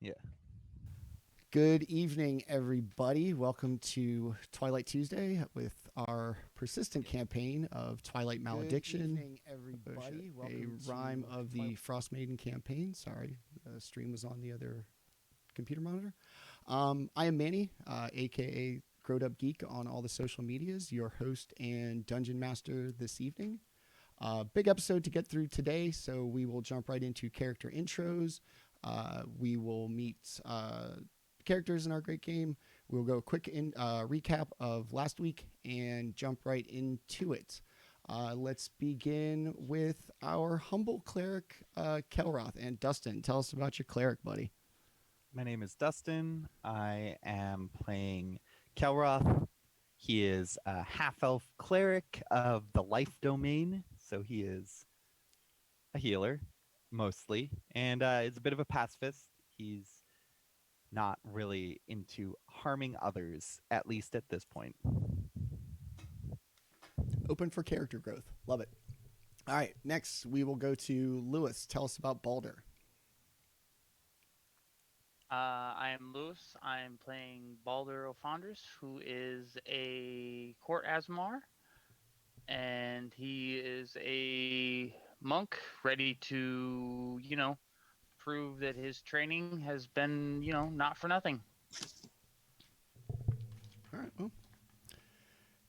Yeah. Good evening, everybody. Welcome to Twilight Tuesday with our persistent campaign of Twilight Malediction. Good evening, everybody. A Welcome rhyme to of the Frostmaiden campaign. Sorry, the stream was on the other computer monitor. I am Manny, aka GrowedUpGeek on all the social medias, your host and dungeon master this evening. Big episode to get through today, so we will jump right into character intros. We will meet characters in our great game. We'll go quick recap of last week and jump right into it. Let's begin with our humble cleric, Kelroth. And Dustin, tell us about your cleric, buddy. My name is Dustin. I am playing Kelroth. He is a half-elf cleric of the life domain, so he is a healer, mostly, and is a bit of a pacifist. He's not really into harming others, at least at this point. Open for character growth. Love it. All right, next we will go to Lewis. Tell us about Baldr. I am Lewis. I'm playing Baldr O'Fonders, who is a court Asmar, and he is a monk ready to, prove that his training has been, not for nothing. All right, well,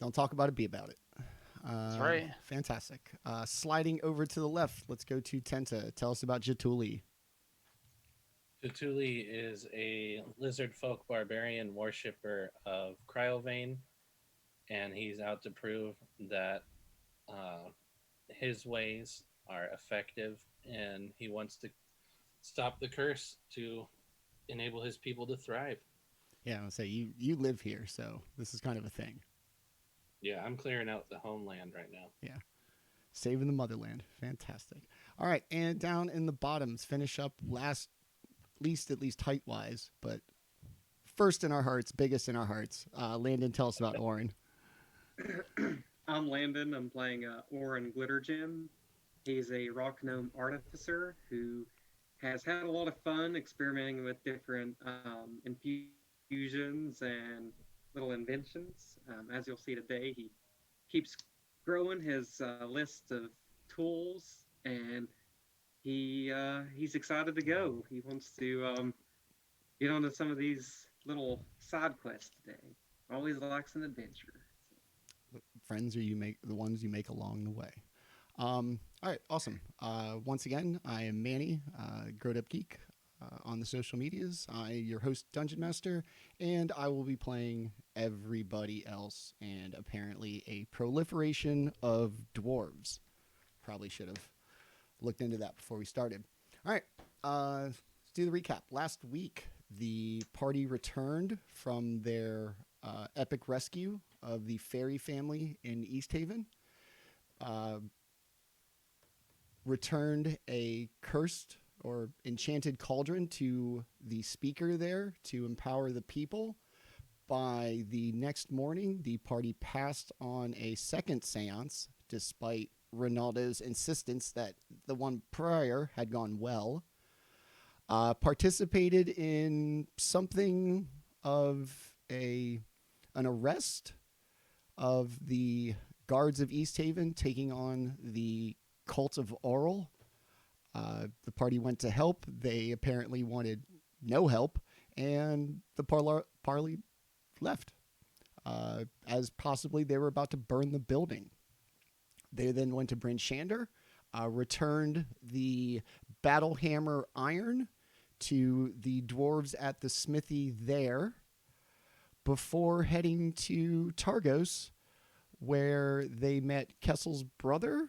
don't talk about it, be about it. That's right. Fantastic. Sliding over to the left, let's go to Tenta. Tell us about Jaatuuli. Jaatuuli is a lizard folk barbarian worshipper of Cryovane, and he's out to prove that his ways are effective, and he wants to stop the curse to enable his people to thrive. Yeah, I'll say you live here, so this is kind of a thing. Yeah, I'm clearing out the homeland right now. Yeah. Saving the motherland. Fantastic. All right, and down in the bottoms, finish up at least height-wise, but first in our hearts, biggest in our hearts. Landon, tell us about Orryn. I'm Landon. I'm playing Orryn Glittergem. He's a rock gnome artificer who has had a lot of fun experimenting with different infusions and little inventions. As you'll see today, he keeps growing his list of tools, and he's excited to go. He wants to get onto some of these little side quests today. Always likes an adventure. Friends are the ones you make along the way. All right, awesome. Once again, I am Manny, GrowedUpGeek on the social medias. I your host, Dungeon Master, and I will be playing everybody else and apparently a proliferation of dwarves. Probably should have looked into that before we started. All right, let's do the recap. Last week, the party returned from their epic rescue of the fairy family in East Haven. Returned a cursed or enchanted cauldron to the speaker there to empower the people. By the next morning, the party passed on a second seance, despite Ronaldo's insistence that the one prior had gone well. Participated in something of an arrest of the guards of East Haven taking on the cult of Orryn. The party went to help. They apparently wanted no help, and the parley left, as possibly they were about to burn the building. They then went to Bryn Shander, returned the battle hammer iron to the dwarves at the smithy there, before heading to Targos, where they met Kessel's brother,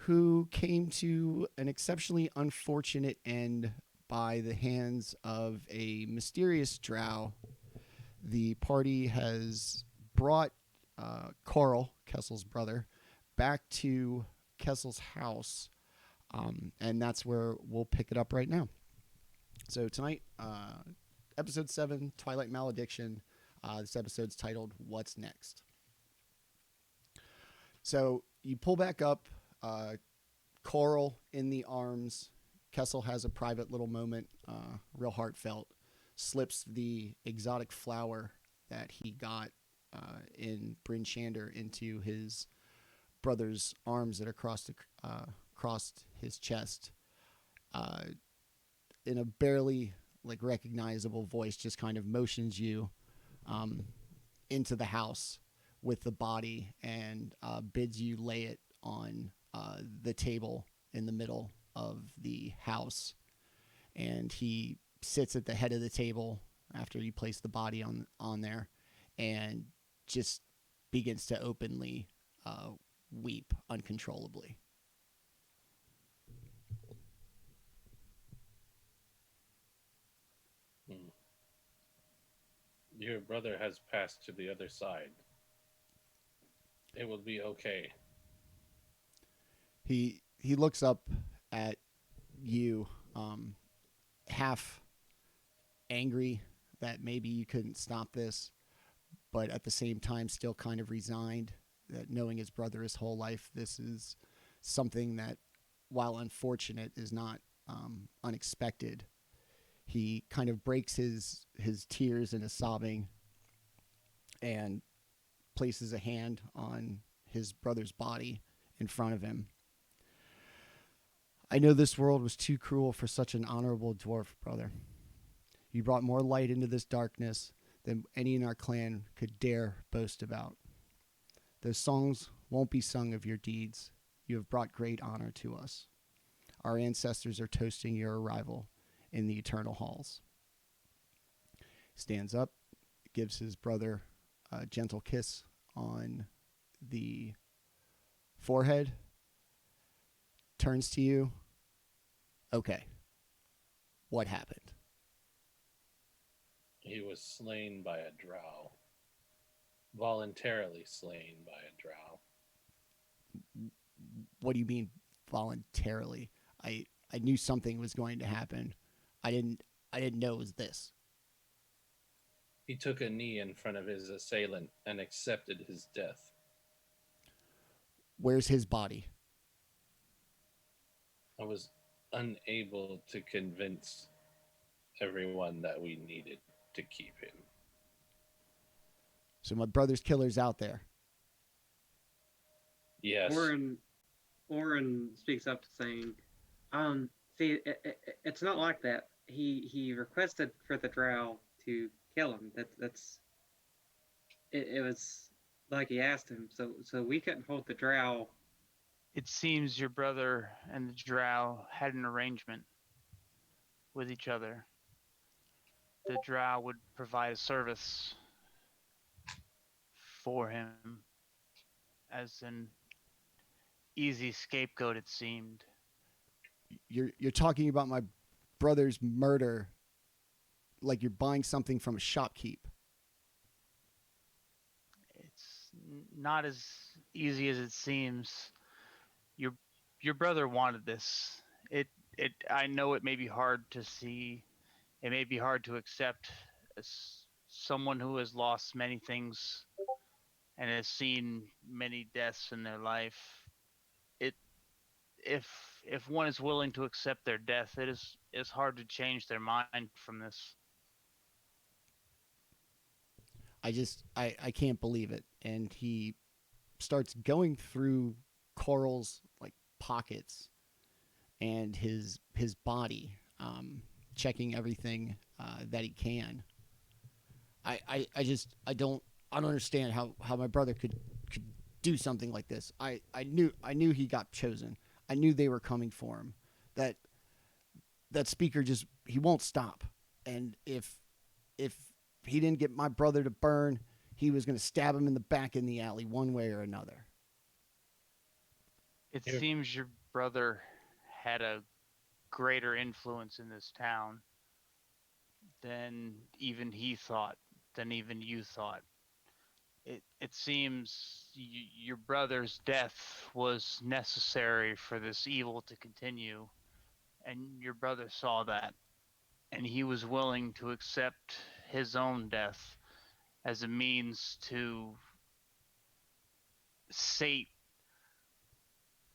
who came to an exceptionally unfortunate end by the hands of a mysterious drow. The party has brought Coral, Kessel's brother, back to Kessel's house, and that's where we'll pick it up right now. So tonight, Episode 7, Twilight Malediction. This episode's titled, What's Next? So you pull back up, Coral in the arms, Kessel has a private little moment, real heartfelt, slips the exotic flower that he got in Bryn Shander into his brother's arms that are crossed his chest. In a barely like recognizable voice, just kind of motions you into the house with the body and bids you lay it on the table in the middle of the house. And he sits at the head of the table after you place the body on there and just begins to openly weep uncontrollably. Your brother has passed to the other side. It will be okay. He looks up at you, half angry that maybe you couldn't stop this, but at the same time still kind of resigned that knowing his brother his whole life, this is something that, while unfortunate, is not unexpected. He kind of breaks his tears and his sobbing and places a hand on his brother's body in front of him. I know this world was too cruel for such an honorable dwarf, brother. You brought more light into this darkness than any in our clan could dare boast about. Those songs won't be sung of your deeds. You have brought great honor to us. Our ancestors are toasting your arrival in the eternal halls. Stands up, gives his brother a gentle kiss on the forehead, turns to you. Okay, what happened? He was slain by a drow. Voluntarily slain by a drow. What do you mean voluntarily? I knew something was going to happen. I didn't know it was this. He took a knee in front of his assailant and accepted his death. Where's his body? I was unable to convince everyone that we needed to keep him. So my brother's killer's out there. Yes. Orryn speaks up saying, see, it's not like that. He requested for the drow to kill him. It was like he asked him. So we couldn't hold the drow. It seems your brother and the drow had an arrangement with each other. The drow would provide a service for him as an easy scapegoat, it seemed. You're talking about my brother's murder like you're buying something from a shopkeep. It's not as easy as it seems. Your brother wanted this. I know it may be hard to see. It may be hard to accept as someone who has lost many things and has seen many deaths in their life. If one is willing to accept their death, it's hard to change their mind from this. I can't believe it. And he starts going through Coral's like pockets and his body, checking everything that he can. I don't understand how my brother could do something like this. I knew he got chosen. I knew they were coming for him. That speaker he won't stop. And if he didn't get my brother to burn, he was going to stab him in the back in the alley one way or another. It seems your brother had a greater influence in this town than even he thought, than even you thought. It seems your brother's death was necessary for this evil to continue, and your brother saw that, and he was willing to accept his own death as a means to sate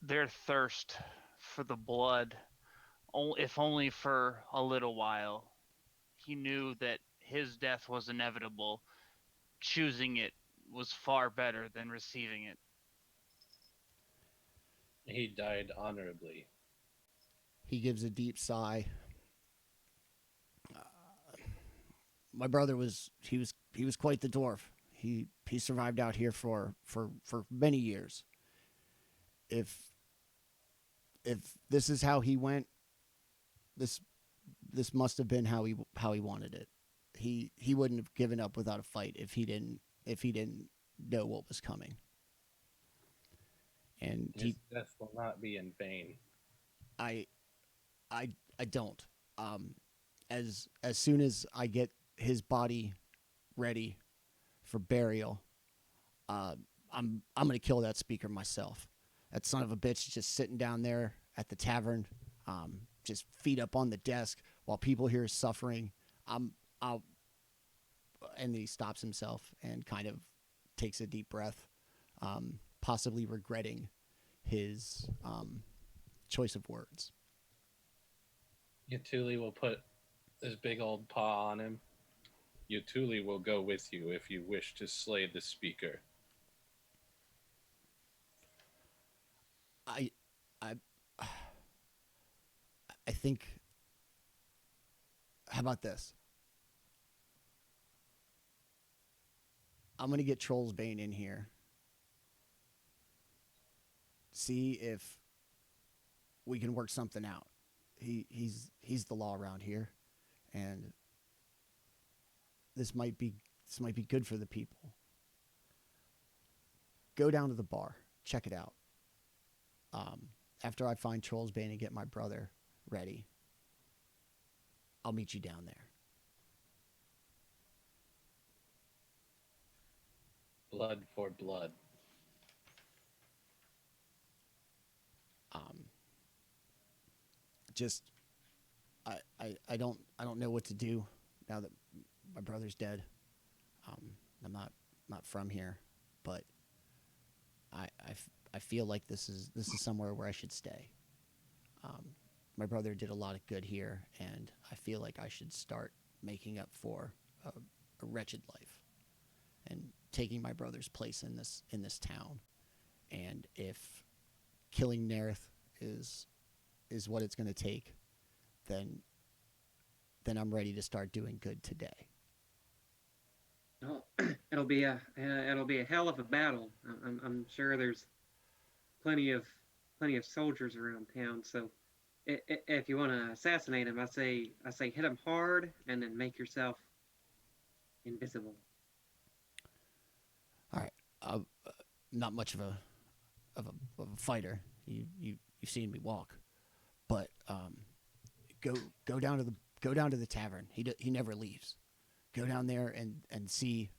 their thirst for the blood if only for a little while. He knew that his death was inevitable. Choosing it was far better than receiving it. He died honorably. He gives a deep sigh. My brother was quite the dwarf. He survived out here for many years. If this is how he went, this must have been how he wanted it. He wouldn't have given up without a fight if he didn't know what was coming. And His death will not be in vain. I don't. As soon as I get his body ready for burial, I'm gonna kill that speaker myself. That son of a bitch is just sitting down there at the tavern, just feet up on the desk while people here are suffering. I'll. And then he stops himself and kind of takes a deep breath, possibly regretting his choice of words. Jaatuuli will put his big old paw on him. Jaatuuli will go with you if you wish to slay the speaker. I think. How about this? I'm gonna get Trollsbane in here. See if we can work something out. He's the law around here, and this might be good for the people. Go down to the bar, check it out. After I find Trollsbane and get my brother ready, I'll meet you down there. Blood for blood. Just I don't know what to do now that my brother's dead. I'm not from here, but I feel like this is somewhere where I should stay. My brother did a lot of good here, and I feel like I should start making up for a wretched life and taking my brother's place in this town. And if killing Nerith is what it's going to take, then I'm ready to start doing good today. Oh, it'll be a hell of a battle. I'm sure there's plenty of soldiers around town. So if you want to assassinate him, I say hit him hard and then make yourself invisible. All right, not much of a fighter. You've seen me walk, but go down to the tavern. He never leaves. Go down there and see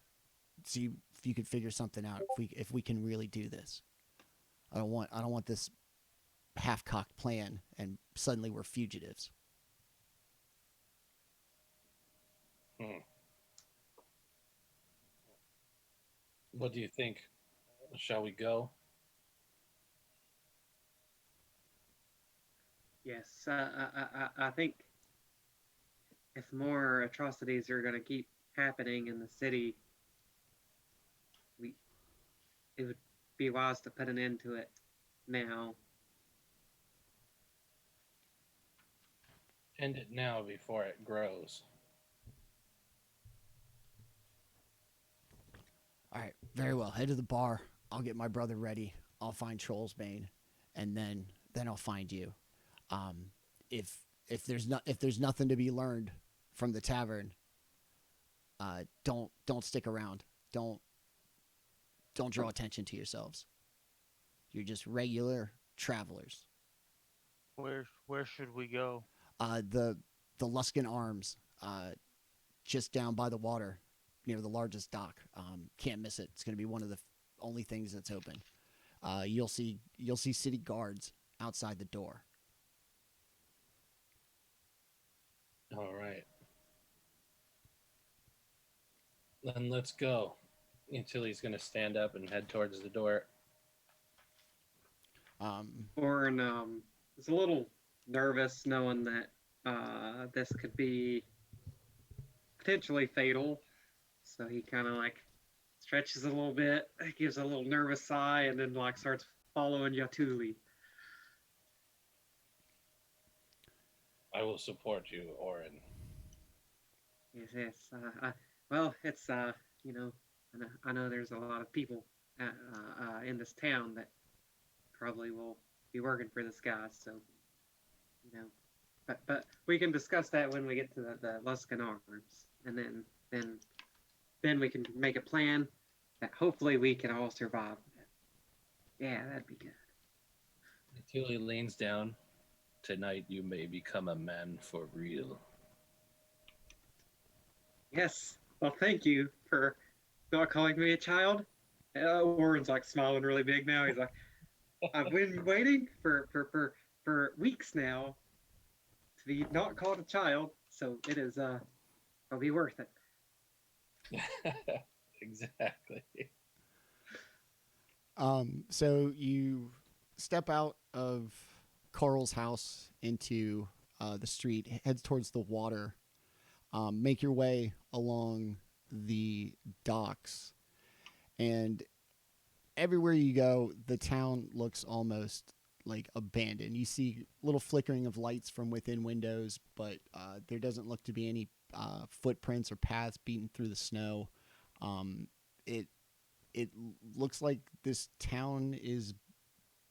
if you could figure something out. If we can really do this. I don't want this half-cocked plan and suddenly we're fugitives. What do you think? Shall we go? Yes, I think if more atrocities are going to keep happening in the city, it would be wise to put an end to it now. End it now before it grows. All right, very well. Head to the bar. I'll get my brother ready. I'll find Trollsbane, and then I'll find you. If there's nothing to be learned from the tavern, don't stick around. Don't draw attention to yourselves. You're just regular travelers. Where should we go? The Luskin Arms, just down by the water, near the largest dock. Can't miss it. It's going to be one of the only things that's open. You'll see city guards outside the door. All right. Then let's go. Until he's going to stand up and head towards the door. Orryn is a little nervous knowing that this could be potentially fatal. So he kind of like stretches a little bit, gives a little nervous sigh, and then like starts following Jaatuuli. I will support you, Orryn. Yes, yes. Well, it's you know, I know there's a lot of people in this town that probably will be working for this guy. So, you know, but we can discuss that when we get to the Luskan Arms, and then we can make a plan that hopefully we can all survive. Yeah, that'd be good. Jaatuuli leans down. Tonight you may become a man for real. Yes. Well, thank you for not calling me a child. Warren's like smiling really big now. He's like, I've been waiting for weeks now to be not called a child, so it is it'll be worth it. Exactly. So you step out of Carl's house into the street, heads towards the water, make your way along the docks, and everywhere you go, the town looks almost like abandoned. You see little flickering of lights from within windows, but there doesn't look to be any footprints or paths beaten through the snow. It looks like this town is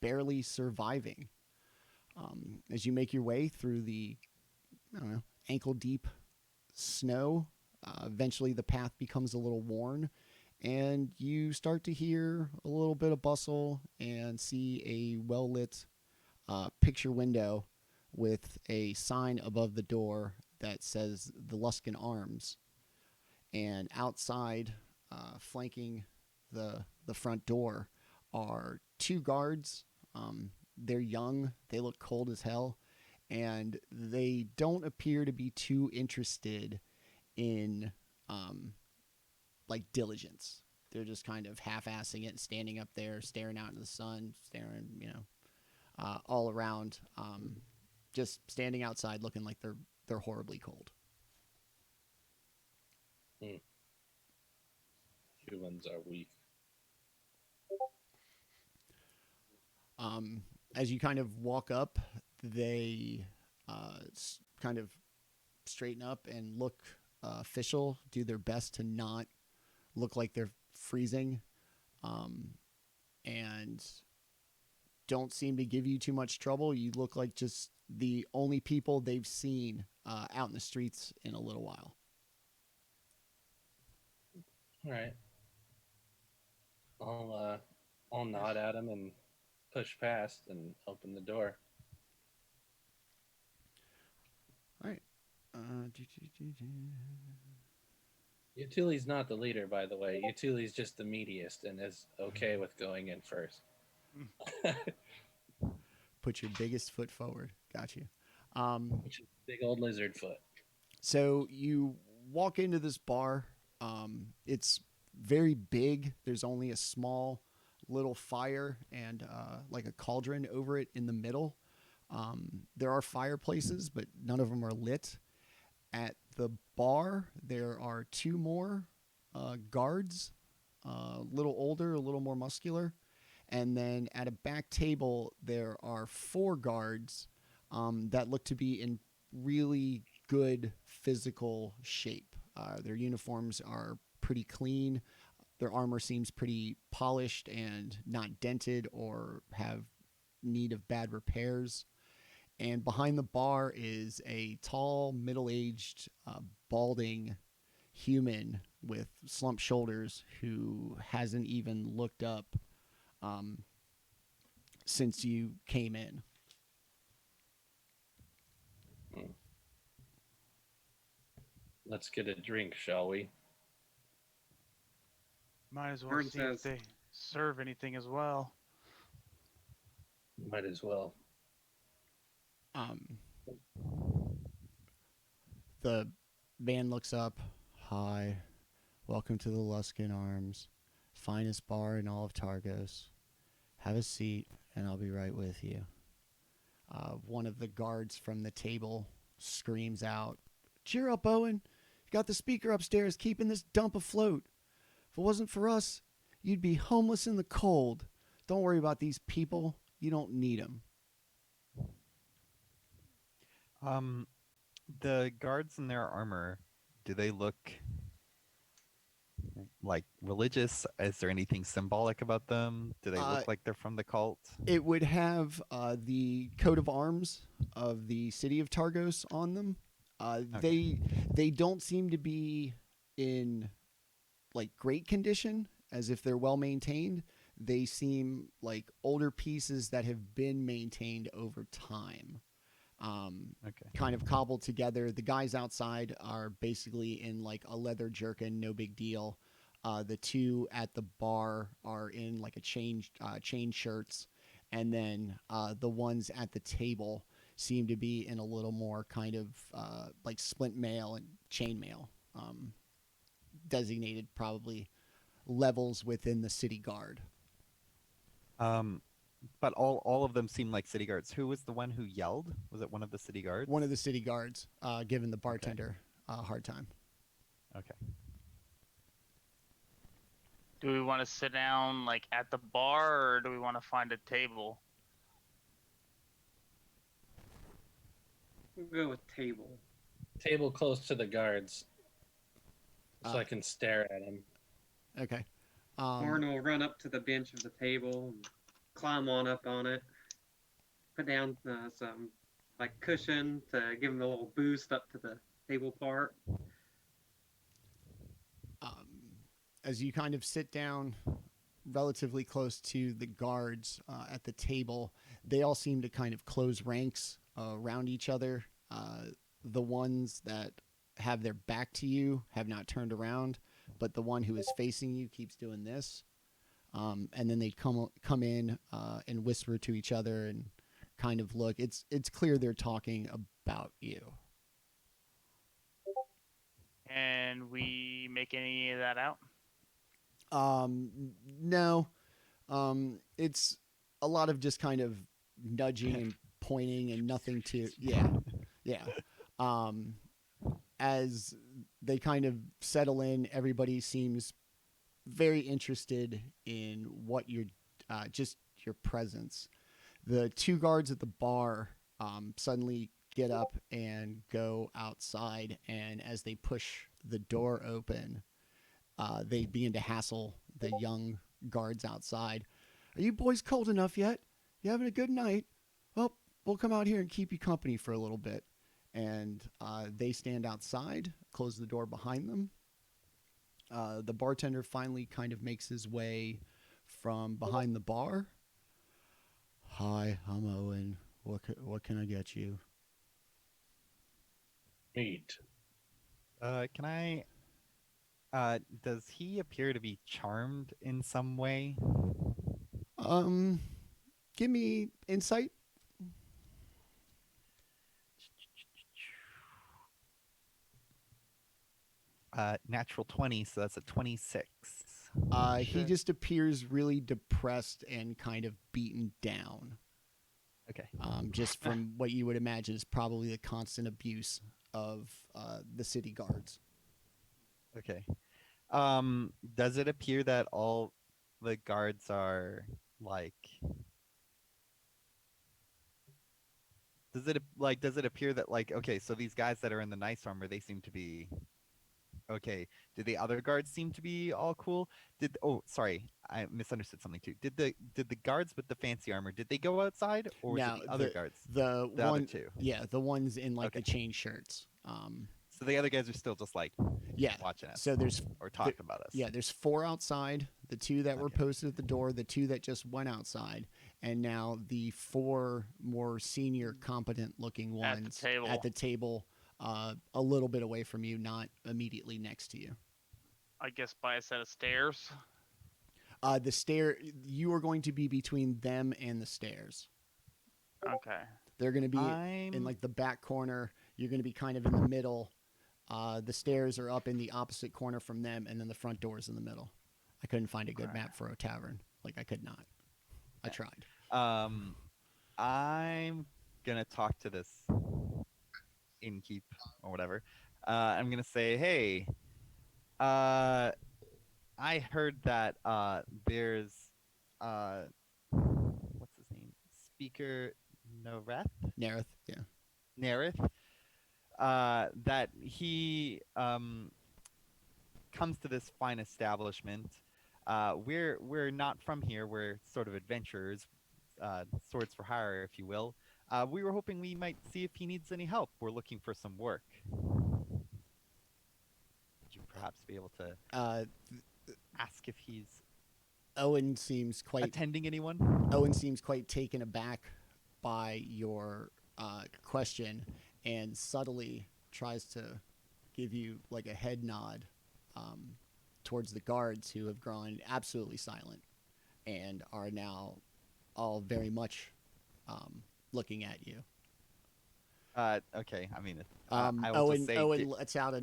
barely surviving. As you make your way through the, I don't know, ankle deep snow, eventually the path becomes a little worn, and you start to hear a little bit of bustle and see a well-lit picture window with a sign above the door that says the Luskan Arms. And outside, flanking the front door, are two guards. They're young. They look cold as hell. And they don't appear to be too interested in like diligence. They're just kind of half-assing it and standing up there, staring out into the sun, staring, all around, just standing outside, looking like they're horribly cold. Humans are weak. As you kind of walk up, they kind of straighten up and look official, do their best to not look like they're freezing, and don't seem to give you too much trouble. You look like just the only people they've seen out in the streets in a little while. All right. I'll nod at him and push past and open the door. All right. Jaatuuli's not the leader, by the way. Jaatuuli's just the meatiest and is okay with going in first. Put your biggest foot forward. Got you. Big old lizard foot. So you walk into this bar. It's very big. There's only a small little fire and like a cauldron over it in the middle. There are fireplaces, but none of them are lit. At the bar, there are two more guards, a little older, a little more muscular. And then at a back table, there are four guards that look to be in really good physical shape. Their uniforms are pretty clean. Their armor seems pretty polished and not dented or have need of bad repairs. And behind the bar is a tall, middle-aged, balding human with slumped shoulders who hasn't even looked up since you came in. Let's get a drink, shall we? Might as well Orryn see if says- they serve anything as well. Might as well. The man looks up. Hi, welcome to the Luskan Arms, finest bar in all of Targos. Have a seat, and I'll be right with you. One of the guards from the table screams out, "Cheer up, Owen. You got the speaker upstairs keeping this dump afloat. If it wasn't for us, you'd be homeless in the cold. Don't worry about these people. You don't need them." The guards in their armor, do they look like religious? Is there anything symbolic about them? Do they look like they're from the cult? It would have the coat of arms of the city of Targos on them. They don't seem to be in like great condition, as if they're well maintained. They seem like older pieces that have been maintained over time. Kind of cobbled together. The guys outside are basically in like a leather jerkin, no big deal. The two at the bar are in like a chain shirts, and then the ones at the table seem to be in a little more kind of like splint mail and chain mail, designated probably levels within the city guard. But all of them seem like city guards. Who was the one who yelled? Was it one of the city guards? One of the city guards, giving the bartender a hard time. Okay. Do we want to sit down like at the bar, or do we want to find a table? We'll go with table. Table close to the guards, so I can stare at him. Okay. Orryn will run up to the bench of the table and climb on up on it. Put down some like cushion to give him a little boost up to the table part. As you kind of sit down relatively close to the guards at the table, they all seem to kind of close ranks around each other. The ones that have their back to you have not turned around, but the one who is facing you keeps doing this. And then they'd come in and whisper to each other and kind of look. It's clear they're talking about you. Can we make any of that out? No. It's a lot of just kind of nudging and pointing and nothing to, yeah. As they kind of settle in, everybody seems very interested in what you're, just your presence. The two guards at the bar, suddenly get up and go outside. And as they push the door open, they begin to hassle the young guards outside. "Are you boys cold enough yet? You having a good night? Well, we'll come out here and keep you company for a little bit." And they stand outside, close the door behind them. The bartender finally kind of makes his way from behind the bar. "Hi, I'm Owen. What can I get you?" Meat. Can I? Does he appear to be charmed in some way? Give me insight. Natural 20, so that's a 26. He just appears really depressed and kind of beaten down. Okay. Just from what you would imagine is probably the constant abuse of the city guards. Okay. Does it appear that all the guards are like? Does it appear that like, okay, so these guys that are in the nice armor, they seem to be okay. Did the other guards seem to be all cool? Sorry, I misunderstood something too. Did the guards with the fancy armor, did they go outside, or was it the other guards? The other two. Yeah, the ones in like Okay. the chain shirts. So the other guys are still just like watching us. So there's or talking about us. Yeah, there's 4 outside, the 2 that were posted at the door, the 2 that just went outside, and now the 4 more senior, competent-looking ones at the table, a little bit away from you, not immediately next to you. I guess by a set of stairs. You are going to be between them and the stairs. Okay. They're going to be in like the back corner. You're going to be kind of in the middle. The stairs are up in the opposite corner from them, and then the front door is in the middle. I couldn't find a good map for a tavern. Like, I could not. I tried. I'm gonna talk to this innkeep or whatever. I'm gonna say, hey, I heard that there's what's his name? Speaker Nareth, yeah. Nareth, that he comes to this fine establishment. We're not from here. We're sort of adventurers, swords for hire, if you will. We were hoping we might see if he needs any help. We're looking for some work. Would you perhaps be able to ask if he's Owen seems quite attending anyone? Owen seems quite taken aback by your question and subtly tries to give you like a head nod towards the guards who have grown absolutely silent and are now all very much looking at you. Okay. I mean, I will Owen just say, Owen lets out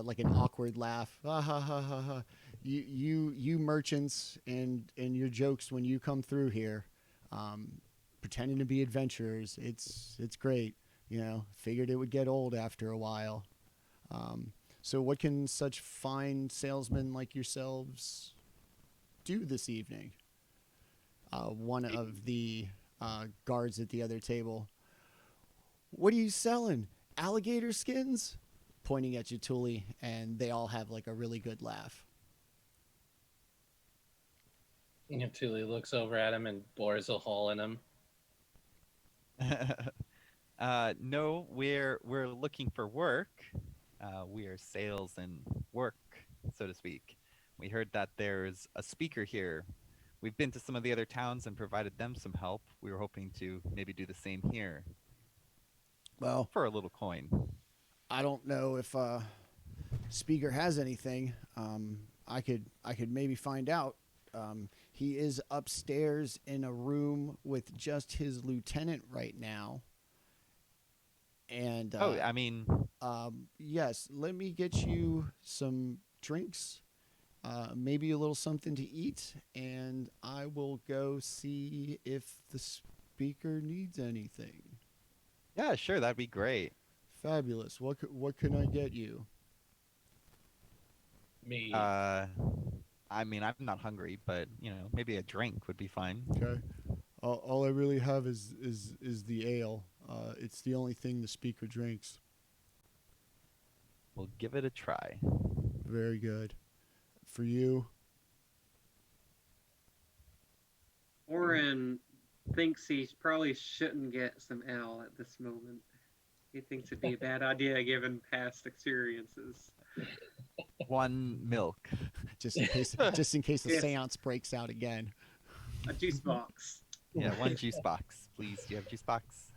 like an awkward laugh. Ha ha ha ha ha. You merchants and your jokes when you come through here, pretending to be adventurers. It's great. You know, figured it would get old after a while. So what can such fine salesmen like yourselves do this evening? One of the guards at the other table. What are you selling? Alligator skins? Pointing at Jaatuuli, and they all have like a really good laugh. Jaatuuli looks over at him and bores a hole in him. no, we're looking for work. We are sales and work, so to speak. We heard that there's a speaker here. We've been to some of the other towns and provided them some help. We were hoping to maybe do the same here. Well, for a little coin. I don't know if Speaker has anything. I could maybe find out. He is upstairs in a room with just his lieutenant right now. And I mean, yes, let me get you some drinks, maybe a little something to eat, and I will go see if the speaker needs anything. yeah, sure, that'd be great. Fabulous. What can I get you? Me. I mean, I'm not hungry, but maybe a drink would be fine. Okay. All I really have is the ale. It's the only thing the speaker drinks. We'll give it a try. Very good. For you? Orryn thinks he probably shouldn't get some ale at this moment. He thinks it'd be a bad idea given past experiences. One milk. Just in case the Yes. seance breaks out again. A juice box. Yeah, one juice box, please. Do you have juice box?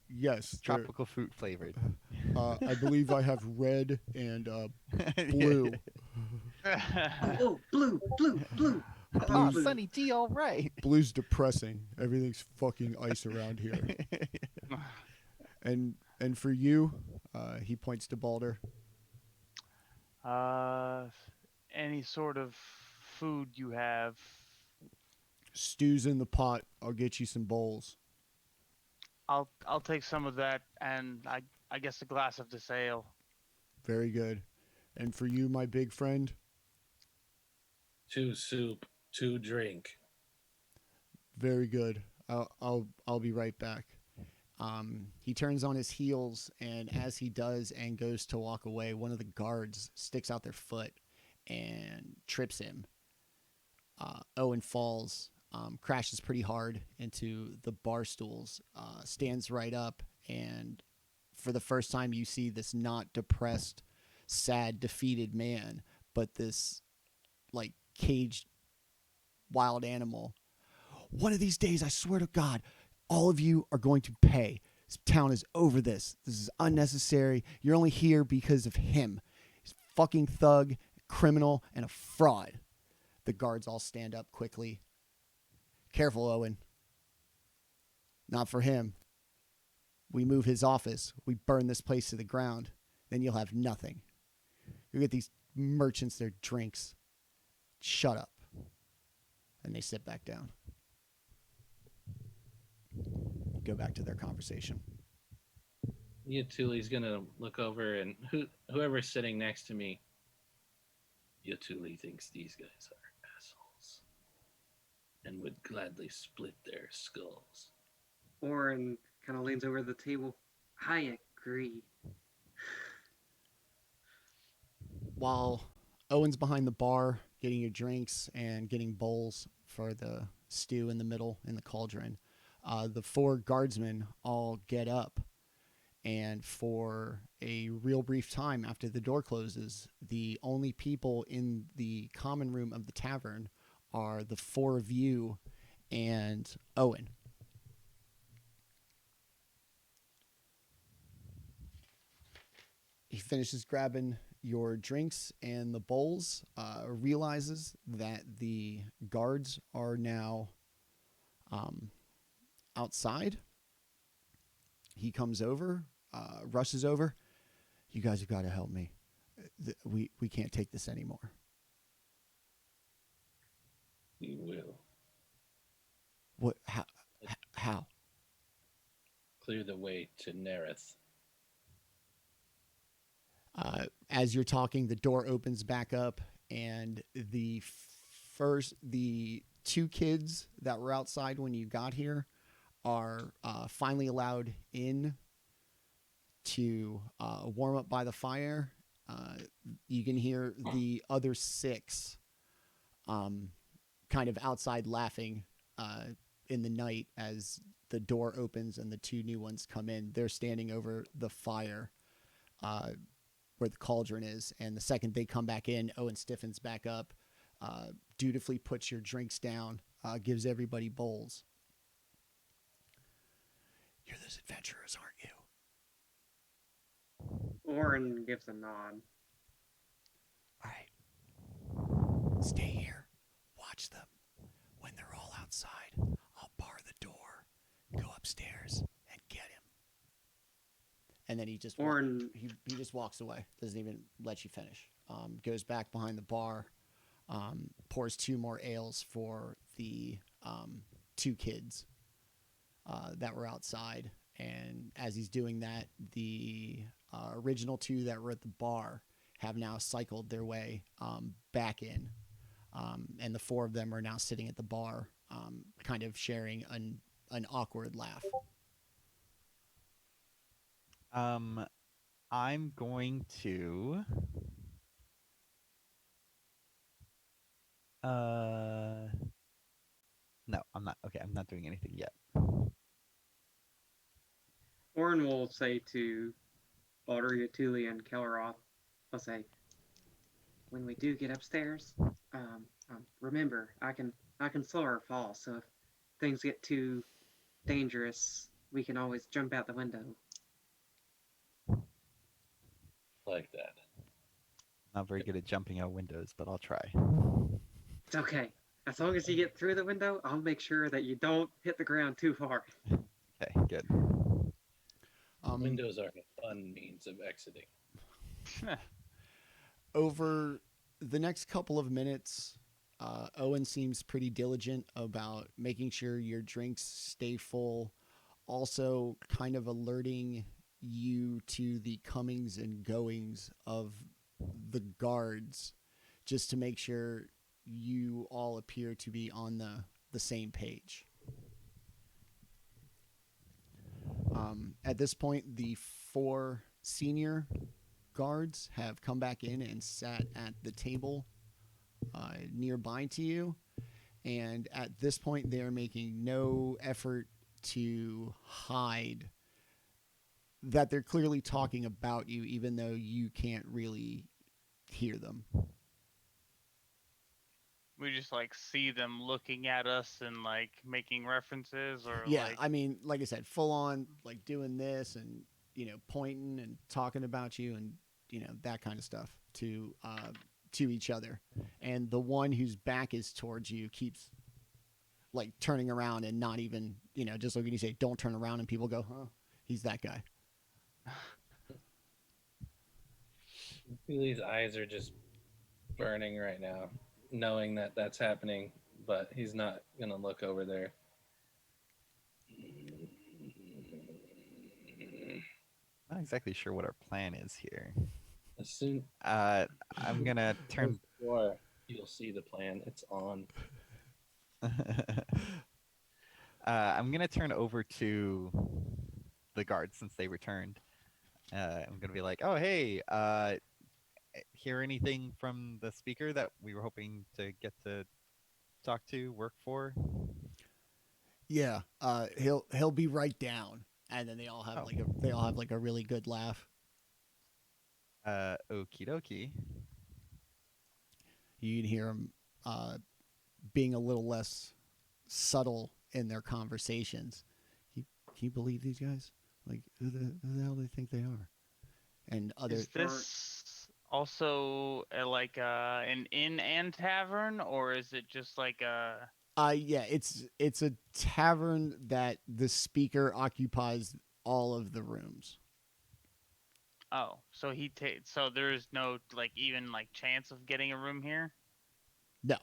Yes. Tropical fruit flavored. I believe I have red and blue. Oh, blue. Oh, Blue. Sunny D, all right. Blue's depressing. Everything's fucking ice around here. And for you, he points to Baldr. Any sort of food you have. Stew's in the pot. I'll get you some bowls. I'll take some of that, and I guess a glass of this ale. Very good. And for you, my big friend? 2 soup, 2 drink. Very good. I'll be right back. He turns on his heels, and as he does and goes to walk away, one of the guards sticks out their foot and trips him. Owen falls, crashes pretty hard into the bar stools, stands right up, and for the first time you see this not depressed, sad, defeated man, but this like caged wild animal. One of these days, I swear to God, all of you are going to pay. This town is over this. This is unnecessary. You're only here because of him. He's a fucking thug, criminal, and a fraud. The guards all stand up quickly. Careful, Owen. Not for him. We move his office. We burn this place to the ground. Then you'll have nothing. You get these merchants their drinks. Shut up. And they sit back down. go back to their conversation. Jaatuuli's gonna look over and whoever's sitting next to me. Jaatuuli thinks these guys are assholes and would gladly split their skulls. Orryn kind of leans over the table. I agree. While Owen's behind the bar getting your drinks and getting bowls for the stew in the middle in the cauldron, the 4 guardsmen all get up, and for a real brief time after the door closes, the only people in the common room of the tavern are the 4 of you and Owen. He finishes grabbing your drinks and the bowls, realizes that the guards are now outside. He comes over, rushes over. You guys have got to help me. We can't take this anymore. We will What? How? clear the way to Nereth. As you're talking, the door opens back up, and the 2 kids that were outside when you got here are finally allowed in to warm up by the fire. You can hear the other 6 kind of outside laughing in the night as the door opens and the 2 new ones come in. They're standing over the fire where the cauldron is, and the second they come back in, Owen stiffens back up, dutifully puts your drinks down, gives everybody bowls. You're those adventurers, aren't you? Orryn gives a nod. All right. Stay here. Watch them. When they're all outside, I'll bar the door, go upstairs, and get him. And then he just Orryn he just walks away. Doesn't even let you finish. Goes back behind the bar, pours 2 more ales for the 2 kids that were outside. And as he's doing that, the original 2 that were at the bar have now cycled their way back in. And the 4 of them are now sitting at the bar, kind of sharing an awkward laugh. I'm going to no, I'm not. Okay, I'm not doing anything yet. Orryn will say to Baldr, Jaatuuli, and Kelroth, I'll say, when we do get upstairs, remember, I can slow our fall, so if things get too dangerous, we can always jump out the window. Like that. Not very good at jumping out windows, but I'll try. It's okay. As long as you get through the window, I'll make sure that you don't hit the ground too hard. Okay, good. Windows are a fun means of exiting. Over the next couple of minutes, Owen seems pretty diligent about making sure your drinks stay full, also kind of alerting you to the comings and goings of the guards, just to make sure you all appear to be on the same page. At this point, the 4 senior guards have come back in and sat at the table nearby to you. And at this point, they're making no effort to hide that they're clearly talking about you, even though you can't really hear them. We just like see them looking at us and like making references, or Yeah, like I mean, like I said, full on like doing this and, pointing and talking about you and, that kind of stuff to each other. And the one whose back is towards you keeps like turning around and not even, just looking. You say, don't turn around, and people go, huh? He's that guy. Billy's eyes are just burning right now, knowing that that's happening, but he's not going to look over there. Not exactly sure what our plan is here. As soon I'm gonna turn. before you'll see the plan. It's on. I'm gonna turn over to the guards since they returned. I'm gonna be like, "Oh, hey, hear anything from the speaker that we were hoping to get to talk to, work for?" Yeah, he'll be right down, and then they all have like a really good laugh. Okie dokie. You can hear them being a little less subtle in their conversations. Can you believe these guys? Like, who the hell do they think they are? And other. Is this also like an inn and tavern, or is it just like a? Yeah, it's a tavern that the speaker occupies all of the rooms. Oh, so so there's no like even like chance of getting a room here? No.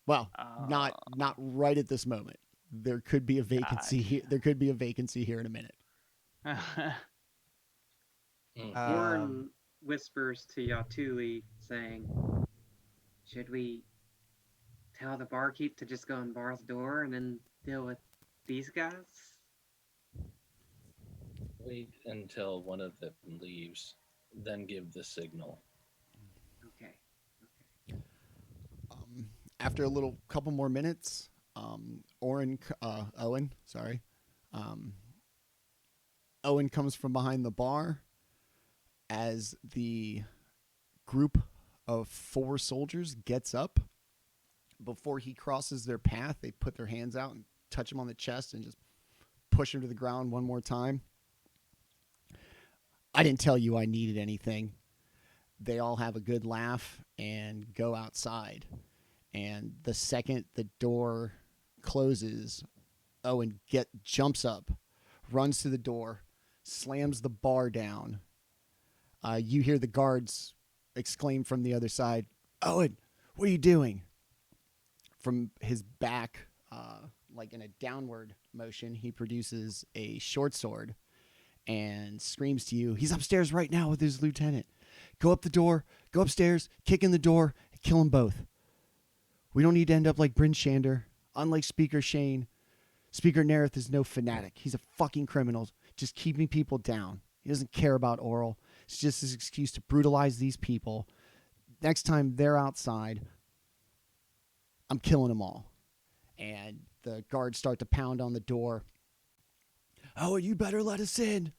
Well, not right at this moment. There could be a vacancy here. There could be a vacancy here in a minute. Orryn whispers to Jaatuuli, saying, "Should we tell the barkeep to just go and bar the door and then deal with these guys?" Wait until one of them leaves, then give the signal. Okay. After a couple more minutes, Owen comes from behind the bar as the group of 4 soldiers gets up. Before he crosses their path, they put their hands out and touch him on the chest and just push him to the ground one more time. I didn't tell you I needed anything. They all have a good laugh and go outside. And the second the door closes, Owen jumps up, runs to the door, slams the bar down. You hear the guards exclaim from the other side, "Owen, what are you doing?" From his back, like in a downward motion, he produces a short sword and screams to you, "He's upstairs right now with his lieutenant. Go up the door, go upstairs, kick in the door, and kill them both. We don't need to end up like Bryn Shander. Unlike Speaker Shane, Speaker Nerith is no fanatic. He's a fucking criminal, just keeping people down. He doesn't care about Oral. It's just his excuse to brutalize these people. Next time they're outside, I'm killing them all." And the guards start to pound on the door. "Owen, you better let us in.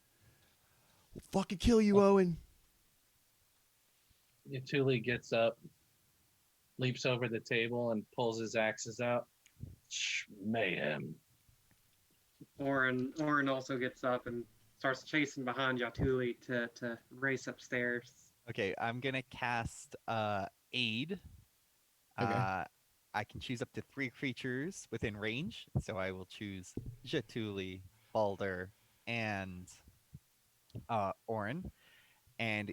We'll fucking kill you, Owen." Jaatuuli gets up, leaps over the table, and pulls his axes out. Mayhem. Orryn also gets up and starts chasing behind Jaatuuli to race upstairs. Okay, I'm gonna cast aid. Okay. I can choose up to 3 creatures within range, so I will choose Jaatuuli, Baldr, and Orryn. And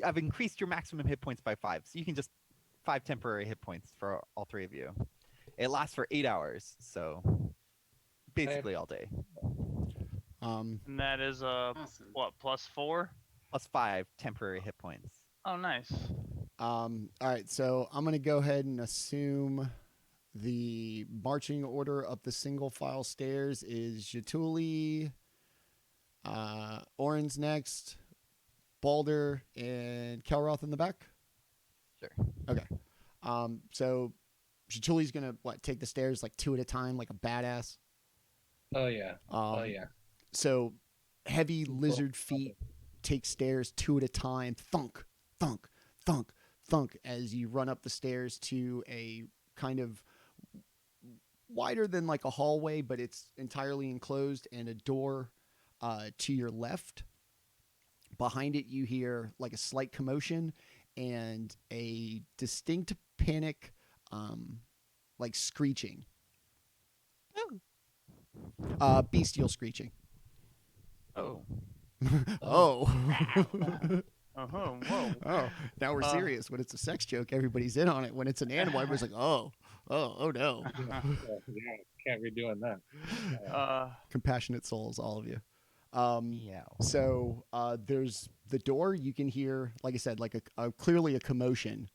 I've increased your maximum hit points by 5, so you can just 5 temporary hit points for all 3 of you. It lasts for 8 hours, so basically all day. And that is Awesome. what, +4? Plus 5 temporary hit points. Oh, nice. All right, so I'm going to go ahead and assume the marching order up the single file stairs is Jaatuuli, Orryn's next, Baldr, and Kelroth in the back. Sure. Okay. So Jaatuuli's going to take the stairs like 2 at a time like a badass. Oh yeah. So heavy lizard feet take stairs 2 at a time. Thunk, thunk, thunk, thunk as you run up the stairs to a kind of wider than like a hallway, but it's entirely enclosed, and a door to your left. Behind it, you hear like a slight commotion and a distinct panic, like screeching. Bestial screeching. Oh. Oh. Whoa. Oh, now we're serious. When it's a sex joke, everybody's in on it. When it's an animal, everybody's like, "Oh." Oh no. Yeah, can't be doing that. Compassionate souls, all of you. Meow. So there's the door. You can hear, like I said, like clearly a commotion.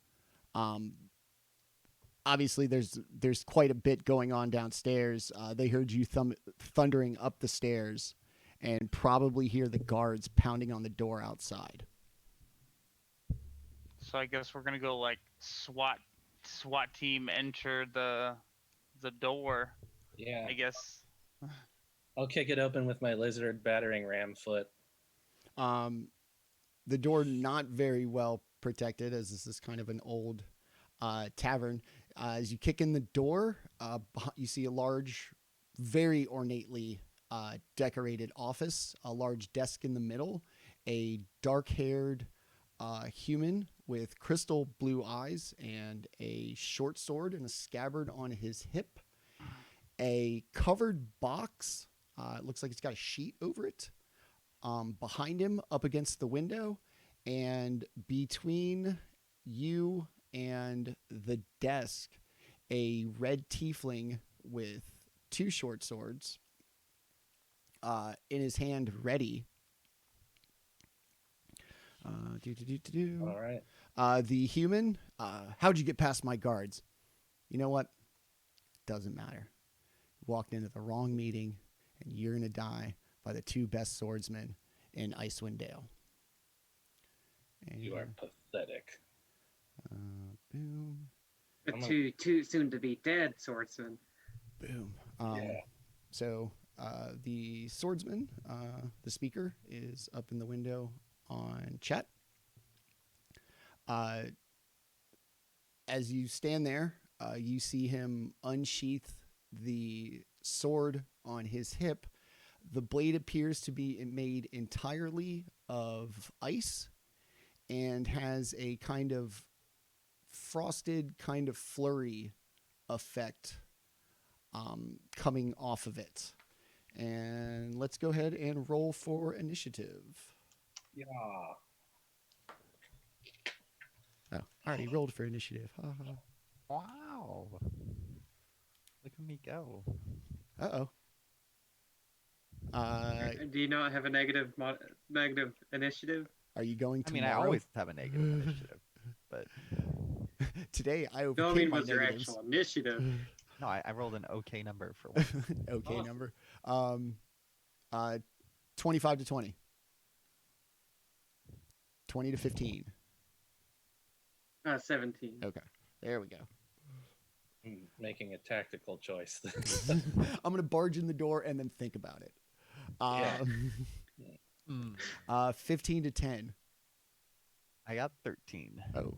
Obviously, there's quite a bit going on downstairs. They heard you thundering up the stairs, and probably hear the guards pounding on the door outside. So I guess we're gonna go like SWAT team enter the door. Yeah, I guess. I'll kick it open with my lizard battering ram foot. The door not very well protected, as this is kind of an old tavern. As you kick in the door, you see a large, very ornately decorated office, a large desk in the middle, a dark-haired human with crystal blue eyes and a short sword and a scabbard on his hip, a covered box. It looks like it's got a sheet over it. Behind him, up against the window, and between you and the desk, a red tiefling with two short swords in his hand, ready. All right. The human, how'd you get past my guards? You know what? Doesn't matter. You walked into the wrong meeting, and you're going to die by the two best swordsmen in Icewind Dale. And, You are pathetic. boom, The two soon to be dead swordsmen. boom. Yeah. So the swordsman, the speaker, is up in the window on chat. As you stand there, you see him unsheath the sword on his hip. The blade appears to be made entirely of ice and has a kind of frosted, kind of flurry effect coming off of it. And let's go ahead and roll for initiative. Yeah. Oh, I already rolled for initiative. Ha, ha. Wow. Look at me go. Uh-oh. Do you not have a negative initiative? Are you going I tomorrow? mean, I always have a negative initiative, but Today, I No, I overcame mean, my was your negatives. actual initiative? no, I rolled an okay number for one. Okay Oh. number. 25 to 20. 20 to 15. 17. Okay. There we go. Making a tactical choice. I'm going to barge in the door and then think about it. Yeah. 15 to 10. I got 13. Oh.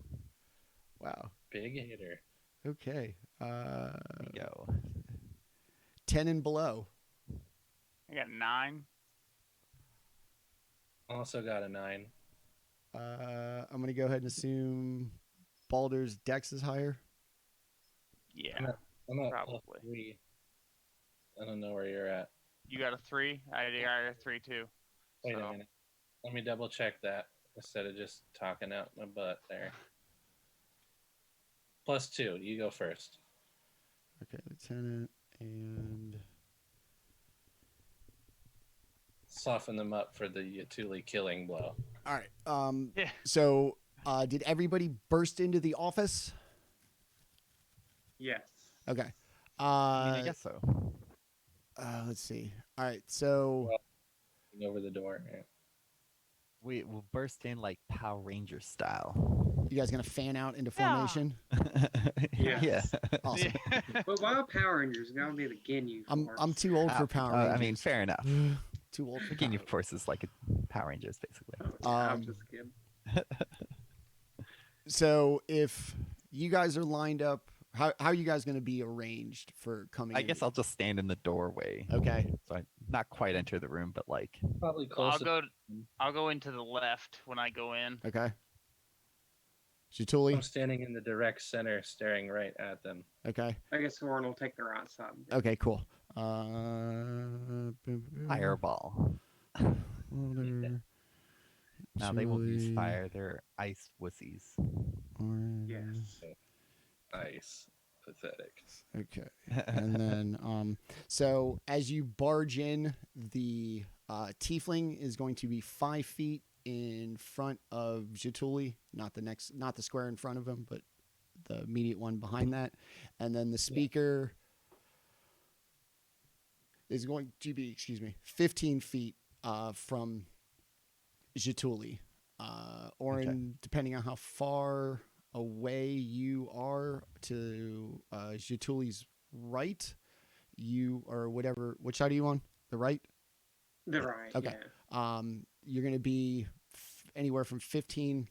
Wow. Big hitter. Okay. There we go. 10 and below. I got 9. Also got a 9. I'm going to go ahead and assume Baldr's dex is higher. Yeah. I'm at Probably. +3. I don't know where you're at. You got a 3. I got a 3 too. Wait So- a minute. Let me double check that instead of just talking out my butt there. +2. You go first. Okay, Lieutenant and... Soften them up for the Jaatuuli killing blow. All right. Yeah. So, did everybody burst into the office? Yes. Okay. I mean, I guess so. Let's see. All right. So, Over the door. Yeah. We will burst in like Power Ranger style. you guys gonna fan out into Yeah. formation? Yes. Yeah. Awesome. But why Power Rangers? Gotta be the Ginyu I'm Force. too old for Power Rangers. I mean, fair enough. too old for The Ginyu Power Force is like a Power Rangers, basically. Oh, yeah, I'm Um, just kidding. So, if you guys are lined up, how are you guys gonna be arranged for coming? I in? guess I'll just stand in the doorway. Okay. So I not quite enter the room, but like Probably I'll close. go into the left when I go in. Okay. Jaatuuli. I'm standing in the direct center, staring right at them. Okay. I guess Orryn will take the right side. Okay. Cool. Boom, boom. fireball. Baldr, Now they will use Jaatuuli, fire. They're ice wussies. Orryn, Yes. Nice. pathetic. Okay. And then, so as you barge in, the tiefling is going to be 5 feet in front of Jaatuuli, not the square in front of him, but the immediate one behind that. And then the speaker is going to be, 15 feet from Jaatuuli. Orryn, depending on how far away you are to Jaatuuli's right, you or whatever. Which side are you on? The right? The right. Okay. Yeah. You're going to be anywhere from 15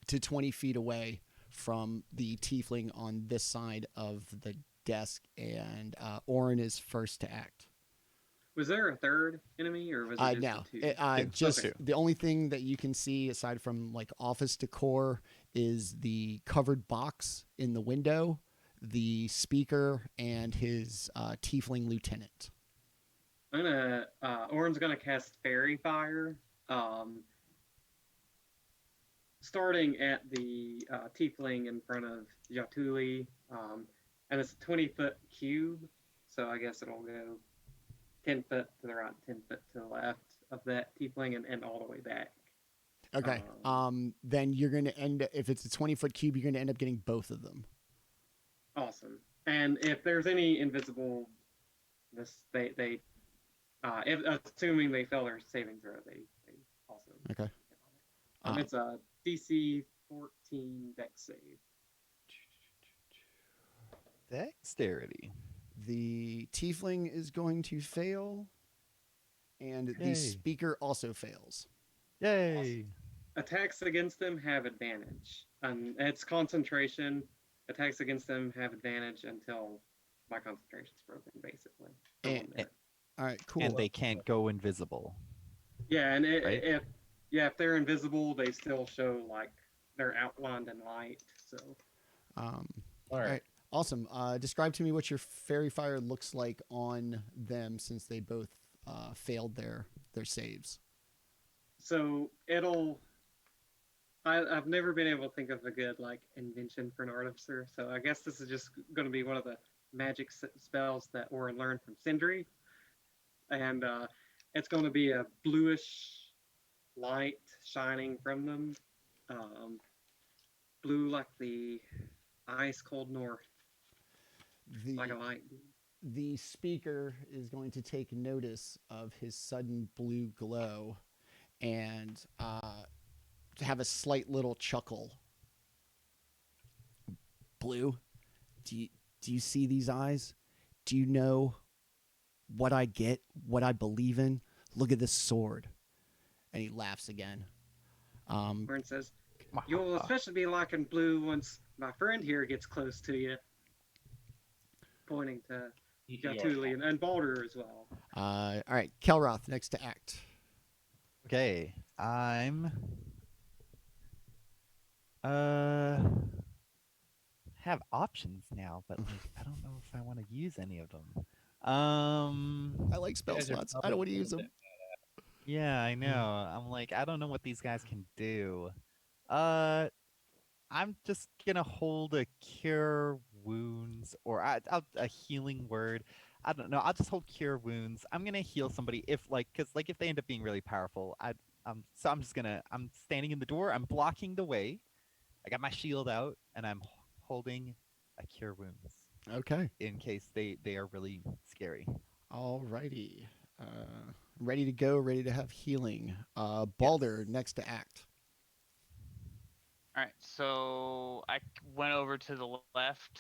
to 20 feet away from the tiefling on this side of the desk, and Orryn is first to act. Was there a third enemy, or was it just No, the two? just Okay. the only thing that you can see aside from like office decor is the covered box in the window, the speaker, and his tiefling lieutenant. Orrin's gonna cast Fairy Fire, starting at the tiefling in front of Jaatuuli, and it's a 20-foot cube, so I guess it'll go 10 foot to the right, 10 foot to the left of that tiefling, and all the way back. Okay. Then you're going to end, if it's a 20-foot cube, you're going to end up getting both of them. Awesome. And if there's any invisible, they assuming they fail their saving throw, they also. Okay. It's a DC 14 dex save. Dexterity. The tiefling is going to fail, and Yay. the speaker also fails. Yay! Attacks against them have advantage. It's concentration. Attacks against them have advantage until my concentration's broken, basically. for 1 minute. All right, cool. And they can't go invisible. Yeah, and Right? if they're invisible, they still show like they're outlined in light. So All All right. right. Awesome. Describe to me what your fairy fire looks like on them, since they both failed their saves. So I've never been able to think of a good like invention for an artificer. So I guess this is just going to be one of the magic spells that Orryn learned from Sindri, and it's going to be a bluish light shining from them, blue like the ice cold north, like a light. The speaker is going to take notice of his sudden blue glow and to have a slight little chuckle. Blue, do you see these eyes? Do you know what I get, what I believe in? Look at this sword. And he laughs again. Orryn says, "You'll especially be liking blue once my friend here gets close to you," pointing to Jaatuuli and Baldr as well. All right, Kelroth, next to act. Okay, I'm have options now, but like, I don't know if I want to use any of them. I like spell guys are slots. I don't want to use them. Yeah, I know. I'm like, I don't know what these guys can do. I'm just gonna hold a cure wounds or a healing word. I don't know. I'll just hold cure wounds. I'm gonna heal somebody if because if they end up being really powerful, so I'm standing in the door. I'm blocking the way. I got my shield out, and I'm holding a cure wounds Okay. in case they are really scary. All righty. Ready to go, ready to have healing. Baldr, next to act. All right, so I went over to the left,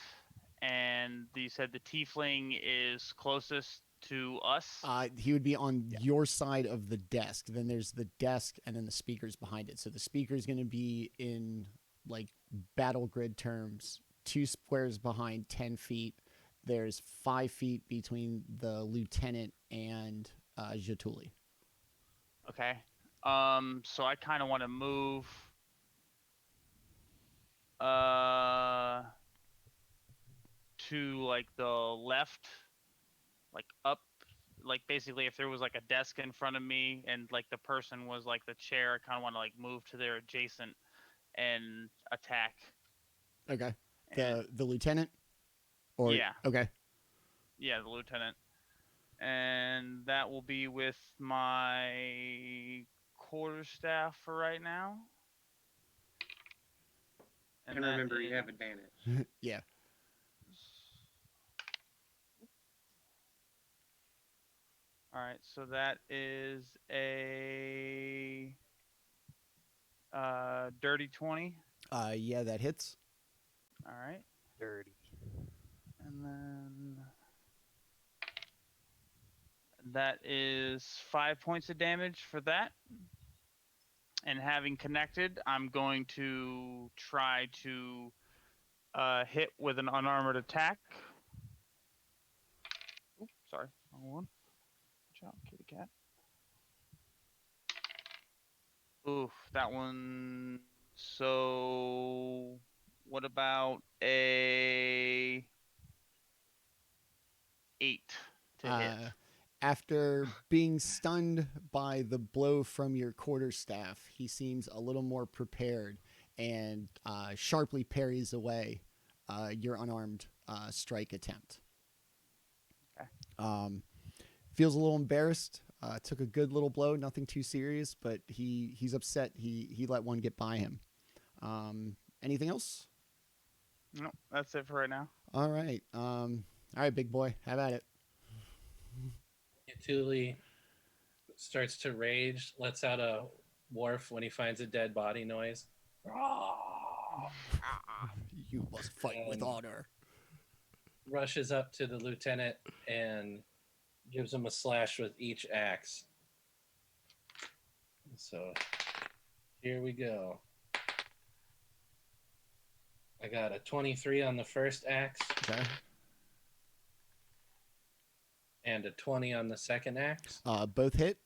and you said the tiefling is closest to us. He would be on your side of the desk. Then there's the desk, and then the speaker's behind it. So the speaker's going to be in like battle grid terms, 2 squares behind, 10 feet. There's 5 feet between the lieutenant and Jaatuuli. Okay. So I kind of want to move to like the left, like up, like basically if there was like a desk in front of me and like the person was like the chair, I kind of want to like move to their adjacent and attack. Okay. the lieutenant? Or Yeah. Okay. Yeah, the lieutenant. And that will be with my quarterstaff for right now. And that remember, you have is- advantage. Yeah. All right, so that is a dirty 20. Yeah, that hits. All right. Dirty. And then that is 5 points of damage for that. And having connected, I'm going to try to hit with an unarmored attack. Oops, sorry, wrong one. Watch out, kitty cat. Oof, that one. So, what about a 8 to hit? After being stunned by the blow from your quarterstaff, he seems a little more prepared and sharply parries away your unarmed strike attempt. Okay. Feels a little embarrassed. Took a good little blow, nothing too serious, but he's upset. He let one get by him. Anything else? No, that's it for right now. All right. All right, big boy. Have at it. Jaatuuli starts to rage, lets out a wharf when he finds a dead body noise. You must fight with honor. Rushes up to the lieutenant and gives him a slash with each axe. So here we go. I got a 23 on the first axe. Okay. And a 20 on the second axe. Both hit.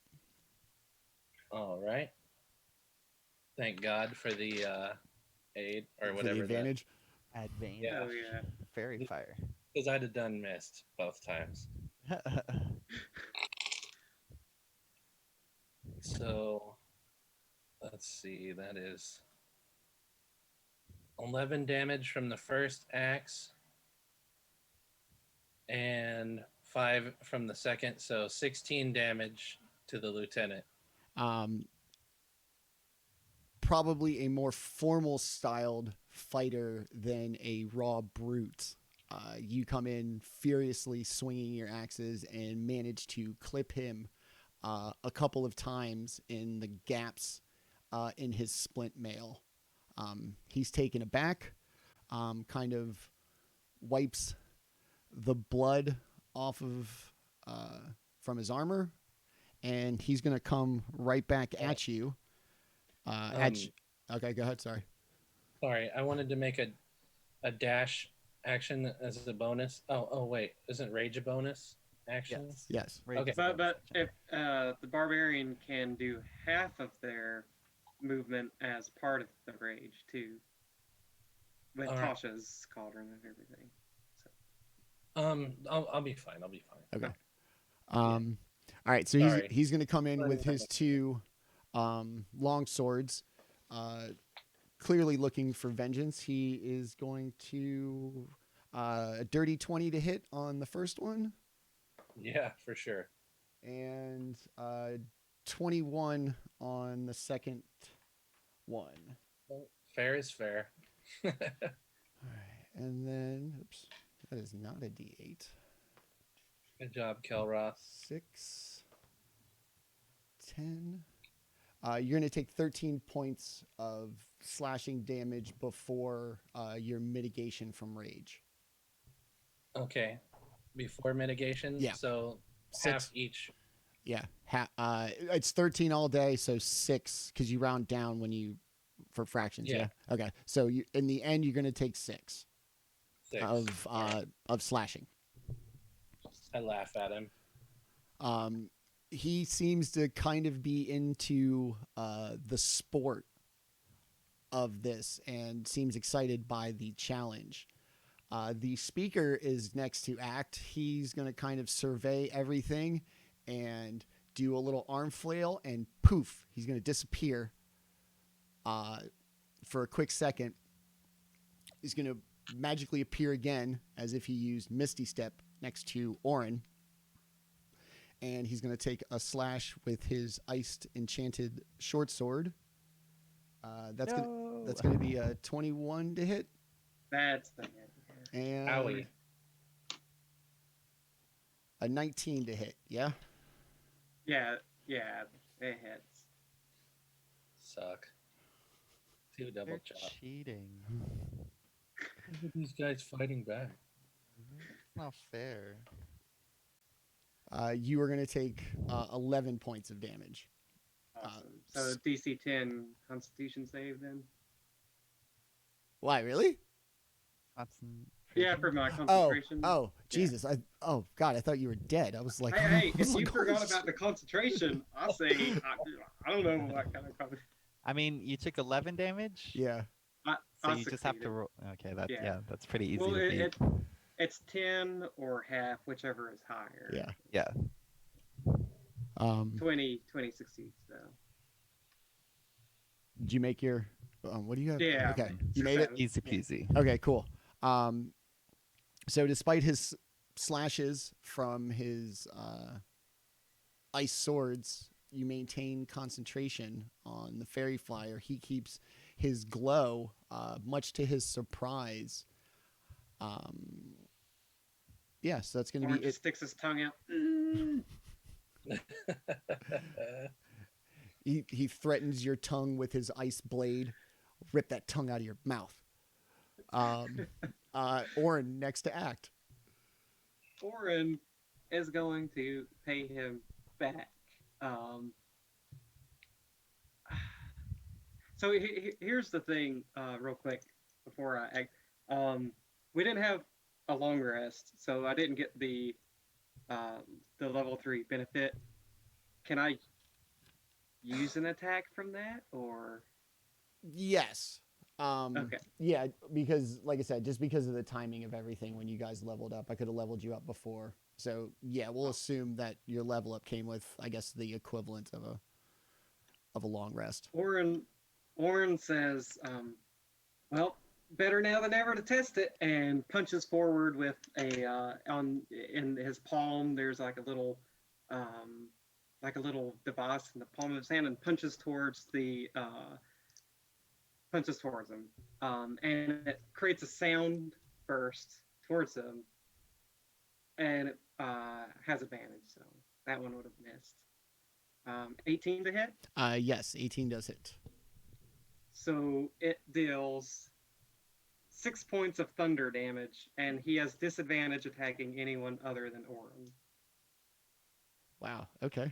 All right. Thank God for the aid or For whatever. the advantage. Advantage. Yeah. Oh yeah. Fairy fire. Because I'd have done missed both times. So let's see. That is 11 damage from the first axe and 5 from the second. So 16 damage to the lieutenant. Probably a more formal styled fighter than a raw brute. You come in furiously swinging your axes and manage to clip him a couple of times in the gaps in his splint mail. He's taken aback, kind of wipes the blood off of from his armor, and he's going to come right back at you. Okay, go ahead. Sorry. Sorry, I wanted to make a dash action as a bonus. Oh, wait. Isn't rage a bonus action? Yes. Rage Okay. is a bonus But action. if the barbarian can do half of their movement as part of the rage too, with All right. Tasha's cauldron and everything. I'll be fine. I'll be fine. Okay. All right. So Sorry. he's going to come in Sorry, with his two long swords, clearly looking for vengeance. He is going to a dirty 20 to hit on the first one, Yeah, for sure. and 21 on the second one. Well, fair is fair. All right. And then, oops, that is not a D8. Good job, Kelroth. 6, 10. You're going to take 13 points of slashing damage before your mitigation from rage. Okay. Before mitigation? Yeah. So 6. half each. Yeah. It's 13 all day, so 6 because you round down when you for fractions. Yeah. Okay. So you in the end you're going to take 6 6. of slashing. I laugh at him. He seems to kind of be into the sport of this and seems excited by the challenge. The speaker is next to act. He's going to kind of survey everything and do a little arm flail, and poof, he's going to disappear for a quick second. He's going to magically appear again as if he used Misty Step next to Orryn. And he's going to take a slash with his iced enchanted short sword. That's going to be a 21 to hit. That's the hit. And Owie. a 19 to hit. Yeah. Yeah, it hits. Suck. 2 double They're chop. cheating. Look at these guys fighting back. It's not fair. You are going to take 11 points of damage. Awesome. So DC 10 Constitution save then? Why, really? Yeah, for my Oh, concentration. oh, Jesus! Oh God, I thought you were dead. I was like, Hey, I was if you like, forgot holy about the concentration, I say I don't know what kind of concentration. I mean, you took 11 damage. Yeah. So I you just have to succeeded. roll. Okay, that Yeah. yeah, that's pretty easy Well, to beat. it's 10 or half, whichever is higher. Yeah. Yeah. 20 succeeds though. Did you make your? What do you have? Yeah. Okay, you made it. Easy peasy. Okay, cool. So despite his slashes from his ice swords, you maintain concentration on the fairy flyer. He keeps his glow, much to his surprise. Yeah, so that's going to Orange be it. sticks his tongue out. He threatens your tongue with his ice blade. Rip that tongue out of your mouth. Orryn, next to act. Orryn is going to pay him back. So here's the thing, real quick, before I act. We didn't have a long rest, so I didn't get the level 3 benefit. Can I use an attack from that, or? Yes. Okay. Yeah, because like I said, just because of the timing of everything when you guys leveled up, I could have leveled you up before. So yeah, we'll assume that your level up came with, I guess, the equivalent of a long rest. Orryn says, well, better now than ever to test it, and punches forward with a in his palm. There's like a little device in the palm of his hand, and punches towards him, and it creates a sound burst towards him, and it has advantage. So that one would have missed. 18 to hit. Yes, 18 does hit. So it deals 6 points of thunder damage, and he has disadvantage attacking anyone other than Orryn. Wow. Okay.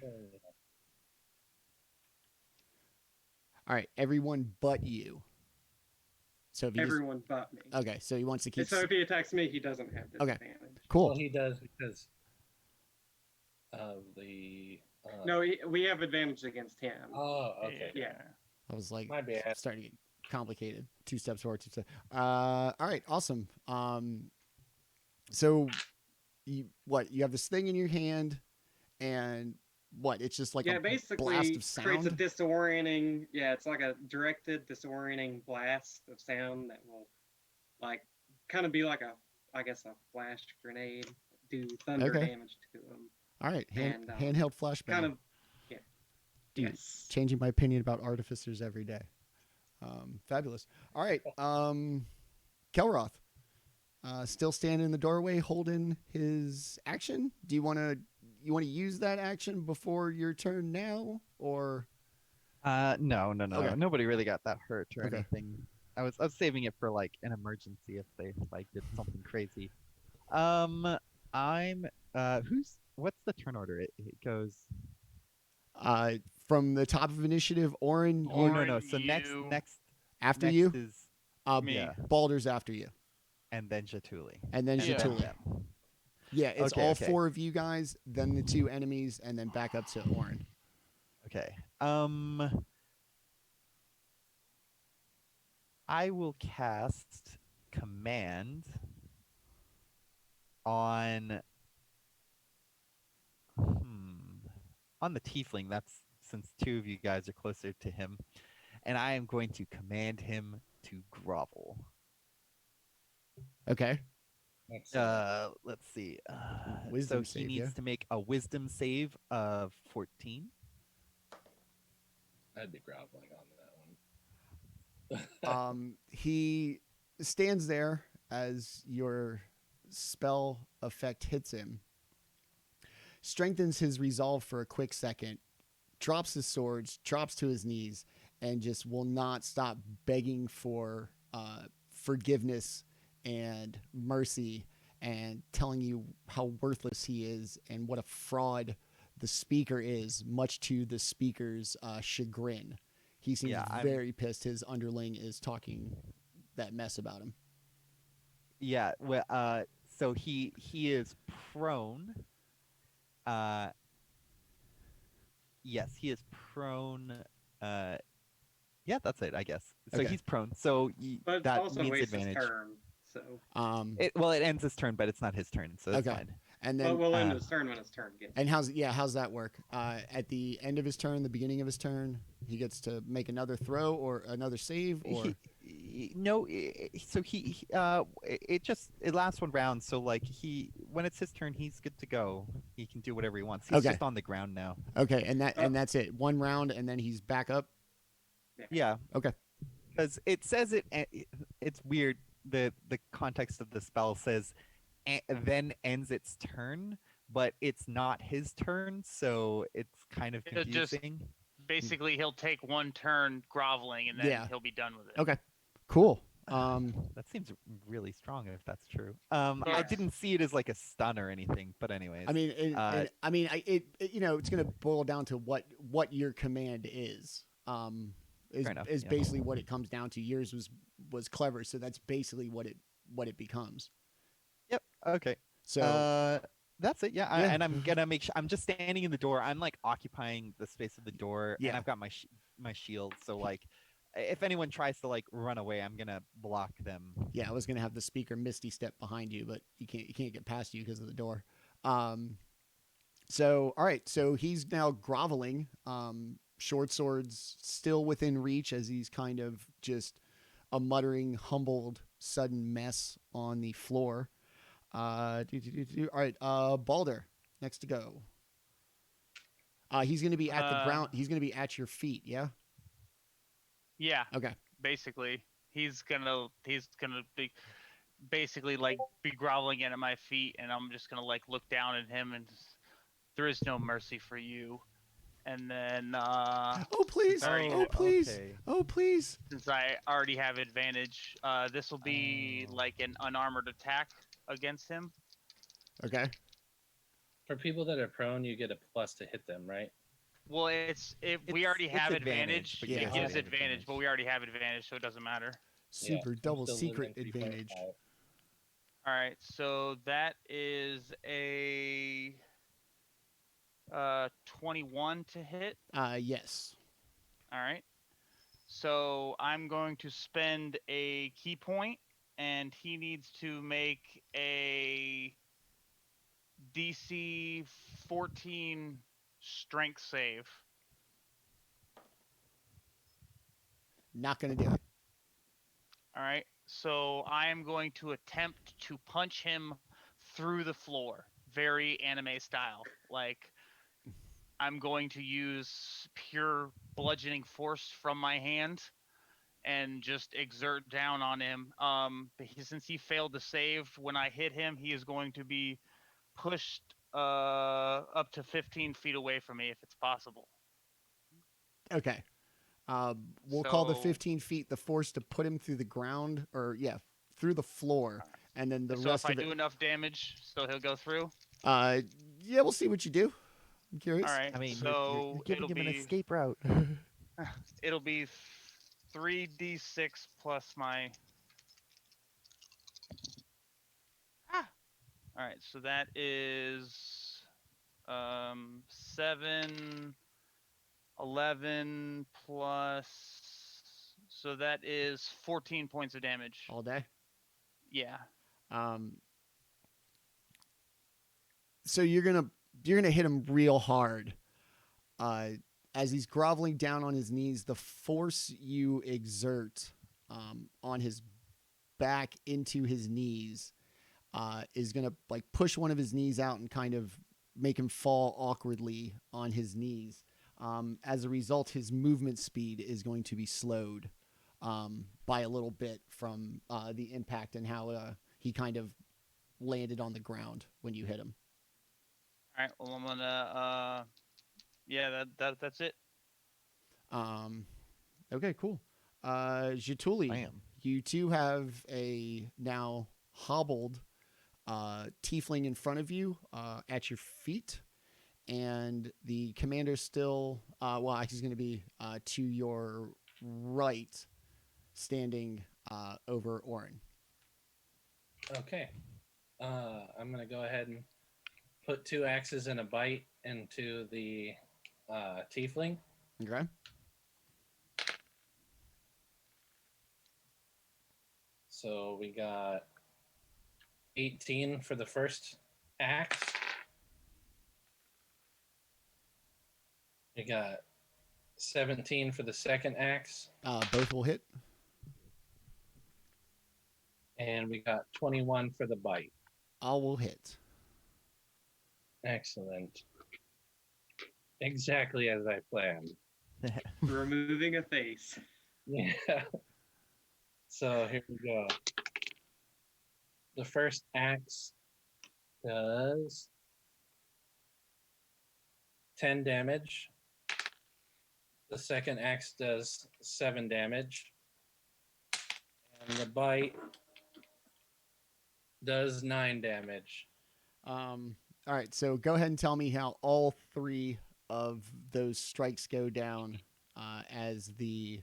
All right. Everyone but you. So if he Everyone but me. okay, so he wants to keep. So if he attacks me, he doesn't have disadvantage. Cool. Well, he does because of the. No, we have advantage against him. Oh, okay. Yeah. I was like, My bad. starting to get complicated. 2 steps forward, 2 steps. All right, awesome. So, you have this thing in your hand, and what? It's just like a basically blast of sound. creates a disorienting. Yeah, it's like a directed disorienting blast of sound that will, like, kind of be like a flash grenade, do thunder Okay. damage to him. All right, and, handheld flashbang. Kind of, yeah. Dude, Yes. changing my opinion about artificers every day. Fabulous. All right, Kelroth, still standing in the doorway, holding his action. Do you want to use that action before your turn now, or? No. Okay. Nobody really got that hurt or Okay. anything. I was saving it for like an emergency if they like did something crazy. What's the turn order? It goes. From the top of initiative, Orryn. Oh no. So next After next you, is Me. yeah, Baldr's after you, and then Jaatuuli. and then Yeah. Jaatuuli. them. Yeah, it's Okay, all okay. 4 of you guys, then the 2 enemies, and then back up to Orryn. Okay. I will cast command on the tiefling. That's since 2 of you guys are closer to him, and I am going to command him to grovel. Okay. Let's see. Wisdom so he save, needs yeah. to make a wisdom save of 14. I'd be groveling on that one. He stands there as your spell effect hits him, strengthens his resolve for a quick second, drops his swords, drops to his knees, and just will not stop begging for forgiveness and mercy and telling you how worthless he is and what a fraud the speaker is, much to the speaker's chagrin. He seems very pissed his underling is talking that mess about him. Yeah, well, so he is prone. Yes, he is prone. Yeah, that's it, I guess. So Okay. he's prone. So But that also means wastes his advantage. turn. So It ends his turn, but it's not his turn, so that's Okay. fine. And well, then we'll end his turn when his turn gets. and how's that work? At the end of his turn, the beginning of his turn, he gets to make another throw or another save, or So it lasts one round. So like when it's his turn, he's good to go. He can do whatever he wants. He's Okay. just on the ground now. okay, and that's it. One round, and then he's back up. Yeah, Okay. because it says it's weird. The context of the spell says then ends its turn, but it's not his turn, so it's kind of It'll just- confusing. Basically, he'll take one turn groveling, and then Yeah. he'll be done with it. Okay. Cool. That seems really strong if that's true. I Yeah. didn't see it as like a stun or anything, but anyways. I mean, it's going to boil down to what your command is. Fair enough, Is yeah. basically what it comes down to. Yours was clever, so that's basically what it becomes. Yep. Okay. So That's it. Yeah. Yeah. And I'm gonna make sure I'm just standing in the door. I'm like occupying the space of the door, Yeah. and I've got my shield. So like, if anyone tries to like run away, I'm gonna block them. yeah, I was going to have the speaker misty step behind you, but you can't get past you because of the door. So all right, so he's now groveling. Short swords still within reach as he's kind of just a muttering, humbled, sudden mess on the floor. All right, Baldr, next to go. He's going to be at the ground. He's going to be at your feet. Yeah. Yeah, Okay. basically, he's gonna be basically like be groveling at my feet, and I'm just gonna like look down at him, and there is no mercy for you. And then Oh please! Sorry. Oh please! Okay. Oh please! since I already have advantage, this will be like an unarmored attack against him. Okay. For people that are prone, you get a plus to hit them, right? Well, we It's- already it's have advantage, advantage. but you It have gives advantage. advantage, but we already have advantage, so it doesn't matter. Super I'm double still secret losing 3.5. advantage. All right, so that is a 21 to hit. Yes. All right. So I'm going to spend a key point, and he needs to make a DC 14 strength save. Not gonna do it. All right. So I am going to attempt to punch him through the floor, very anime style. Like I'm going to use pure bludgeoning force from my hand and just exert down on him. Since he failed to save when I hit him, he is going to be pushed up to 15 feet away from me if it's possible. Okay. We'll call the So- 15 feet the force to put him through the ground, or through the floor, and then the So rest if I of it. do enough damage, so he'll go through. Yeah, we'll see what you do. I'm curious. All right. I mean, so you're giving it'll him an be escape route. it'll be 3d6 plus my. All right. So that is 7, 11 plus. So that is 14 points of damage. All day. Yeah. So you're gonna hit him real hard. As he's groveling down on his knees, the force you exert on his back into his knees, is going to like push one of his knees out and kind of make him fall awkwardly on his knees. As a result, his movement speed is going to be slowed by a little bit from the impact and how he kind of landed on the ground when you hit him. All right. Well, I'm gonna. Yeah. That's it. Okay, cool. Jaatuuli, Bam. you two have a now hobbled tiefling in front of you at your feet, and the commander's still, he's going to be to your right, standing over Orryn. Okay. I'm going to go ahead and put 2 axes and a bite into the tiefling. Okay. So we got 18 for the first axe. We got 17 for the second axe. Both will hit. And we got 21 for the bite. All will hit. Excellent. Exactly as I planned. Removing a face. Yeah. So here we go. The first axe does 10 damage. The second axe does 7 damage. And the bite does 9 damage. All right, so go ahead and tell me how all 3 of those strikes go down as the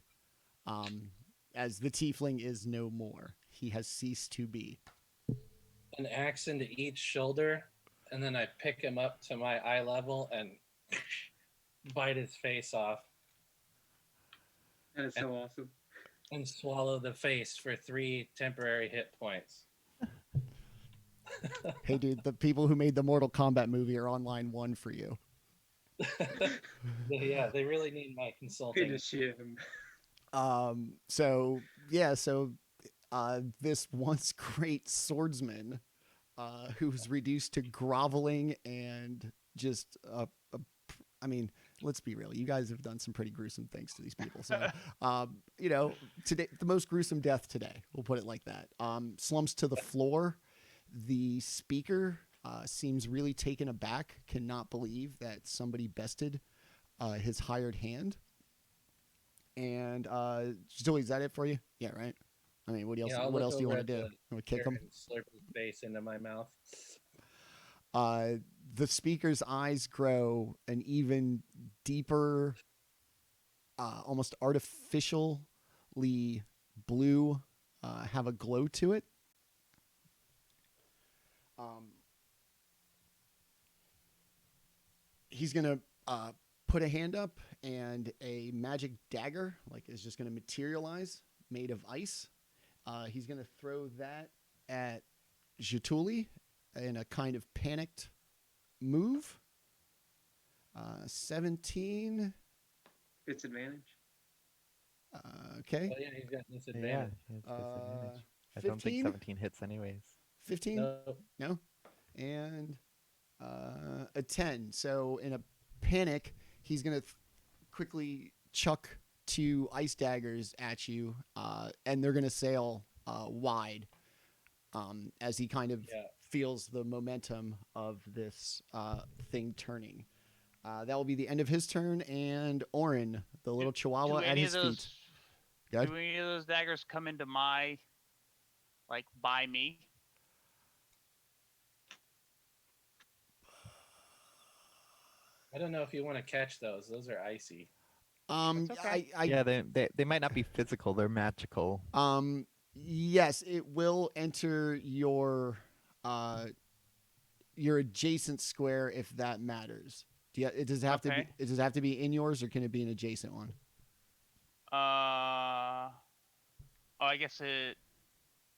tiefling is no more. He has ceased to be. An axe into each shoulder, and then I pick him up to my eye level and bite his face off. That is so awesome. And swallow the face for 3 temporary hit points. Hey, dude, the people who made the Mortal Kombat movie are on line 1 for you. Yeah, they really need my consulting. Finish him. So this once great swordsman who's reduced to groveling and just I mean, let's be real. You guys have done some pretty gruesome things to these people. So, today, the most gruesome death today, we'll put it like that. Slumps to the floor. The speaker seems really taken aback, cannot believe that somebody bested his hired hand. And Jaatuuli, is that it for you? Yeah, right. I mean, what else? Yeah, What else do you want to do? You want to kick him? Slurp his face into my mouth. The speaker's eyes grow an even deeper, almost artificially blue, have a glow to it. He's gonna put a hand up, and a magic dagger is just gonna materialize, made of ice. He's gonna throw that at Jaatuuli in a kind of panicked move. 17. It's advantage. Okay. Oh, yeah, he's got Yeah, disadvantage. it's disadvantage. I 15? don't think 17 hits anyways. 15? No. No? And a 10. So in a panic, he's going to quickly chuck 2 ice daggers at you, and they're going to sail wide as he kind of feels the momentum of this thing turning. That will be the end of his turn, and Orryn, the little chihuahua at his feet. Do any of those daggers come into my, by me? I don't know if you want to catch those. Those are icy. That's okay. Yeah, they might not be physical. They're magical. Yes, it will enter your adjacent square if that matters. Does it have to be? Does it have to be in yours, or can it be an adjacent one? I guess it.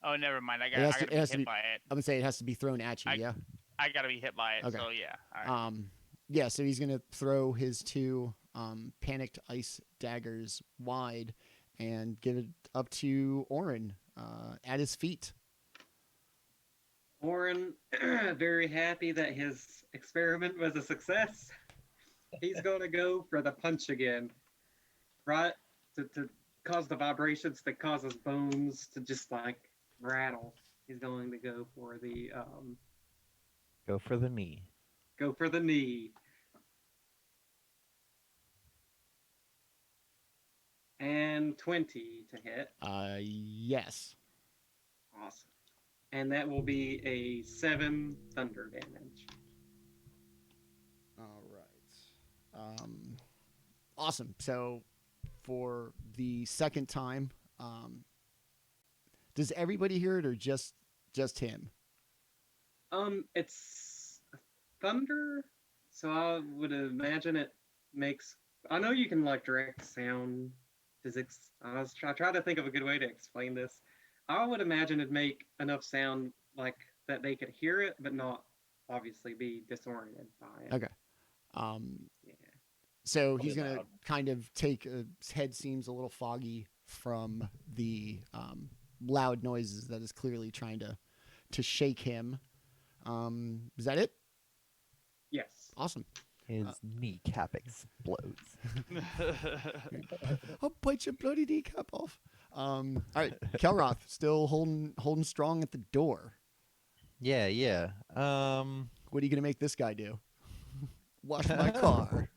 Oh, never mind. I gotta be hit by it. I'm gonna say it has to be thrown at you. Yeah. I gotta be hit by it. Okay. So yeah. All right. Yeah. So he's gonna throw his 2 panicked ice daggers wide, and give it up to Orryn. at his feet. Orryn, very happy that his experiment was a success. He's going to go for the punch again, right? To cause the vibrations that cause his bones to just like rattle. He's going to go for the Go for the knee. knee. And 20 to hit. Yes. Awesome. And that will be a 7 thunder damage. All right. Awesome. So for the second time, does everybody hear it or just him? It's thunder, so I would imagine it makes. I know you can like direct sound physics. I try to think of a good way to explain this. I would imagine it'd make enough sound like that they could hear it, but not obviously be disoriented by it. Okay. Yeah. So Probably he's gonna loud. kind of take. His head seems a little foggy from the loud noises that is clearly trying to shake him. Is that it? Yes. Awesome. His kneecap explodes. I'll bite your bloody kneecap off. All right, Kelroth still holding strong at the door. Yeah. What are you gonna make this guy do? Wash my car.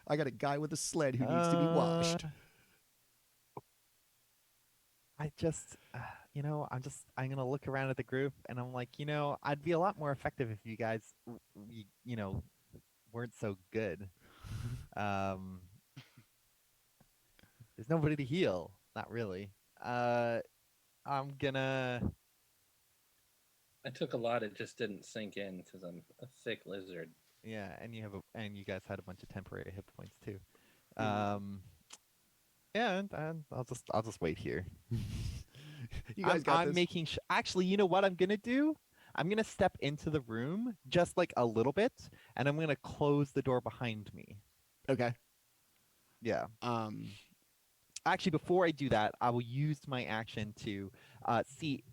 I got a guy with a sled who needs to be washed. I just, I'm gonna look around at the group, and I'm like, I'd be a lot more effective if you guys, weren't so good. There's nobody to heal. Not really. I'm gonna. I took a lot. It just didn't sink in because I'm a thick lizard. Yeah, and you guys had a bunch of temporary hit points too. Yeah, and I'll just wait here. You guys got I'm this. making actually, you know what I'm gonna do? I'm gonna step into the room just like a little bit, and I'm gonna close the door behind me. Okay. Yeah. Actually, before I do that, I will use my action to see.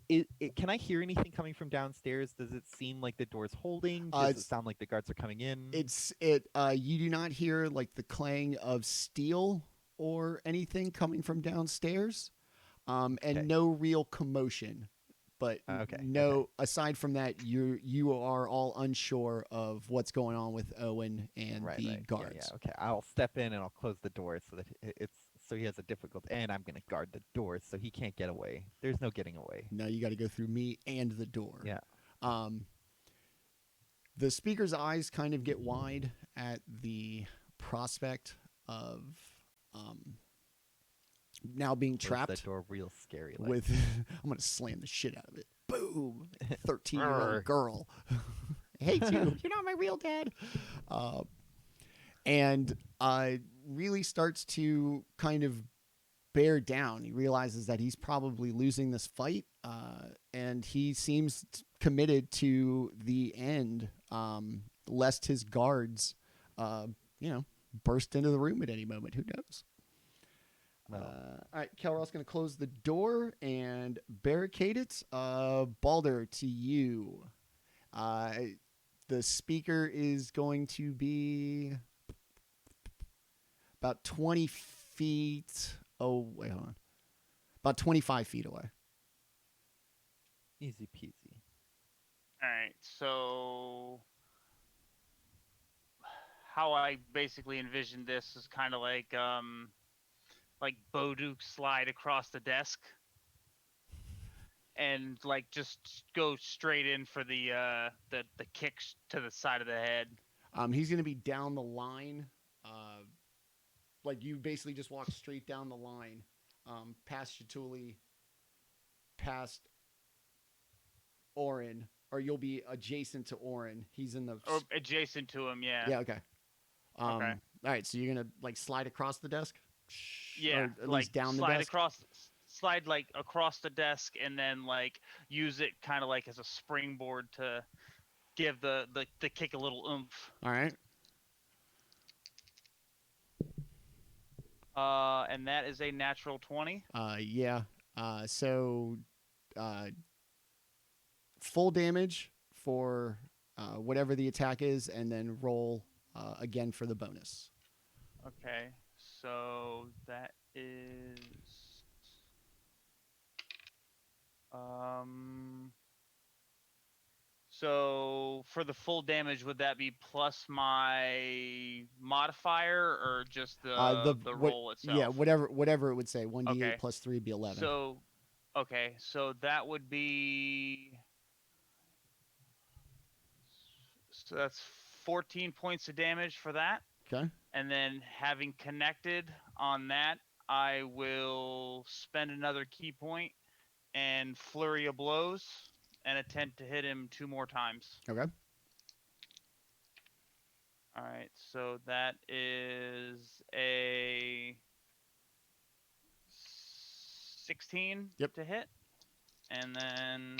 Can I hear anything coming from downstairs? Does it seem like the door's holding? Does it sound like the guards are coming in? You do not hear like the clang of steel or anything coming from downstairs, and Okay. no real commotion. But aside from that, you are all unsure of what's going on with Owen and the guards. Yeah, okay. I'll step in and I'll close the door so that so he has a difficult, and I'm gonna guard the door so he can't get away. There's no getting away. No, you got to go through me and the door. Yeah. The speaker's eyes kind of get wide at the prospect of now being Close trapped that door real scary. Like. with. I'm gonna slam the shit out of it. Boom! 13-year-old girl. I hate you. You're not my real dad. And really starts to kind of bear down. He realizes that he's probably losing this fight, and he seems committed to the end, lest his guards, burst into the room at any moment. Who knows? No. All right, Kelroth's going to close the door and barricade it. Baldr, to you. The speaker is going to be about 20 feet. Oh, wait, hold on. About 25 feet away. Easy peasy. All right, so how I basically envisioned this is kind of like Bowduke slide across the desk, and like just go straight in for the kicks to the side of the head. He's going to be down the line. Like you basically just walk straight down the line, past Jaatuuli, past Orryn, or you'll be adjacent to Orryn. He's in the Or adjacent to him, yeah. Yeah, okay. Okay. All right, so you're gonna like slide across the desk. Yeah, or at least down the desk. Slide like across the desk, and then like use it kind of like as a springboard to give the kick a little oomph. All right. And that is a natural 20. Yeah. So full damage for whatever the attack is, and then roll again for the bonus. Okay, so that is So for the full damage, would that be plus my modifier or just the roll itself? Yeah, whatever it would say. 1d8 Okay. plus 3 would be 11. So that would be that's 14 points of damage for that. Okay. And then having connected on that, I will spend another key point and flurry of blows and attempt to hit him 2 more times. Okay. All right, so that is a 16 to hit, and then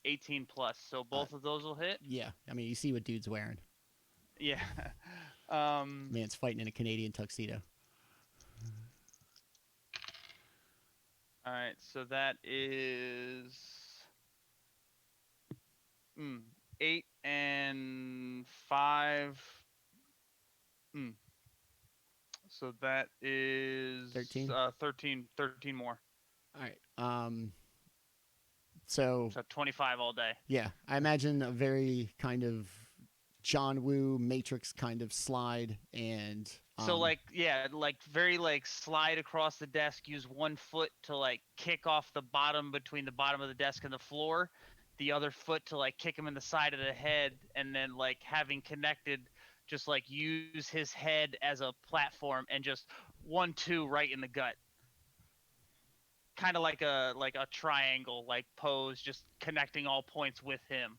18 plus. So both of those will hit. Yeah, I mean, you see what dude's wearing. Yeah. Man's fighting in a Canadian tuxedo. All right, so that is 8 and 5. So that is 13? 13 more. All right. So 25 all day. Yeah, I imagine a very kind of John Woo Matrix kind of slide, and so very slide across the desk, use one foot to kick off the bottom between the bottom of the desk and the floor, the other foot to kick him in the side of the head, and then having connected, just use his head as a platform and just 1-2 right in the gut. Kind of like a triangle pose, just connecting all points with him.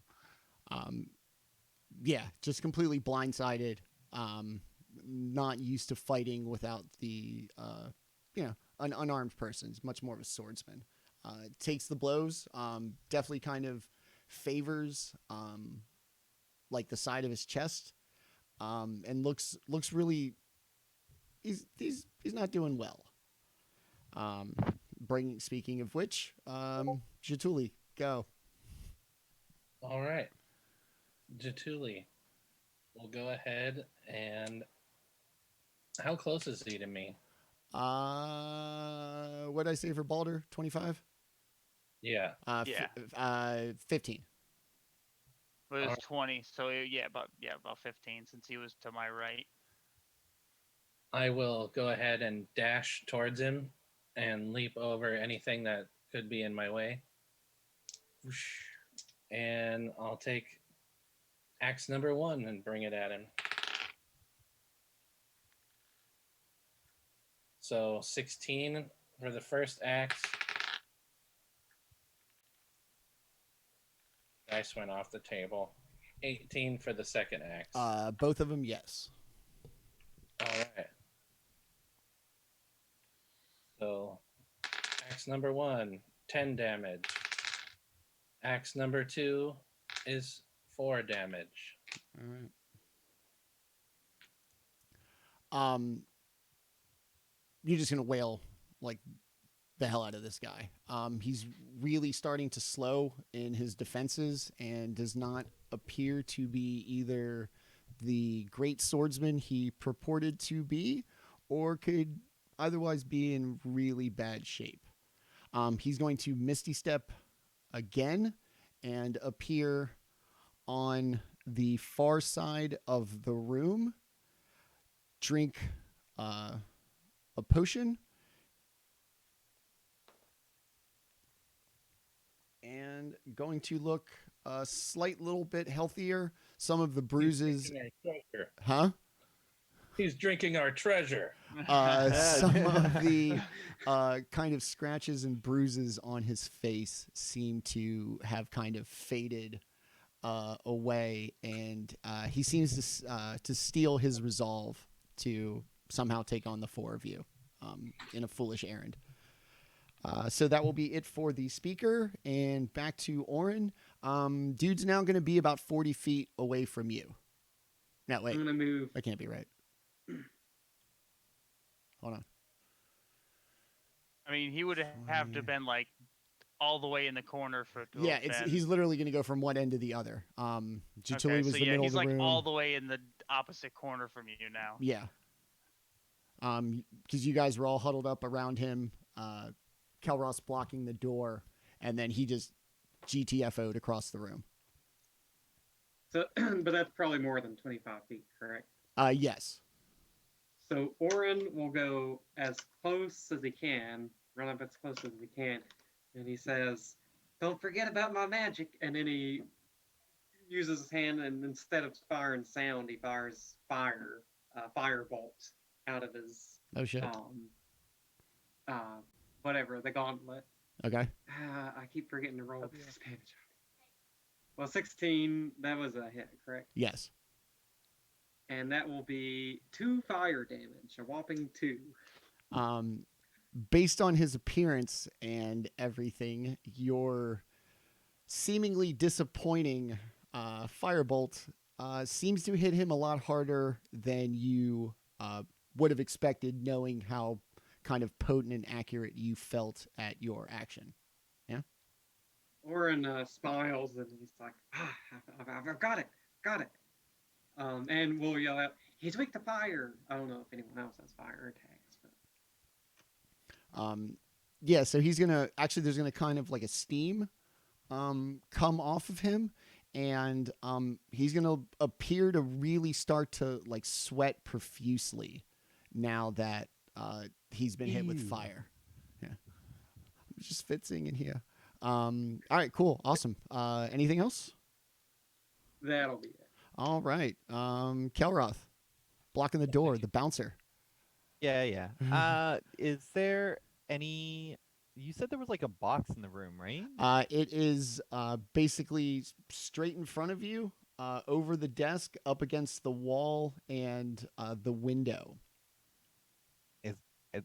Yeah, just completely blindsided. Not used to fighting without the an unarmed person. He's much more of a swordsman. Takes the blows. Definitely kind of favors the side of his chest. And looks really. He's not doing well. Speaking of which, Jaatuuli, go. All right. Jaatuuli will go ahead and... How close is he to me? What did I say for Baldr? 25? Yeah. 15. It was 20, so about 15 since he was to my right. I will go ahead and dash towards him and leap over anything that could be in my way. And I'll take axe number 1 and bring it at him. So 16 for the first axe. Dice went off the table. 18 for the second axe. Both of them, yes. All right. So, axe number 1, 10 damage. Axe number 2 is 4 damage. All right. You're just gonna wail the hell out of this guy. He's really starting to slow in his defenses and does not appear to be either the great swordsman he purported to be, or could otherwise be in really bad shape. He's going to Misty Step again and appear on the far side of the room, drink a potion, and going to look a slight little bit healthier. Some of the bruises... Huh? He's drinking our treasure. Some of the kind of scratches and bruises on his face seem to have kind of faded away, and he seems to steal his resolve to somehow take on the 4 of you in a foolish errand. So that will be it for the speaker, and back to Orryn. Dude's now going to be about 40 feet away from you. No, wait. I'm going to move. That can't be right. Hold on. I mean, he would have to been like all the way in the corner for it to Yeah, have been. he's literally going to go from one end to the other. Jaatuuli was so the middle he's of the like room. all the way in the opposite corner from you now. Yeah. Because you guys were all huddled up around him. Kelroth's blocking the door, and then he just GTFO'd across the room. So, but that's probably more than 25 feet, correct? Yes. So Orryn will go as close as he can, run up as close as he can, and he says, "Don't forget about my magic." And then he uses his hand, and instead of firing sound, he fires firebolt out of his Oh shit. Whatever, the gauntlet. Okay. I keep forgetting to roll Spanish. Well, 16, that was a hit, correct? Yes. And that will be 2 fire damage, a whopping 2. Based on his appearance and everything, your seemingly disappointing firebolt seems to hit him a lot harder than you would have expected, knowing how kind of potent and accurate you felt at your action. Yeah? Orryn smiles and he's like, I've got it. And we'll yell out, "He's weak to fire." I don't know if anyone else has fire attacks. But... Yeah, so he's going to, actually there's going to kind of like a steam come off of him, and he's going to appear to really start to like sweat profusely now that he's been hit with fire. Yeah. It just fitting in here. All right, cool. Awesome. Anything else? That'll be it. All right. Kelroth, blocking the door, the bouncer. Yeah. Is there any? You said there was like a box in the room, right? It is basically straight in front of you, over the desk, up against the wall and the window.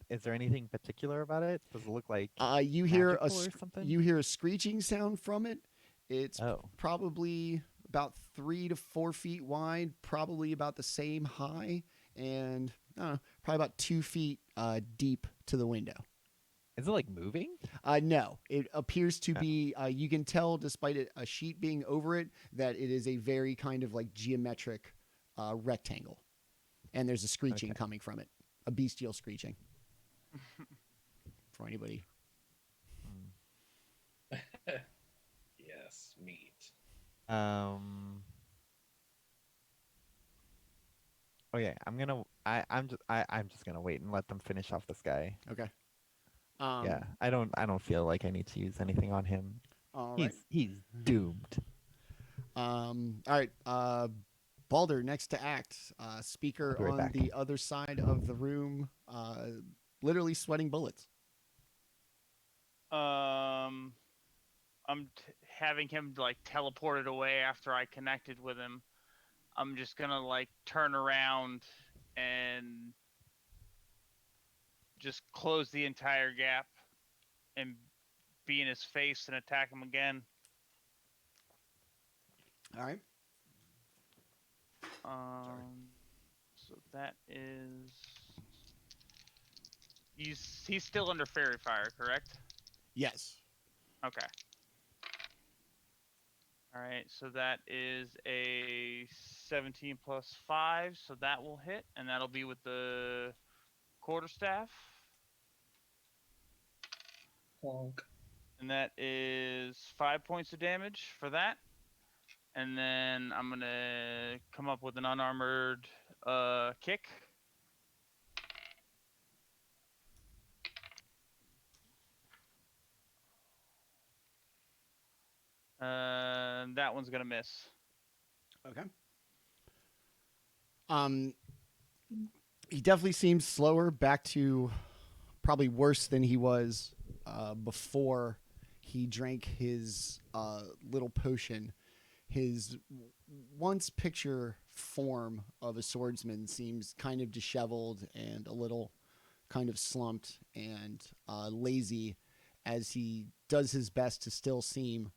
Is there anything particular about it? Does it look like you hear magical or something? you hear a screeching sound from it. It's Oh. probably about 3 to 4 feet wide, probably about the same high, and I don't know, probably about 2 feet deep to the window. Is it like moving? No, it appears to be. You can tell, despite a sheet being over it, that it is a very kind of like geometric rectangle, and there's a screeching coming from it, a bestial screeching. For anybody. Yes, meat. Oh yeah, I'm just gonna wait and let them finish off this guy. Okay. Yeah, I don't feel like I need to use anything on him. All right. He's doomed. All right. Baldr, next to act. Speaker I'll be right on back. the other side of the room, literally sweating bullets. I'm having him like teleported away after I connected with him. I'm just gonna like turn around and just close the entire gap and be in his face and attack him again. All right. So that is he's still under fairy fire, correct? Yes. Okay. All right, so that is a 17 plus 5, so that will hit, and that'll be with the quarterstaff. Plonk. And that is 5 points of damage for that. And then I'm going to come up with an unarmored kick. That one's going to miss. Okay. He definitely seems slower, back to probably worse than he was before he drank his little potion. His once picture form of a swordsman seems kind of disheveled and a little kind of slumped and lazy, as he does his best to still seem,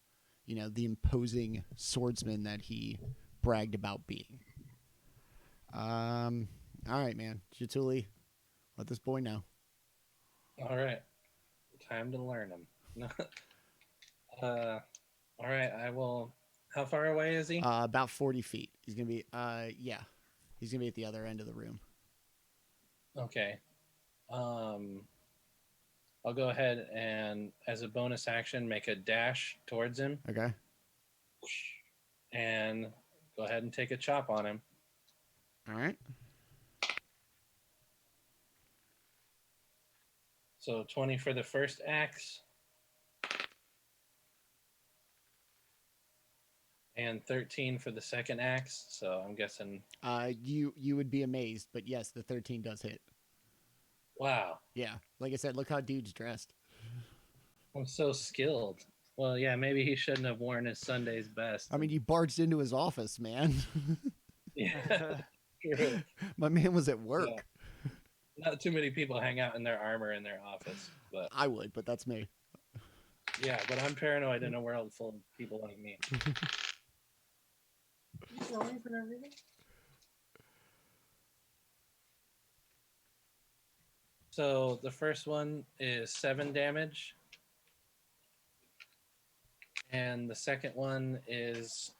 the imposing swordsman that he bragged about being. All right, man. Jaatuuli, let this boy know. All right. Time to learn them. All right, I will. How far away is he? About 40 feet. He's gonna be. Yeah, he's gonna be at the other end of the room. Okay. I'll go ahead and, as a bonus action, make a dash towards him Okay. and go ahead and take a chop on him. All right. So 20 for the first axe. And 13 for the second axe. So I'm guessing. You would be amazed, but yes, the 13 does hit. Wow. Yeah, like I said, look how dude's dressed. I'm so skilled. Well, yeah, maybe he shouldn't have worn his Sunday's best. I mean, you barged into his office, man. Yeah, true. My man was at work. Yeah. Not too many people hang out in their armor in their office, but I would, but that's me. yeah, but I'm paranoid in a world full of people like me. So the first one is 7 damage. And the second one is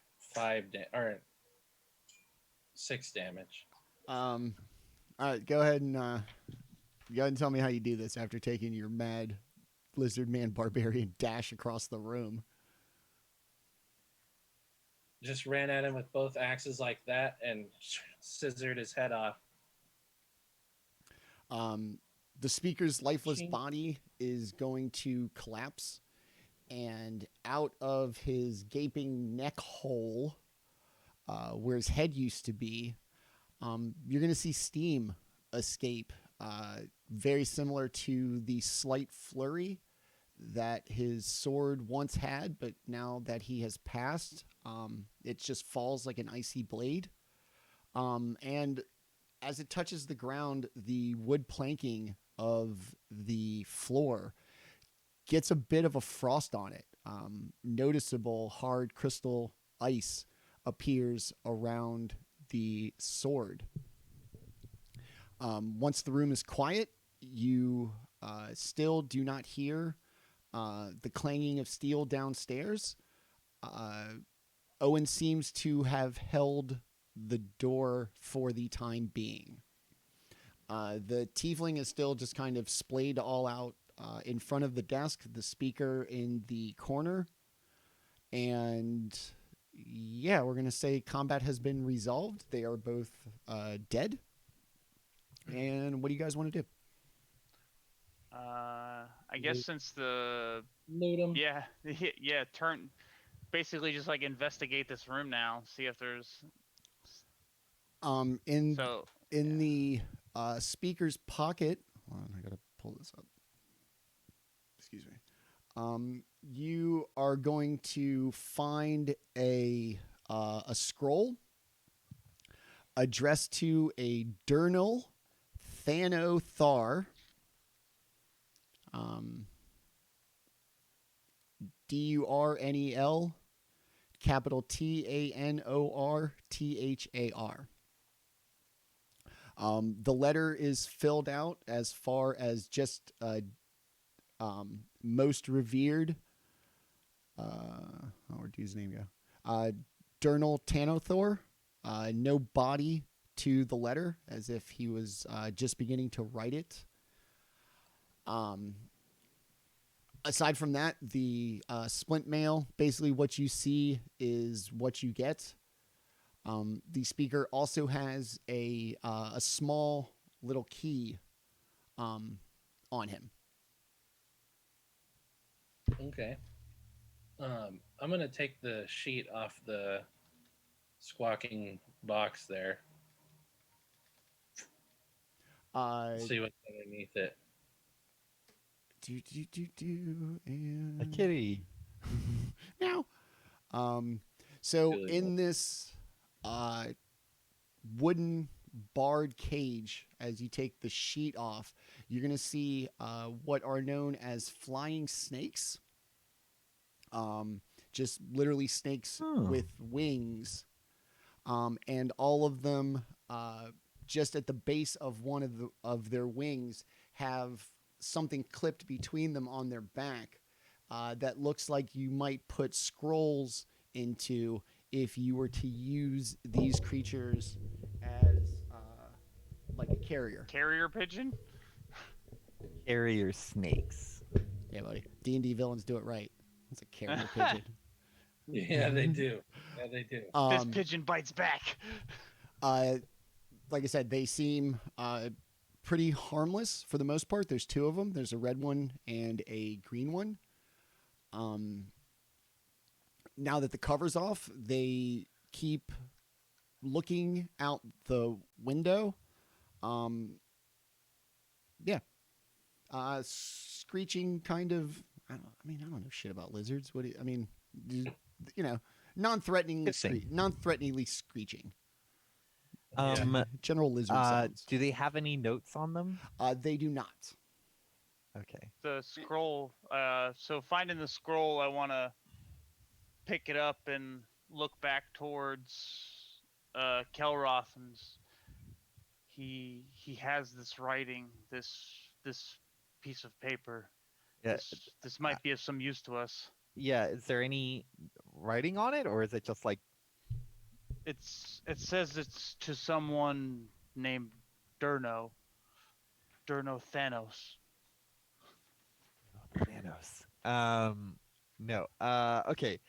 6 damage. All right, go ahead and tell me how you do this after taking your mad lizard man barbarian dash across the room. Just ran at him with both axes like that and scissored his head off. The speaker's lifeless Ching. body is going to collapse, and out of his gaping neck hole, where his head used to be, you're going to see steam escape, very similar to the slight flurry that his sword once had, but now that he has passed, it just falls like an icy blade. And as it touches the ground, the wood planking of the floor gets a bit of a frost on it. Noticeable hard crystal ice appears around the sword. Once the room is quiet, you still do not hear the clanging of steel downstairs. Owen seems to have held the door for the time being. The tiefling is still just kind of splayed all out in front of the desk, the speaker in the corner. And yeah, we're going to say combat has been resolved. They are both dead. And what do you guys want to do? I guess since the Loot him. yeah, turn basically just like investigate this room now, see if there's In the speaker's pocket. Hold on, I gotta pull this up. Excuse me. You are going to find a scroll addressed to a Durnal Thanothar. Durnel, capital Tanorthar. The letter is filled out as far as just most revered. Where'd his name go? Durnal Thanothar. No body to the letter, as if he was just beginning to write it. Aside from that, the splint mail, basically what you see is what you get. The speaker also has a small little key on him. Okay. I'm going to take the sheet off the squawking box there. See what's underneath it. And A kitty. Meow. So in this wooden barred cage, as you take the sheet off, you're going to see what are known as flying snakes. Just literally snakes with wings. And all of them, just at the base of one of their wings, have something clipped between them on their back that looks like you might put scrolls into if you were to use these creatures as like a carrier. Carrier pigeon. Carrier snakes. Yeah, buddy. D&D villains do it right. It's a carrier pigeon. Yeah, they do. Yeah, they do. This pigeon bites back. Like I said, they seem pretty harmless for the most part. There's two of them. There's a red one and a green one. Now that the cover's off, they keep looking out the window. Yeah. Screeching kind of. I don't know shit about lizards. Non-threateningly screeching. General lizard sounds. Do they have any notes on them? They do not. Okay. The scroll. So finding the scroll, I want to pick it up and look back towards Kelroth, and he has this writing, this piece of paper. Yeah. This might be of some use to us. Yeah. Is there any writing on it, or is it just like? It says it's to someone named Durno Thanos. Thanos. No. Okay.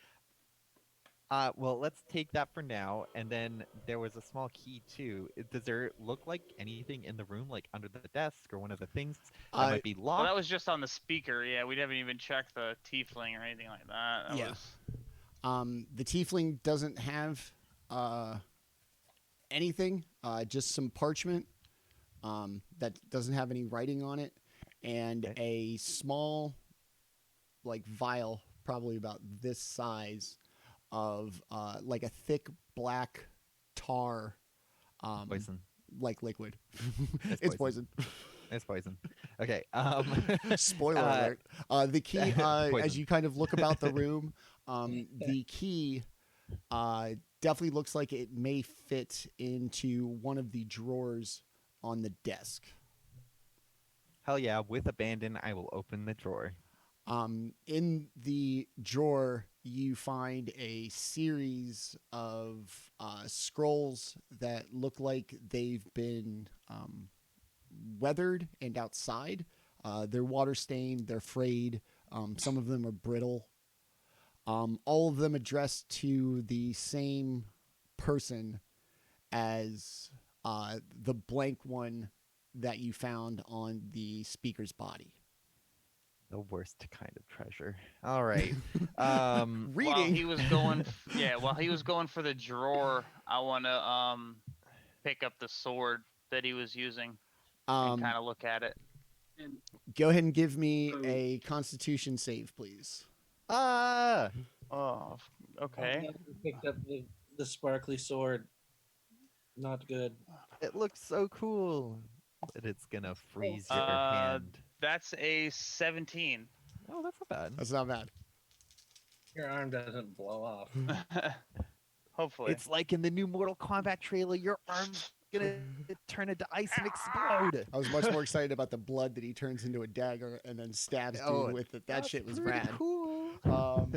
Well, let's take that for now. And then there was a small key too. Does there look like anything in the room, like under the desk or one of the things that might be locked? Well, that was just on the speaker. Yeah, we haven't even checked the tiefling or anything like that. The tiefling doesn't have anything. Just some parchment that doesn't have any writing on it, and a small, like vial, probably about this size, of like a thick black tar, Poison. like liquid. It's poison. It's poison. Okay. Spoiler alert. The key, as you kind of look about the room, the key definitely looks like it may fit into one of the drawers on the desk. Hell yeah! With abandon, I will open the drawer. In the drawer, you find a series of scrolls that look like they've been weathered and outside. They're water stained, they're frayed. Some of them are brittle. All of them addressed to the same person as the blank one that you found on the speaker's body. The worst kind of treasure. All right. Reading. While he was going for the drawer, I want to pick up the sword that he was using and kind of look at it. And Go ahead and give me a Constitution save, please. Oh, okay. Picked up the sparkly sword. Not good. It looks so cool, but it's gonna freeze your hand. That's a 17. Oh, that's not bad. That's not bad. Your arm doesn't blow off. Hopefully. It's like in the new Mortal Kombat trailer. Your arm's gonna turn into ice and explode. I was much more excited about the blood that he turns into a dagger and then stabs dude with it. That shit was pretty rad. cool. All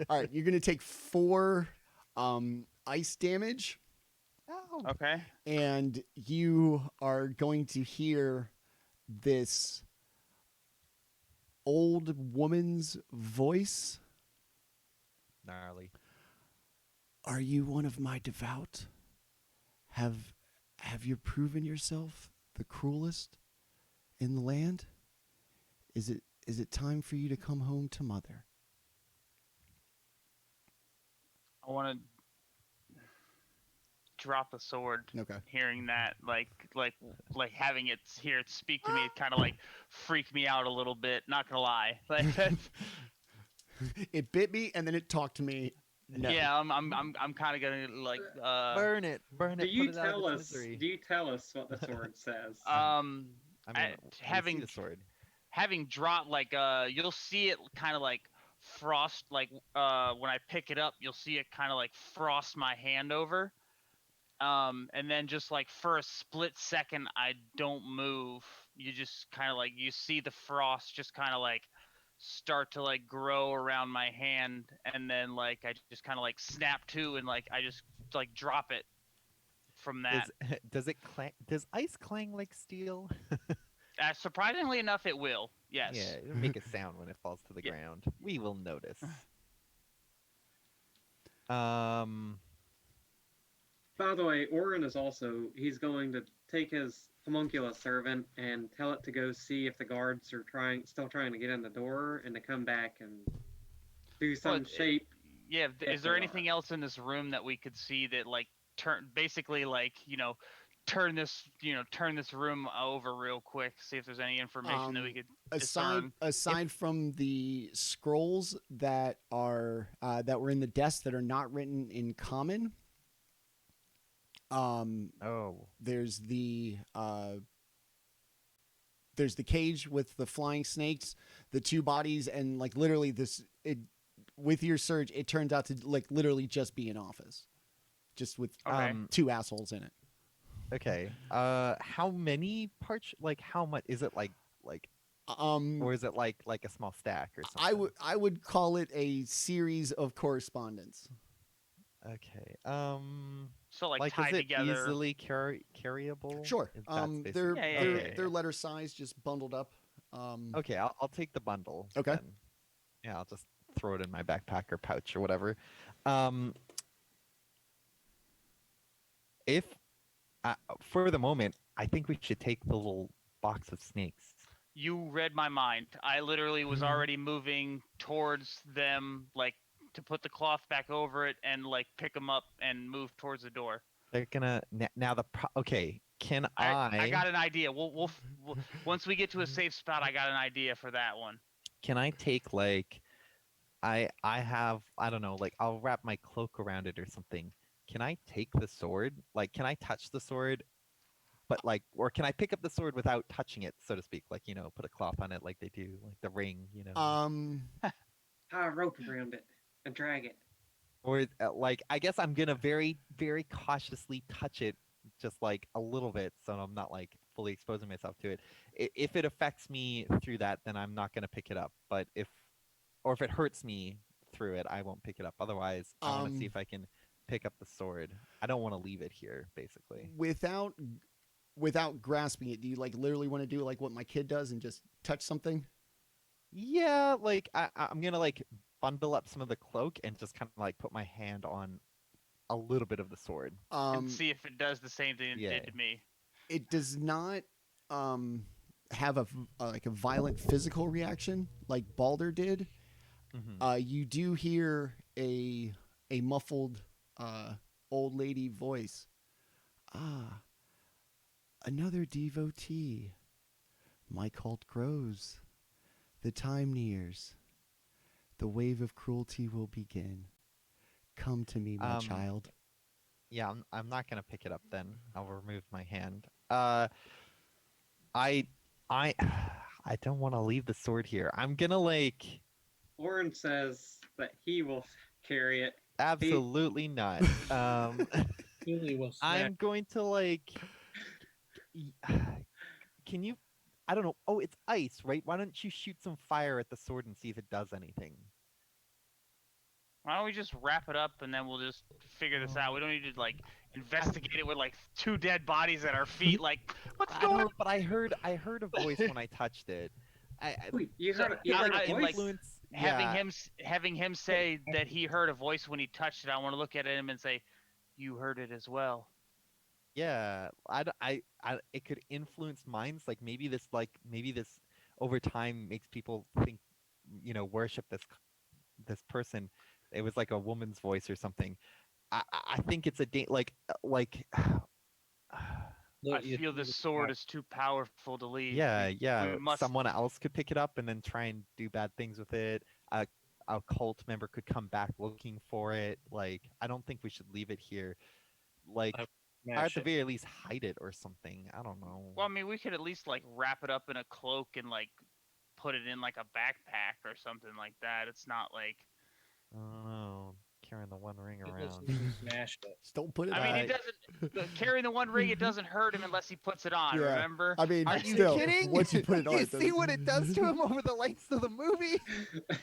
right, you're gonna take 4 ice damage, Ow. Okay. and you are going to hear this old woman's voice. Gnarly. Are you one of my devout? Have you proven yourself the cruelest in the land? Is it time for you to come home to mother? I want to drop the sword. Okay. Hearing that, like having it hear it speak to me, it kind of like freaked me out a little bit. Not gonna lie. Like, It bit me and then it talked to me. No. yeah, I'm kind of gonna like Burn it. Burn it. do you put it out of tell its us? misery. Do you tell us what the sword says? I mean, having we see the sword. having dropped like you'll see it kind of like frost like when I pick it up, you'll see it kind of like frost my hand over. And then just like for a split second I don't move, you just kind of like you see the frost just kind of like start to like grow around my hand, and then like I just kind of like snap to, and like I just like drop it from that. Does it clang? Does ice clang like steel? Surprisingly enough, it will. Yeah, Yes. it'll make a sound when it falls to the Yeah. ground. We will notice. Um. By the way, Orryn is also, he's going to take his homunculus servant and tell it to go see if the guards are still trying to get in the door, and to come back and do some shape. Yeah. if Is there they anything are. else in this room that we could see that like basically like turn this room over real quick, see if there's any information that we could discern. Aside from the scrolls that are that were in the desk that are not written in common, Oh. there's the cage with the flying snakes, the two bodies, and like literally with your search, it turns out to like literally just be an office, just with Okay. two assholes in it. Okay. How many parts? Like, how much is it? Like, or is it like a small stack or something? I would call it a series of correspondence. Okay. So like Like, tied is it together. easily carryable? Sure. If that's basically- They're Yeah, they're okay. they're letter size, just bundled up. Okay, I'll take the bundle. Okay. then. Yeah, I'll just throw it in my backpack or pouch or whatever. If for the moment, I think we should take the little box of snakes. You read my mind. I literally was already moving towards them, like to put the cloth back over it and like pick them up and move towards the door. They're gonna now okay. Can I got an idea. We'll once we get to a safe spot, I got an idea for that one. Can I take like I have I don't know, like I'll wrap my cloak around it or something. Can I take the sword? Like can I touch the sword? But like or can I pick up the sword without touching it, so to speak? Like, put a cloth on it like they do, like the ring, Tie a rope around it and drag it. Or like I guess I'm gonna very, very cautiously touch it just like a little bit so I'm not like fully exposing myself to it. If it affects me through that, then I'm not gonna pick it up. But if it hurts me through it, I won't pick it up. Otherwise, I want to see if I can pick up the sword. I don't want to leave it here, basically. Without grasping it, do you like literally want to do like what my kid does and just touch something? Yeah, like I'm gonna like bundle up some of the cloak and just kind of like put my hand on a little bit of the sword. And see if it does the same thing it did to me. It does not have a violent physical reaction like Baldr did. Mm-hmm. You do hear a muffled old lady voice. Ah, another devotee. My cult grows. The time nears. The wave of cruelty will begin. Come to me, my child. Yeah, I'm not gonna pick it up then. I'll remove my hand. I don't want to leave the sword here. I'm gonna like. Orryn says that he will carry it. Absolutely not. Julie will smack. I'm going to like. Can you? I don't know. Oh, it's ice, right? Why don't you shoot some fire at the sword and see if it does anything? Why don't we just wrap it up and then we'll just figure this out? We don't need to like investigate it with like two dead bodies at our feet. Like, what's going on? But I heard a voice when I touched it. Wait, you heard a like, voice? Having him say that he heard a voice when he touched it, I want to look at him and say, "You heard it as well." Yeah, it could influence minds. Like maybe this over time makes people think, worship this person. It was like a woman's voice or something. I think it's a like. I feel this sword is too powerful to leave. Yeah. We must... Someone else could pick it up and then try and do bad things with it. A cult member could come back looking for it. Like, I don't think we should leave it here. Like, or at the very least hide it or something. I don't know. Well, I mean, we could at least like wrap it up in a cloak and like put it in like a backpack or something like that. It's not like. I don't know. Karen carrying the One Ring Just around. smash it. Just don't put it I on. mean, he doesn't. Carrying the One Ring, it doesn't hurt him unless he puts it on. Yeah. Remember? I mean, Are you still, kidding? once you put it on, You it see doesn't- what it does to him over the length of the movie?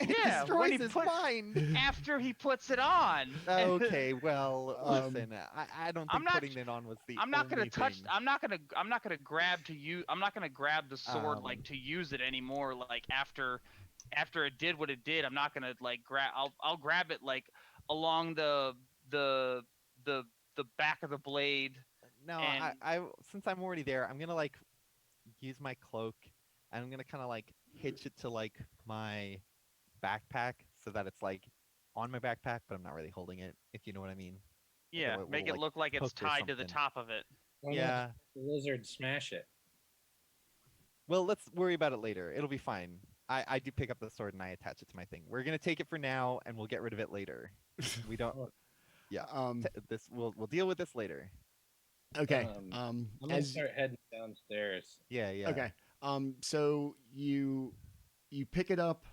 It Yeah, when destroys he his puts- mind. After he puts it on. Okay, well, listen, I don't I'm think not- putting it on was the I'm not gonna only touch. thing. I'm not gonna grab to you. I'm not gonna grab the sword Um, like to use it anymore. Like after it did what it did, I'm not gonna like grab. I'll grab it like along the back of the blade. No, and- I since I'm already there, I'm gonna like use my cloak, and I'm gonna kind of like hitch it to like my backpack so that it's like on my backpack, but I'm not really holding it. If you know what I mean. Yeah, little, make it like, look like it's hook or tied to the something. top of it. Why not Yeah. the lizard smash it? Well, let's worry about it later. It'll be fine. I do pick up the sword and I attach it to my thing. We're gonna take it for now, and we'll get rid of it later. We don't. Yeah. This we'll deal with this later. Okay. I'm gonna start heading downstairs. Yeah. Yeah. Okay. So you pick it up.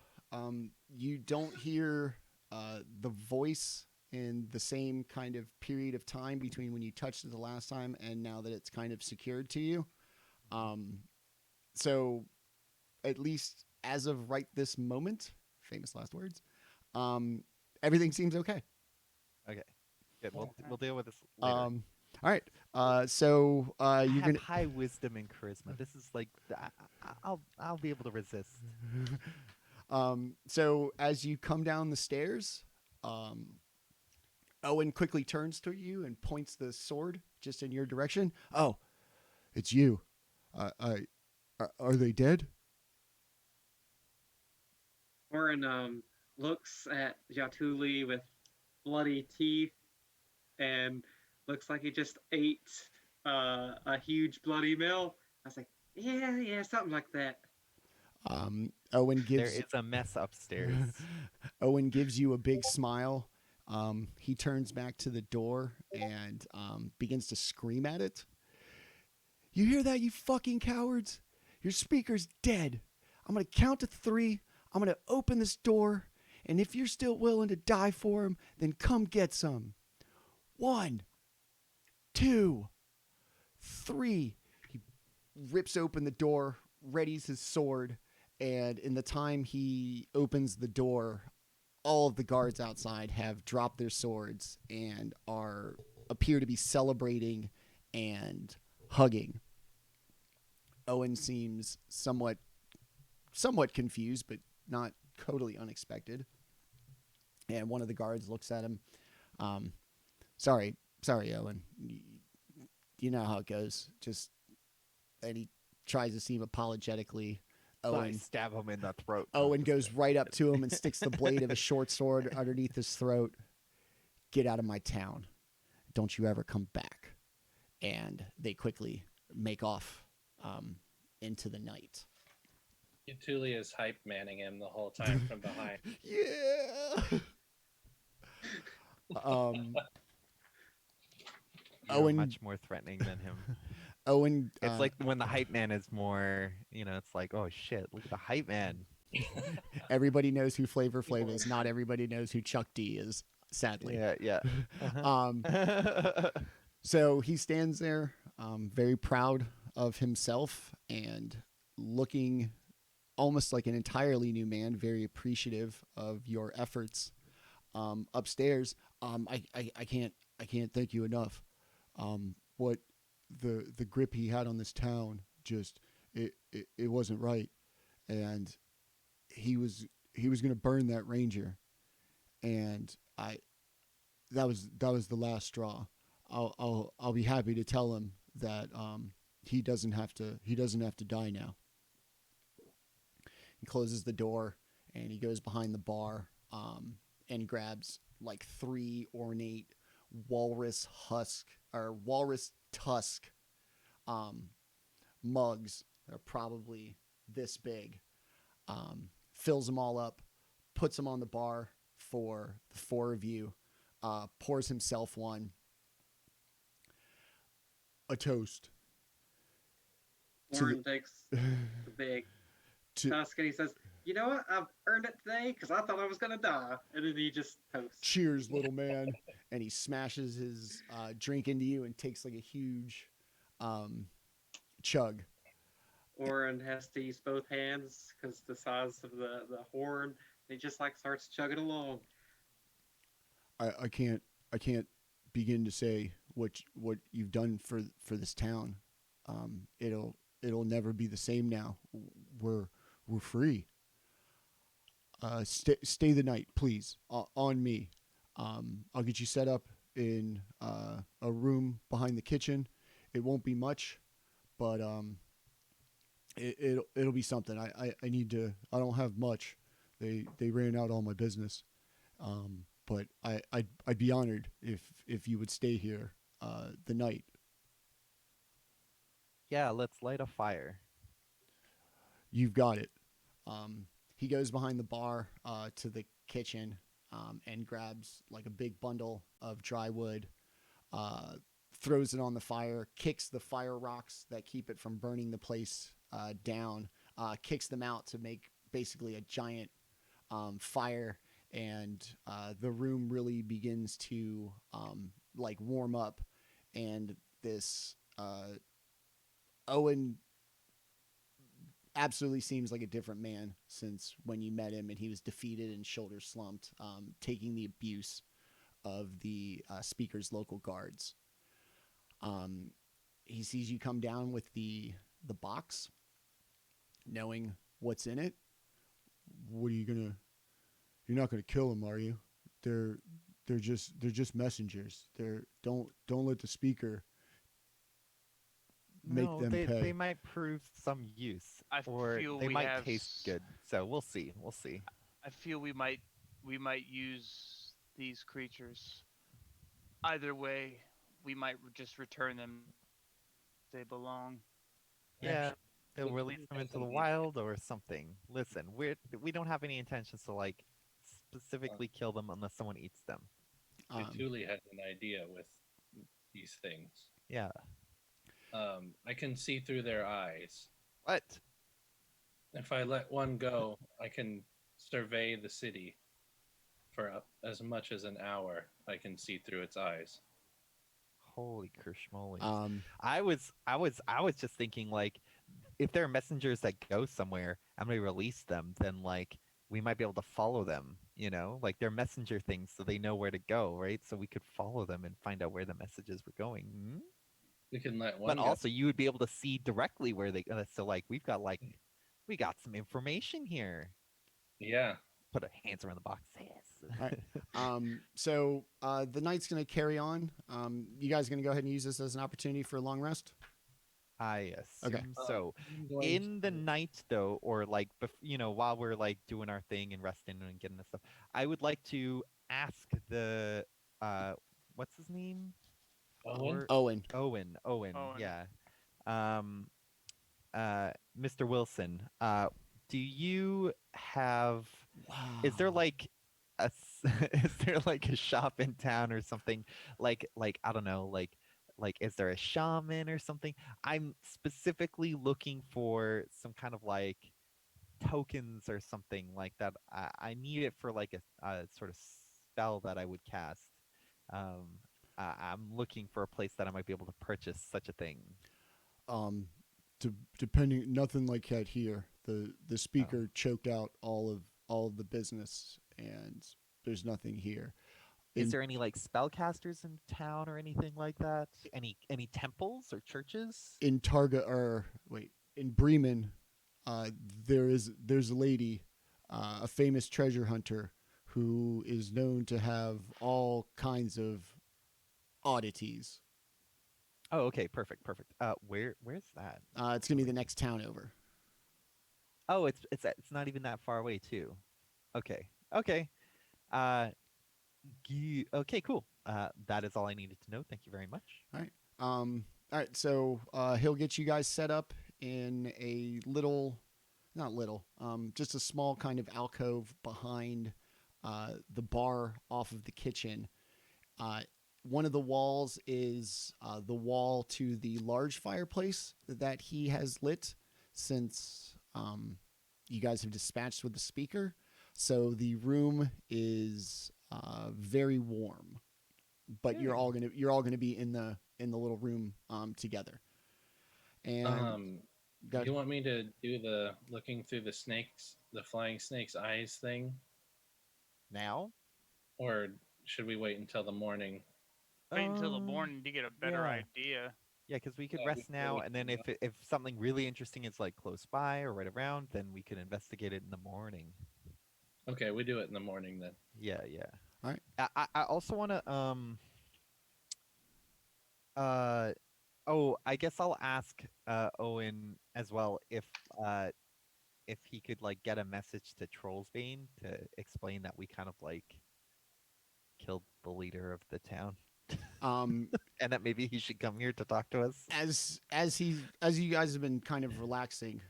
You don't hear the voice in the same kind of period of time between when you touched it the last time and now that it's kind of secured to you. So at least as of right this moment, famous last words, everything seems okay. Okay. Good. We'll deal with this later. All right. So I you're have gonna. high wisdom and charisma. This is like I'll be able to resist. So as you come down the stairs, Owen quickly turns to you and points the sword just in your direction. Oh, it's you. Are they dead? Orryn looks at Jaatuuli with bloody teeth and looks like he just ate a huge bloody meal. I was like, yeah, something like that. Owen There gives is a mess upstairs. Owen gives you a big smile. He turns back to the door and begins to scream at it. You hear that, you fucking cowards? Your speaker's dead. I'm going to count to 3. I'm going to open this door. And if you're still willing to die for him, then come get some. 1, 2, 3. He rips open the door, readies his sword. And in the time he opens the door, all of the guards outside have dropped their swords and appear to be celebrating and hugging. Owen seems somewhat confused, but not totally unexpected. And one of the guards looks at him. Sorry, Owen. You know how it goes. And he tries to seem apologetically. I stab him in the throat. Owen goes right up to him and sticks the blade of a short sword underneath his throat. Get out of my town. Don't you ever come back. And they quickly make off into the night. Jaatuuli is hype manning him the whole time from behind. Yeah. You're Owen- much more threatening than him. Owen. It's like when the hype man is more, it's like, oh shit, look at the hype man. Everybody knows who Flavor Flav is. Not everybody knows who Chuck D is, sadly. Yeah. So he stands there, very proud of himself and looking almost like an entirely new man, very appreciative of your efforts. Upstairs, I can't thank you enough. What the grip he had on this town, just it wasn't right, and he was gonna burn that ranger, and that was the last straw. I'll be happy to tell him that he doesn't have to die now. He closes the door and he goes behind the bar and grabs like 3 ornate walrus tusk mugs that are probably this big. Fills them all up, puts them on the bar for the 4 of you, pours himself one. A toast. Orryn takes the big tusk and he says, You know what? I've earned it today because I thought I was gonna die. And then he just toasts. Cheers, little man. And he smashes his drink into you and takes like a huge chug. Orryn has to use both hands because the size of the horn. He just like starts chugging along. I can't begin to say what you've done for this town. It'll never be the same now. We're free. Stay the night, please, on me. I'll get you set up in a room behind the kitchen. It won't be much, but it'll be something. I need to. I don't have much. They ran out all my business. But I'd be honored if you would stay here the night. Yeah, let's light a fire. You've got it. He goes behind the bar to the kitchen and grabs like a big bundle of dry wood, throws it on the fire, kicks the fire rocks that keep it from burning the place down, kicks them out to make basically a giant fire, and the room really begins to like warm up, and this Owen absolutely seems like a different man since when you met him and he was defeated and shoulder slumped, taking the abuse of the speaker's local guards. He sees you come down with the box, knowing what's in it. What are you gonna? You're not gonna kill them, are you? They're just messengers. Don't let the speaker make No, them they pay. might prove some use, I or feel they we might have taste good. So we'll see. We'll see. I feel we might use these creatures. Either way, we might just return them. They belong. Yeah, they'll Actually, release them into the doesn't need wild or something. Listen, we don't have any intentions to like specifically kill them unless someone eats them. Jaatuuli has an idea with these things. Yeah. I can see through their eyes. What? If I let one go, I can survey the city for as much as an hour. I can see through its eyes. Holy Krishmoly. Um, I was just thinking like if there are messengers that go somewhere and we release them, then like we might be able to follow them, you know? Like they're messenger things so they know where to go, right? So we could follow them and find out where the messages were going. Hmm? We can let one But go. also you would be able to see directly where they so like we got some information here. Yeah. Put our hands around the box. Yes. right. So the night's going to carry on. You guys going to go ahead and use this as an opportunity for a long rest? I assume Okay. so. I'm going In the to- night though, or like while we're like doing our thing and resting and getting this stuff, I would like to ask the what's his name? Owen? Owen. Owen. Owen. Yeah. Um Mr. Wilson, do you have Wow. is there like is there like a shop in town or something like I don't know like is there a shaman or something? I'm specifically looking for some kind of like tokens or something like that. I need it for like a sort of spell that I would cast. Um, I'm looking for a place that I might be able to purchase such a thing. Depending, nothing like that here. The speaker choked out all of the business, and there's nothing here. Is In- there any like spellcasters in town or anything like that? Any temples or churches? in Targa or wait in Bremen, there's a lady, a famous treasure hunter who is known to have all kinds of oddities. Oh, okay, perfect. Where's that? It's gonna be the next town over. Oh, it's not even that far away too. Okay. Uh, okay, cool. That is all I needed to know. Thank you very much. All right. So he'll get you guys set up in a little, not little, just a small kind of alcove behind the bar off of the kitchen. One of the walls is the wall to the large fireplace that he has lit since you guys have dispatched with the speaker, so the room is very warm. But you're all gonna be in the little room together. And Do you want me to do the looking through the flying snake's eyes thing, Now? or should we wait until the morning? Wait until the Um, morning to get a better yeah. idea. Yeah, because we could Yeah, rest now, wait and then till if something really interesting is like close by or right around, then we could investigate it in the morning. Okay, we do it in the morning then. Yeah, yeah. All right. I also want to uh oh, I guess I'll ask Owen as well if he could like get a message to Trollsbane to explain that we kind of like killed the leader of the town. Um, And that maybe he should come here to talk to us. as you guys have been kind of relaxing,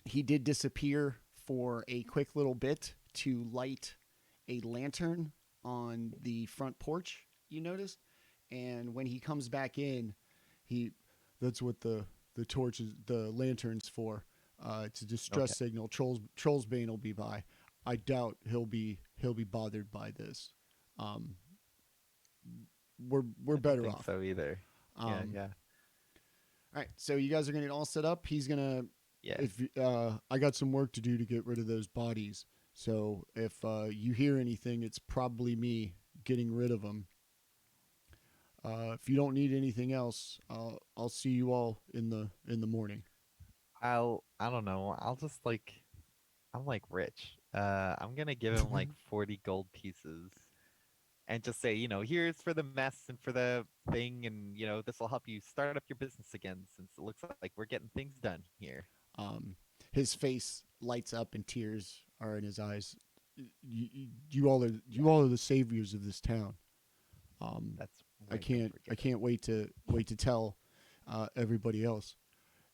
he did disappear for a quick little bit to light a lantern on the front porch. You noticed, and when he comes back in, that's what the lantern's for. It's a distress signal. Trollsbane will be by. I doubt he'll be bothered by this. We're I don't better think off. so either. Yeah, yeah. All right, so you guys are gonna get all set up. He's gonna. Yeah. If I got some work to do to get rid of those bodies, so if you hear anything, it's probably me getting rid of them. If you don't need anything else, I'll see you all in the morning. I don't know. I'm like rich. I'm gonna give him like 40 gold pieces and just say, here's for the mess and for the thing, and this will help you start up your business again since it looks like we're getting things done here. His face lights up and tears are in his eyes. You all are the saviors of this town. That's I can't wait to tell everybody else.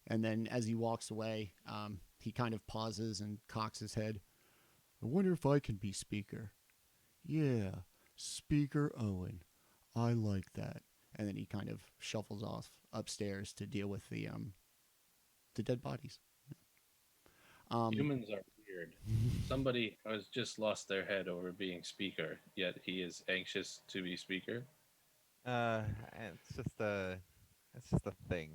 And then as he walks away, he kind of pauses and cocks his head. I wonder if I can be speaker. Yeah, Speaker Owen. I like that. And then he kind of shuffles off upstairs to deal with the dead bodies. Humans are weird. Somebody has just lost their head over being speaker, yet he is anxious to be speaker. It's just a thing.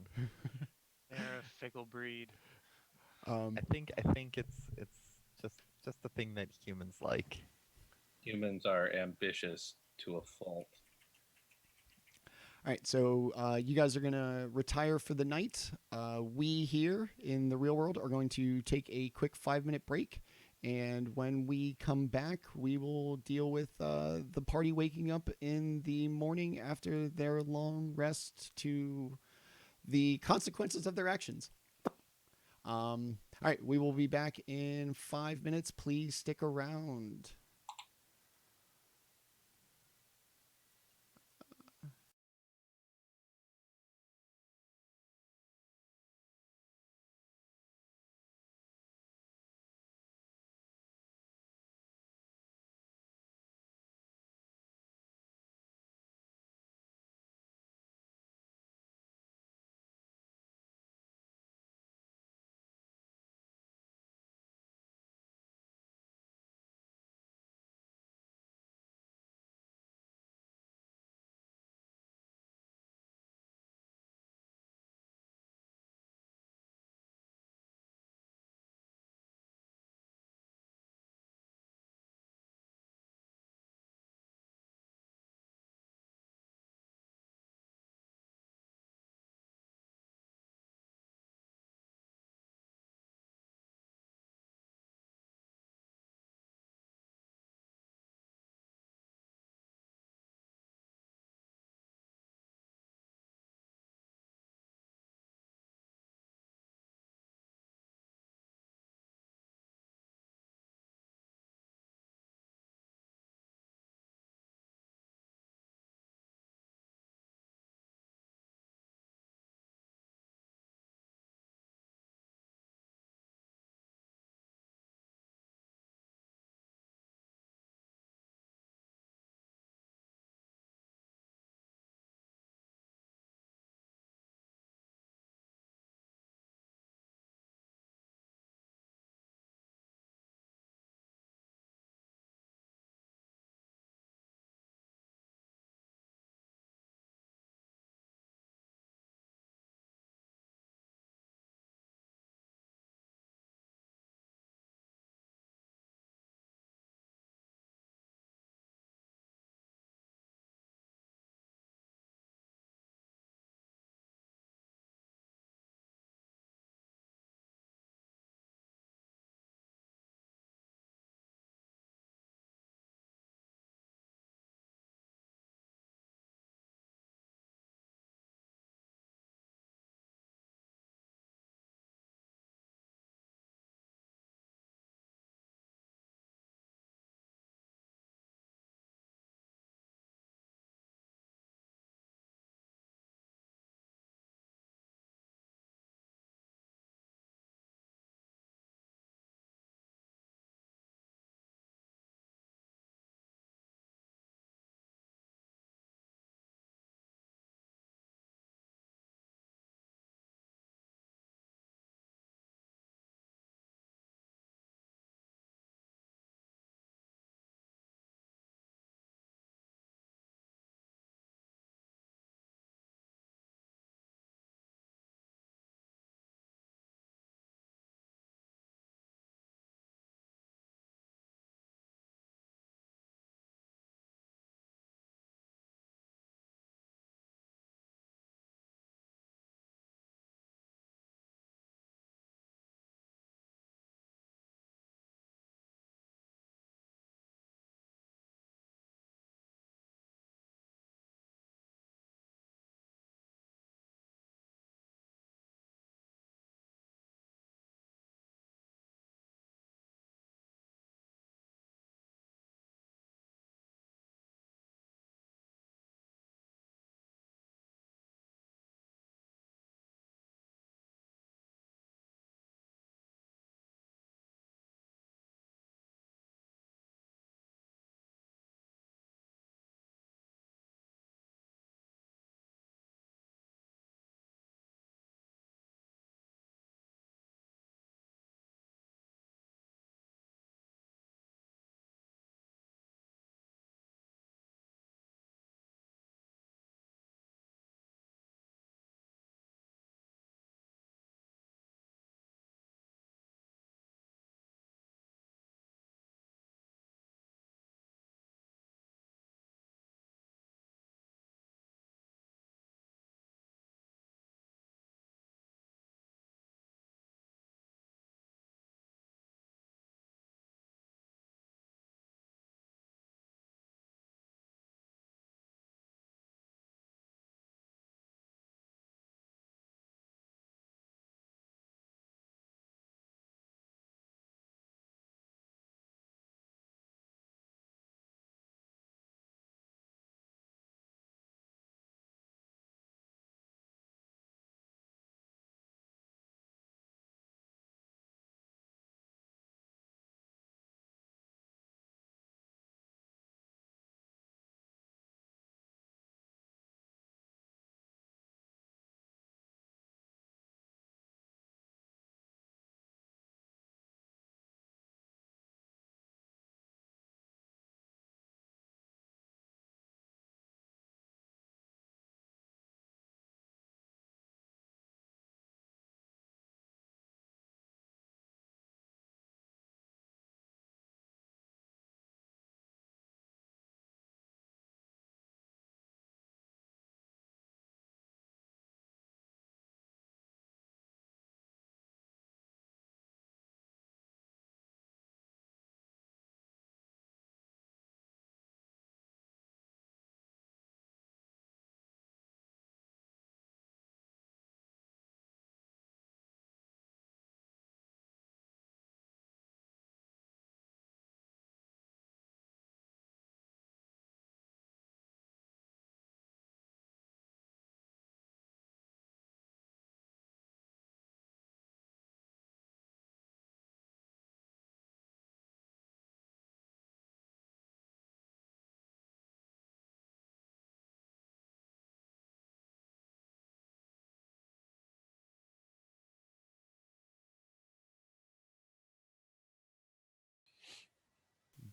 They're a fickle breed. Um, I think it's just a thing that humans like. Humans are ambitious to a fault. All right, so you guys are going to retire for the night. We here in the real world are going to take a quick 5-minute break. And when we come back, we will deal with the party waking up in the morning after their long rest to the consequences of their actions. All right, we will be back in 5 minutes. Please stick around.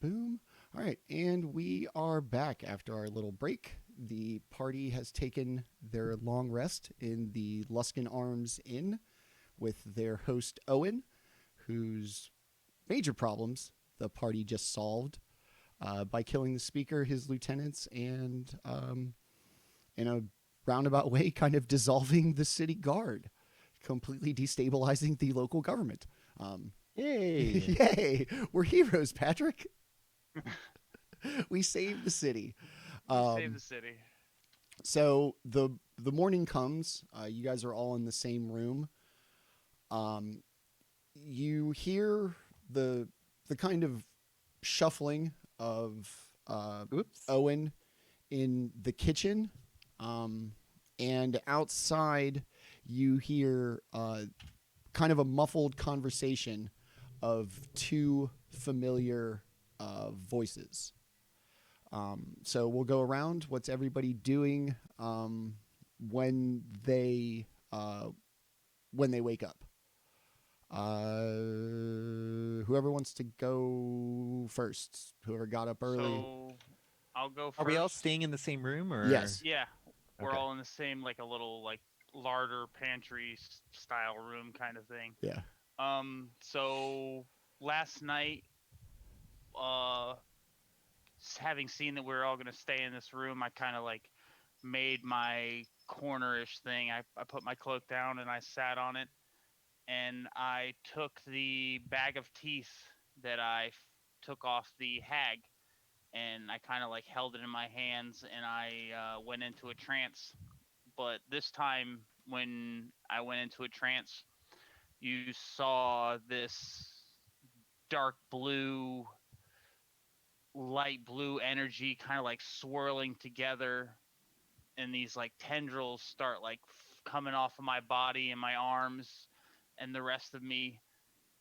Boom. All right, and we are back after our little break. The party has taken their long rest in the Luskin Arms Inn with their host Owen, whose major problems the party just solved by killing the speaker, his lieutenants, and in a roundabout way, kind of dissolving the city guard, completely destabilizing the local government. Yay! Yay! We're heroes, Patrick. We saved the city. Save the city. So the morning comes. You guys are all in the same room. You hear the kind of shuffling of Oops. Owen in the kitchen, and outside you hear kind of a muffled conversation of two familiar voices. So we'll go around. What's everybody doing when they wake up? Whoever wants to go first. Whoever got up early. So I'll go first. Are we all staying in the same room, or Yes. Yeah, we're Okay. all in the same, like a little like larder pantry style room kind of thing. Yeah. So last night, having seen that we were all gonna stay in this room, I kind of like made my corner-ish thing. I put my cloak down and I sat on it, and I took the bag of teeth that I took off the hag, and I kind of like held it in my hands, and I went into a trance. But this time, when I went into a trance, you saw this dark blue, light blue energy kind of like swirling together, and these like tendrils start like coming off of my body and my arms and the rest of me.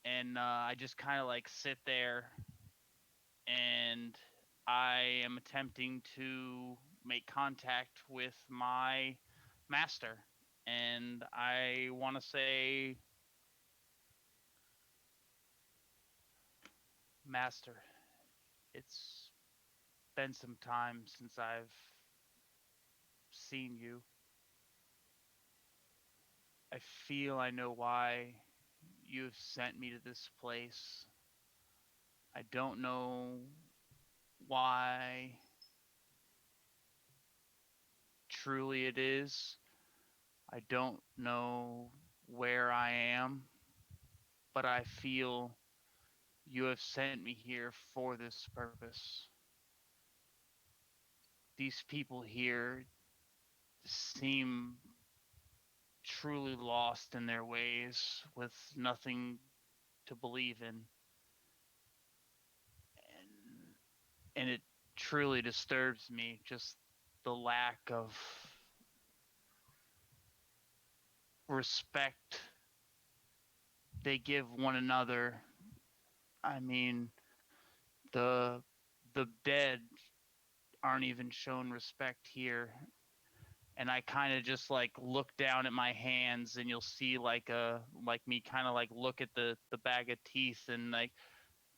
And I just kind of like sit there, and I am attempting to make contact with my master. And I want to say, Master, it's been some time since I've seen you. I feel I know why you've sent me to this place. I don't know why truly it is. I don't know where I am, but I feel you have sent me here for this purpose. These people here seem truly lost in their ways with nothing to believe in. And it truly disturbs me, just the lack of respect they give one another. I mean, the dead aren't even shown respect here. And I kind of just like look down at my hands, and you'll see like me kind of like look at the bag of teeth, and like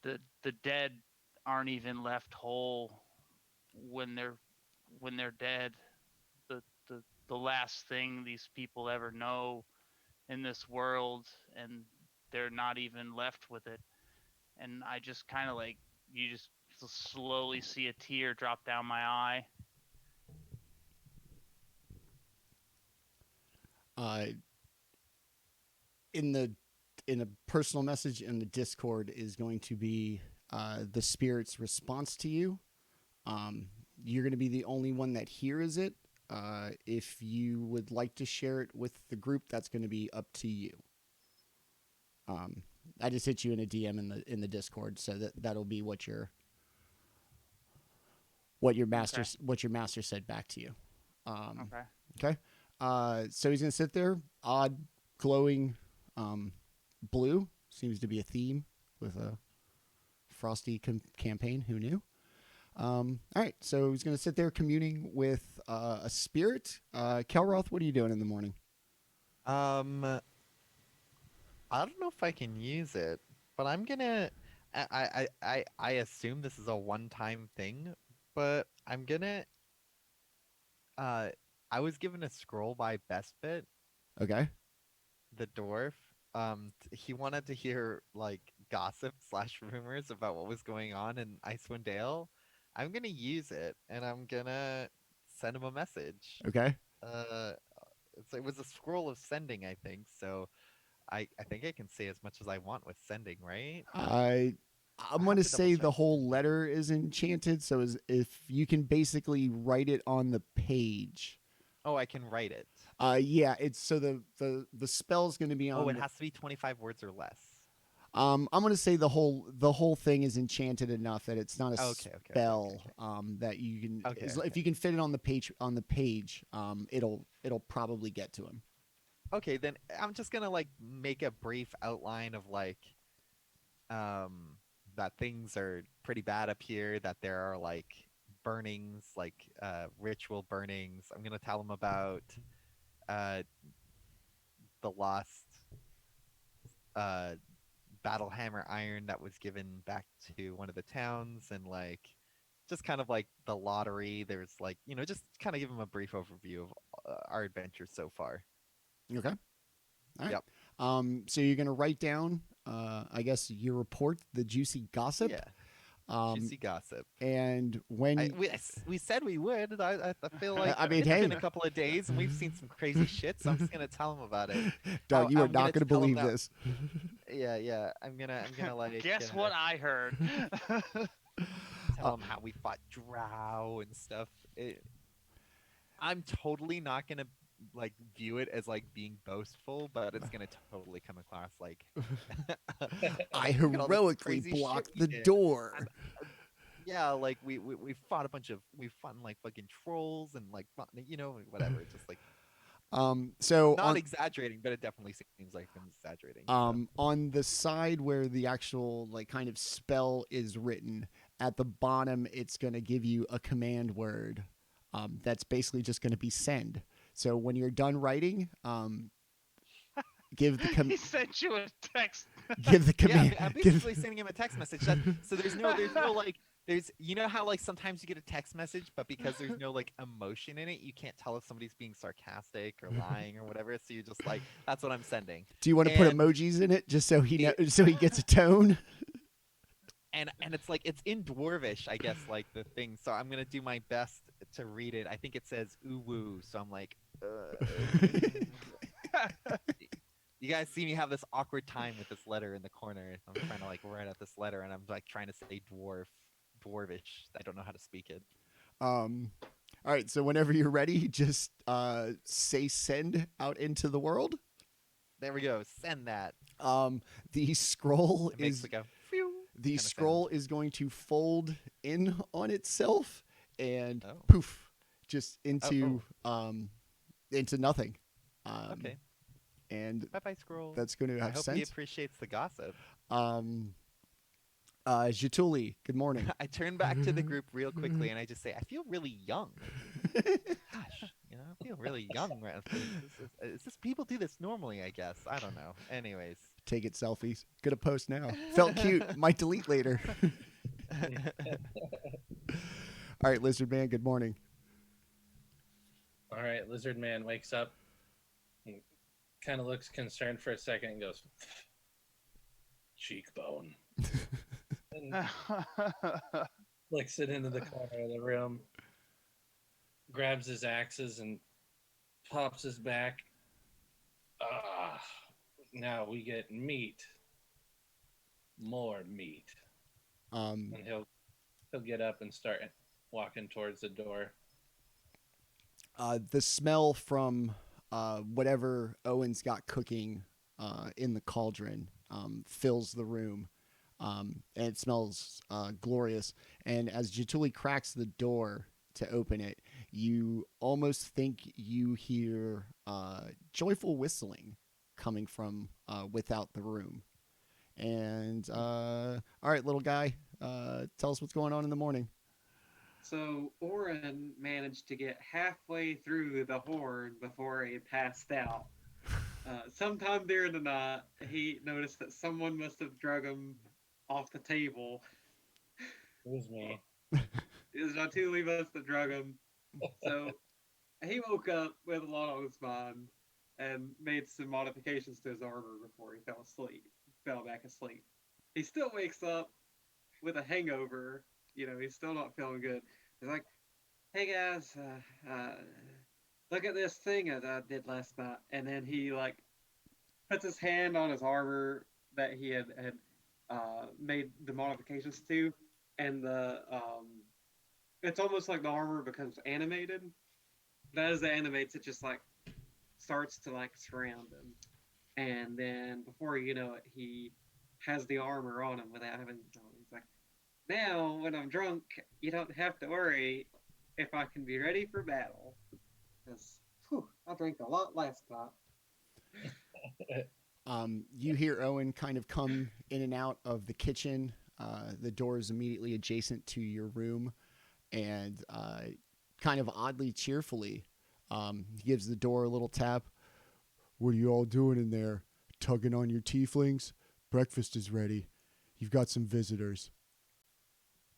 the dead aren't even left whole when they're dead. The the last thing these people ever know in this world, and they're not even left with it. And I just kind of like, you just slowly see a tear drop down my eye. In a personal message in the Discord is going to be the spirit's response to you. You're going to be the only one that hears it. If you would like to share it with the group, that's going to be up to you. I just hit you in a DM in the Discord, so that'll be what your master said back to you. Okay. Okay. So he's going to sit there. Odd glowing blue seems to be a theme with a frosty campaign. Who knew? All right. So he's going to sit there communing with a spirit. Kelroth, what are you doing in the morning? I don't know if I can use it, but I'm gonna I assume this is a one-time thing, but I'm gonna uh I was given a scroll by Bestbit, Okay. the dwarf. He wanted to hear like gossip slash rumors about what was going on in Icewind Dale. I'm gonna use it and I'm gonna send him a message. Okay. Uh, it was a scroll of sending, I think. So I think I can say as much as I want with sending, right? I'm I going have to to double say the check. whole letter is enchanted. So if you can basically write it on the page. Oh, I can write it. Yeah, it's so the spell's going to be Oh, on. it has to be 25 words or less. I'm going to say the whole thing is enchanted enough that it's not a Okay. spell. That you can. Okay, If you can fit it on the page, it'll probably get to him. Okay, then I'm just gonna like make a brief outline of like that things are pretty bad up here, that there are like burnings, like ritual burnings. I'm gonna tell them about uh the lost uh battle hammer iron that was given back to one of the towns, and like just kind of like the lottery. There's like, just kind of give them a brief overview of our adventures so far. Okay. All right. Yep. So you're going to write down, I guess, your report, the juicy gossip. Yeah. Um, Juicy gossip. and when We said we would. I feel like I mean, it's hey. been a couple of days and we've seen some crazy shit, so I'm just gonna tell them about it. Dog, you are I'm not going to tell 'em believe now. this. Yeah. I'm gonna like Guess what I heard? tell them how we fought Drow and stuff. I'm totally not gonna like view it as like being boastful, but it's gonna totally come across like I look at all this heroically crazy shit blocked we the did. door. Yeah, like we fought we fought like fucking trolls and like whatever. It's just like So not exaggerating, but it definitely seems like I'm exaggerating. on the side where the actual like kind of spell is written, at the bottom it's going to give you a command word. That's basically just going to be send. So when you're done writing, give the He sent you a text. give the command. Yeah, I'm basically sending him a text message. So there's no like how like sometimes you get a text message, but because there's no like emotion in it, you can't tell if somebody's being sarcastic or lying or whatever. So you're just like, that's what I'm sending. Do you want to put And- emojis in it just so so he gets a tone? And it's like it's in Dwarvish, I guess, like the thing. So I'm gonna do my best to read it. I think it says "uwu," so I'm like, you guys see me have this awkward time with this letter in the corner. I'm trying to like write out this letter, and I'm like trying to say Dwarvish. I don't know how to speak it. All right. So whenever you're ready, just say send out into the world. There we go. Send that. The scroll It makes is it go. Phew, the kinda scroll is going to fold in on itself and Oh. poof, just into nothing. Okay. And Bye bye, scroll. that's going to I have hope he sense. appreciates the gossip. Jaatuuli, good morning. I turn back to the group real quickly and I just say, I feel really young. Gosh, I feel really young. Is this people do this normally? I guess I don't know. Anyways, Take it selfies. Gonna post now. Felt cute. Might delete later. All right, Lizard Man. Good morning. All right, Lizard Man wakes up and kind of looks concerned for a second and goes, cheekbone. And flicks it into the corner of the room, grabs his axes and pops his back. Now we get meat. More meat. And he'll get up and start walking towards the door. The smell from whatever Owen's got cooking in the cauldron fills the room, and it smells glorious. And as Jaatuuli cracks the door to open it, you almost think you hear joyful whistling coming from without the room. And all right, little guy, tell us what's going on in the morning. So Orryn managed to get halfway through the horde before he passed out. Sometime during the night, he noticed that someone must have drug him off the table. It was me. Jaatuuli must have drug him. So he woke up with a lot on his mind and made some modifications to his armor before he fell back asleep. He still wakes up with a hangover. He's still not feeling good. He's like, "Hey guys, look at this thing I did last night." And then he puts his hand on his armor that he had made the modifications to, and it's almost like the armor becomes animated. But as it animates, it just starts to surround him, and then before you know it, he has the armor on him without having it on. He's like, "Now when I'm drunk, you don't have to worry if I can be ready for battle, because I drank a lot last night." You hear Owen kind of come in and out of the kitchen. The door is immediately adjacent to your room, and kind of oddly cheerfully, he gives the door a little tap. "What are you all doing in there? Tugging on your tieflings? Breakfast is ready. You've got some visitors."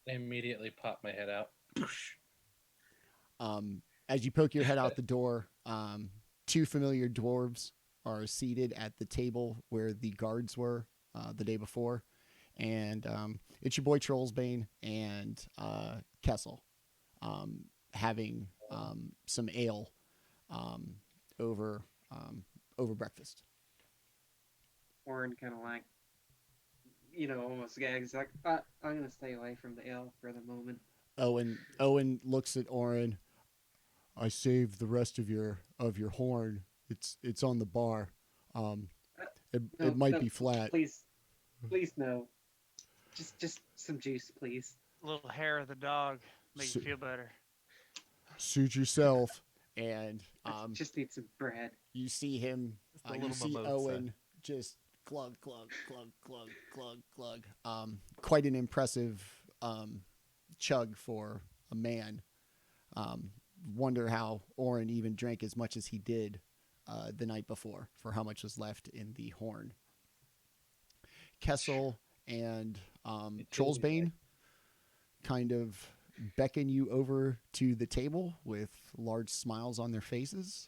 I immediately pop my head out. As you poke your head out the door, two familiar dwarves are seated at the table where the guards were the day before. And it's your boy Trollsbane and Kessel having some ale over breakfast. Orryn kind of almost gags. Like, I'm gonna stay away from the ale for the moment. Owen looks at Orryn. "I saved the rest of your horn. It's on the bar. It might be flat." Please no. Just some juice, please. A little hair of the dog make you feel better. "Suit yourself." And just need some bread. You see him. You see mimosa. Owen just glug glug glug glug glug glug. Quite an impressive chug for a man. Wonder how Orryn even drank as much as he did the night before, for how much was left in the horn. Kessel and Trollsbane kind of beckon you over to the table with large smiles on their faces.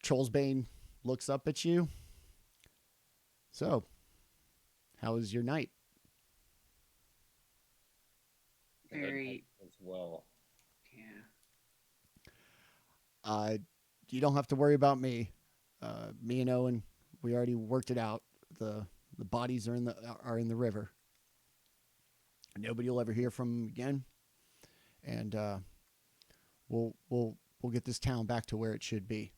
Trollsbane looks up at you. "So, how was your night?" Very as well. Yeah. You don't have to worry about me. Me and Owen, we already worked it out. The bodies are in the river. Nobody will ever hear from them again, and we'll get this town back to where it should be.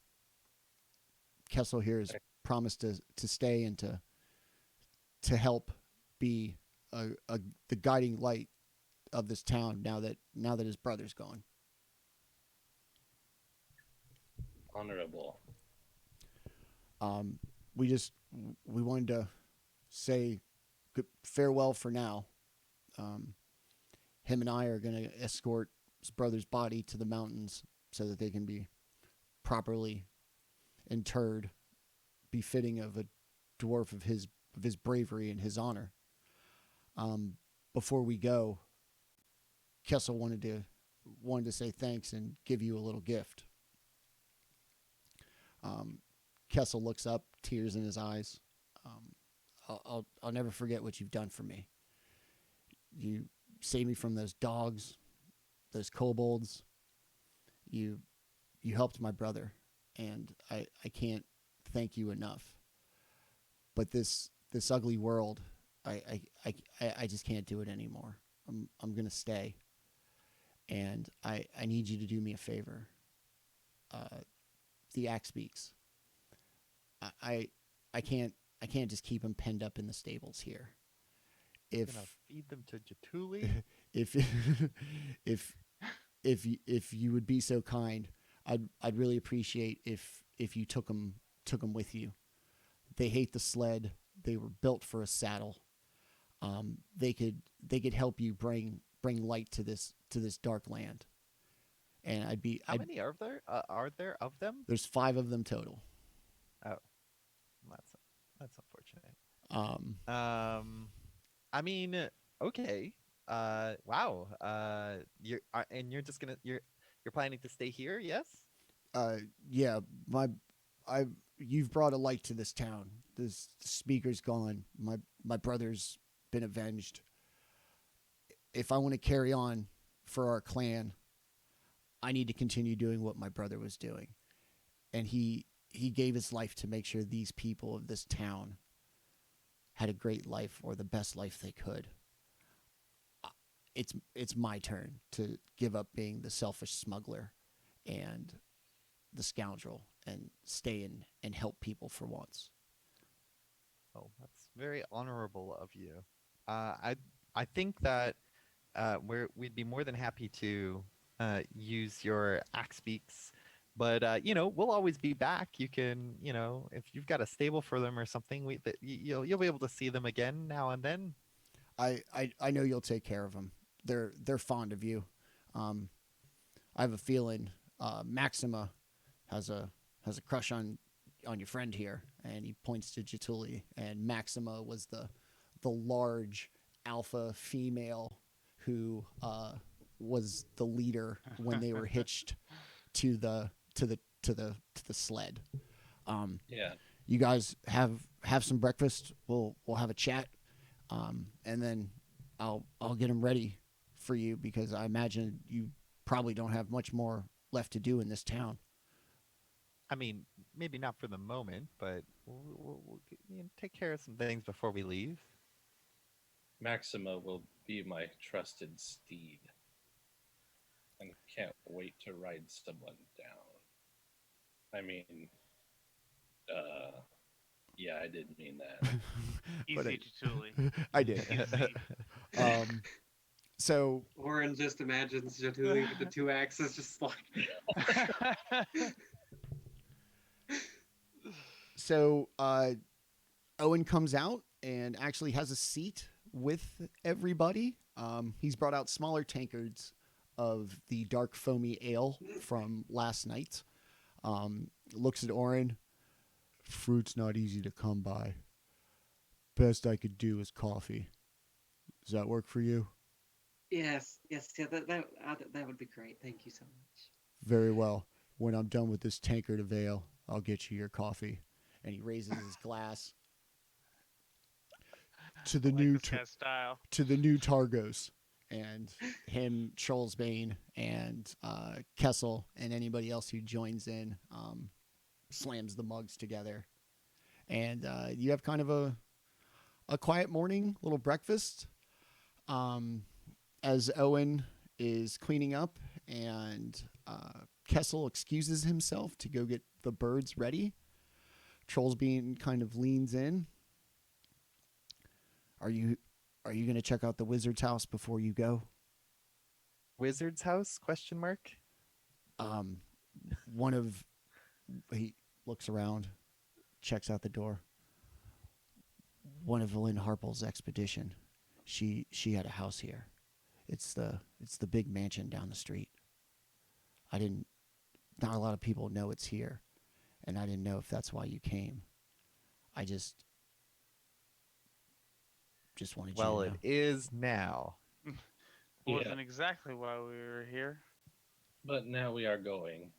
Kessel here has promised to stay and to help be the guiding light of this town now that his brother's gone. Honorable. We wanted to say farewell for now. Him and I are going to escort his brother's body to the mountains so that they can be properly interred, befitting of a dwarf of his bravery and his honor. Before we go, Kessel wanted to say thanks and give you a little gift. Kessel looks up, tears in his eyes. I'll never forget what you've done for me. You saved me from those dogs, those kobolds. You helped my brother, and I can't thank you enough. But this ugly world, I just can't do it anymore. I'm gonna stay, and I need you to do me a favor. The axe speaks. I can't just keep him penned up in the stables here. If gonna feed them to Jaatuuli. if you would be so kind, I'd really appreciate if you took them with you. They hate the sled. They were built for a saddle. They could help you bring light to this dark land. And How many are there? Are there of them? There's 5 of them total. Oh, that's unfortunate. I mean, okay. Wow. And you're planning to stay here? Yes. Yeah, my I you've brought a light to this town. This speaker's gone. My brother's been avenged. If I want to carry on for our clan, I need to continue doing what my brother was doing. And he gave his life to make sure these people of this town had a great life or the best life they could. It's my turn to give up being the selfish smuggler and the scoundrel and stay in and help people for once. Oh, that's very honorable of you. I think that we'd be more than happy to use your axe beaks, but we'll always be back. You can, if you've got a stable for them or something, you'll be able to see them again now and then. I know you'll take care of them. They're fond of you. I have a feeling Maxima has a crush on your friend here, and he points to Jaatuuli. And Maxima was the large alpha female who was the leader when they were hitched to the sled. Yeah. You guys have some breakfast. We'll have a chat, and then I'll get them ready for you because I imagine you probably don't have much more left to do in this town. I mean, maybe not for the moment, but we'll take care of some things before we leave. Maxima will be my trusted steed. And can't wait to ride someone down. I mean, yeah, I didn't mean that. Easy, Jaatuuli. I did. Easy. So Orryn just imagines Jaatuuli with the two axes, just like. So Owen comes out and actually has a seat with everybody. He's brought out smaller tankards of the dark foamy ale from last night. Looks at Orryn. Fruit's not easy to come by. Best I could do is coffee. Does that work for you? Yes, yeah, that would be great. Thank you so much. Very well. When I'm done with this tankard of ale, I'll get you your coffee. And he raises his glass to the new style. to the new Targos, and him, Trollsbane, and Kessel, and anybody else who joins in, slams the mugs together, and you have kind of a quiet morning, little breakfast. As Owen is cleaning up, and Kessel excuses himself to go get the birds ready. Trollsbane kind of leans in. Are you going to check out the wizard's house before you go? Wizard's house? Question mark. He looks around, checks out the door. One of Lynn Harple's expedition. She had a house here. It's the big mansion down the street. Not a lot of people know it's here, and I didn't know if that's why you came. I just wanted you to know. Well, it is now. Wasn't exactly why we were here. But now we are going.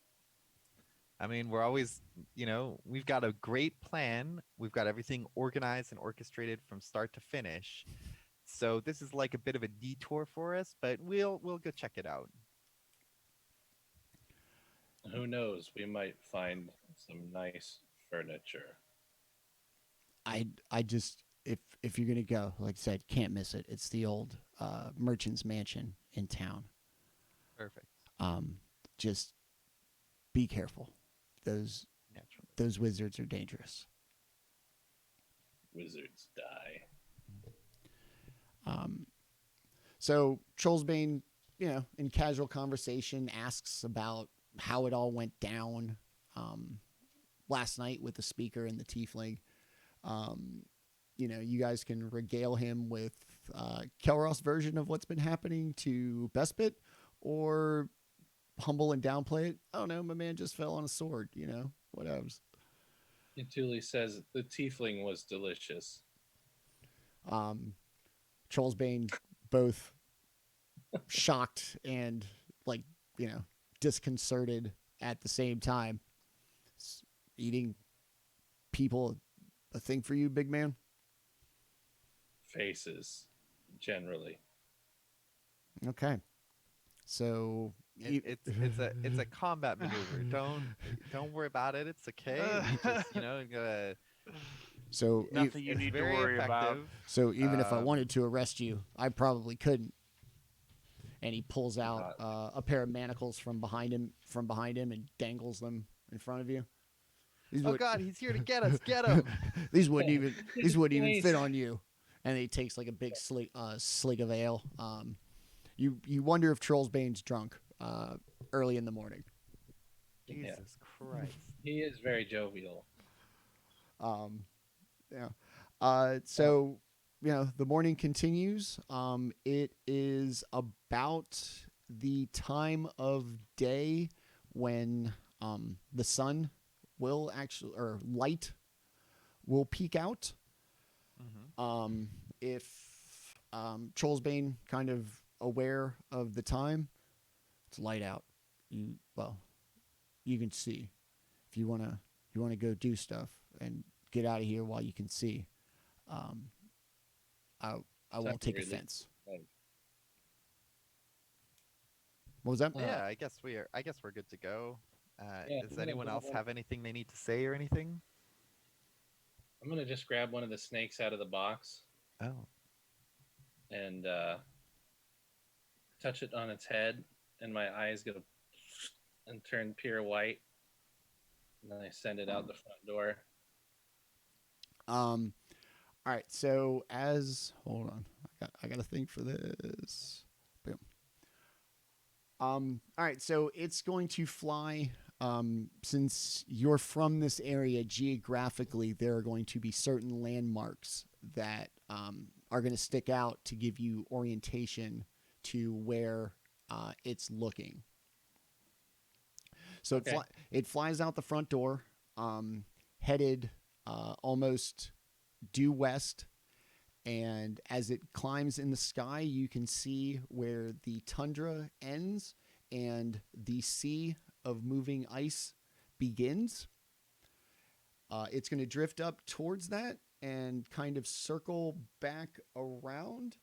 I mean, we're always, we've got a great plan. We've got everything organized and orchestrated from start to finish. So this is like a bit of a detour for us, but we'll go check it out. Who knows? We might find some nice furniture. I just if you're gonna go, like I said, can't miss it. It's the old merchant's mansion in town. Perfect. Just be careful. Those wizards are dangerous. Wizards die. So Trollsbane, in casual conversation, asks about how it all went down last night with the speaker and the tiefling. You guys can regale him with Kelroth's version of what's been happening to Bespit, or humble and downplay it. I don't know, my man just fell on a sword, whatevs. Jaatuuli says the tiefling was delicious. Trollsbane both shocked and like, disconcerted at the same time. Eating people a thing for you, big man? Faces, generally. Okay. So It's a combat maneuver. Don't worry about it. It's okay. We just gotta. so Nothing you It's need to very worry about. effective. so even if I Um, wanted to arrest you, I probably couldn't. And he pulls out a pair of manacles from behind him and dangles them in front of you. These Oh would- God, he's here to get us! Get him! these wouldn't even Nice. fit on you. And he takes like a big slig of ale. You wonder if Trollsbane's drunk early in the morning. Yeah. Jesus Christ! He is very jovial. Yeah. So, the morning continues. It is about the time of day when the sun will or light will peak out. Mm-hmm. If Trollsbane kind of aware of the time, it's light out. You can see. If you wanna go do stuff and get out of here while you can see. I won't take Really? offense. Like, What was that? Yeah, I guess we're good to go. Yeah, Does I'm anyone gonna- else have anything they need to say or anything? I'm gonna just grab one of the snakes out of the box Oh, and touch it on its head, and my eyes go and turn pure white. And then I send it out the front door. All right. So hold on, I got to think for this. Boom. All right. So it's going to fly. Since you're from this area geographically, there are going to be certain landmarks that are going to stick out to give you orientation to where it's looking. So Okay. it flies out the front door, headed almost due west. And as it climbs in the sky, you can see where the tundra ends and the sea of moving ice begins. It's going to drift up towards that and kind of circle back around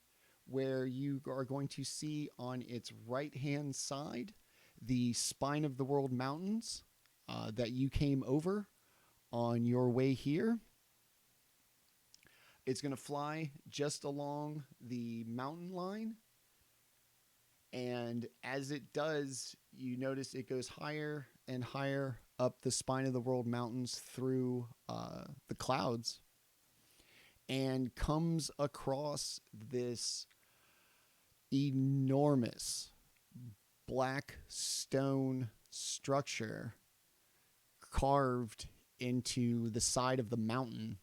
where you are going to see on its right-hand side the spine of the world mountains that you came over on your way here. It's going to fly just along the mountain line. And as it does, you notice it goes higher and higher up the spine of the world mountains through the clouds and comes across this enormous black stone structure carved into the side of the mountain.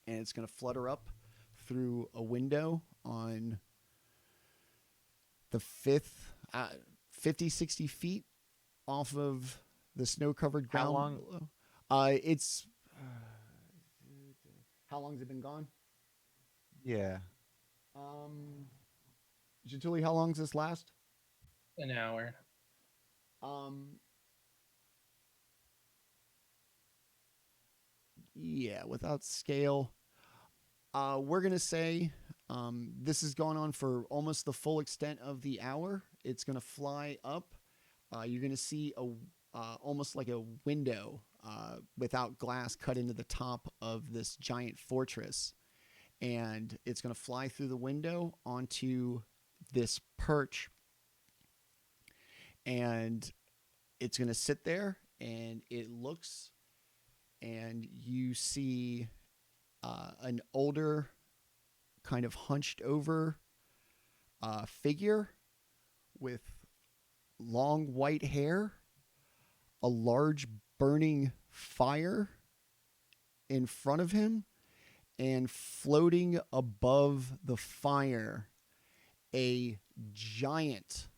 And it's going to flutter up through a window on the 50, 60 feet off of the snow-covered ground. How long? Below. It's how long has it been gone? yeah. Jaatuuli, how long does this last? An hour. Yeah, without scale. We're going to say this has gone on for almost the full extent of the hour. It's going to fly up. You're going to see almost like a window without glass cut into the top of this giant fortress. And it's going to fly through the window onto this perch. And it's going to sit there, and it looks, and you see an older, kind of hunched over figure with long white hair, a large burning fire in front of him, and floating above the fire, a giant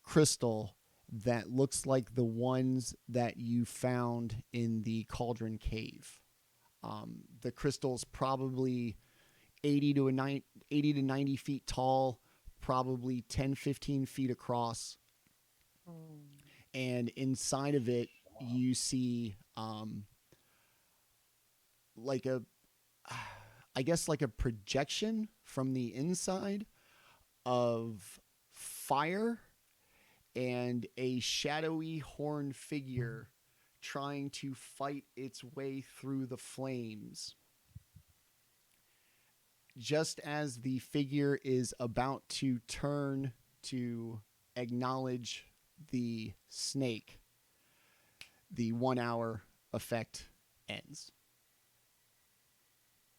crystal that looks like the ones that you found in the Cauldron Cave. The crystal's probably 80 to 90 feet tall, probably 10, 15 feet across. And inside of it, you see like a, I guess like a projection from the inside of fire and a shadowy horned figure trying to fight its way through the flames. Just as the figure is about to turn to acknowledge the snake, the 1 hour effect ends.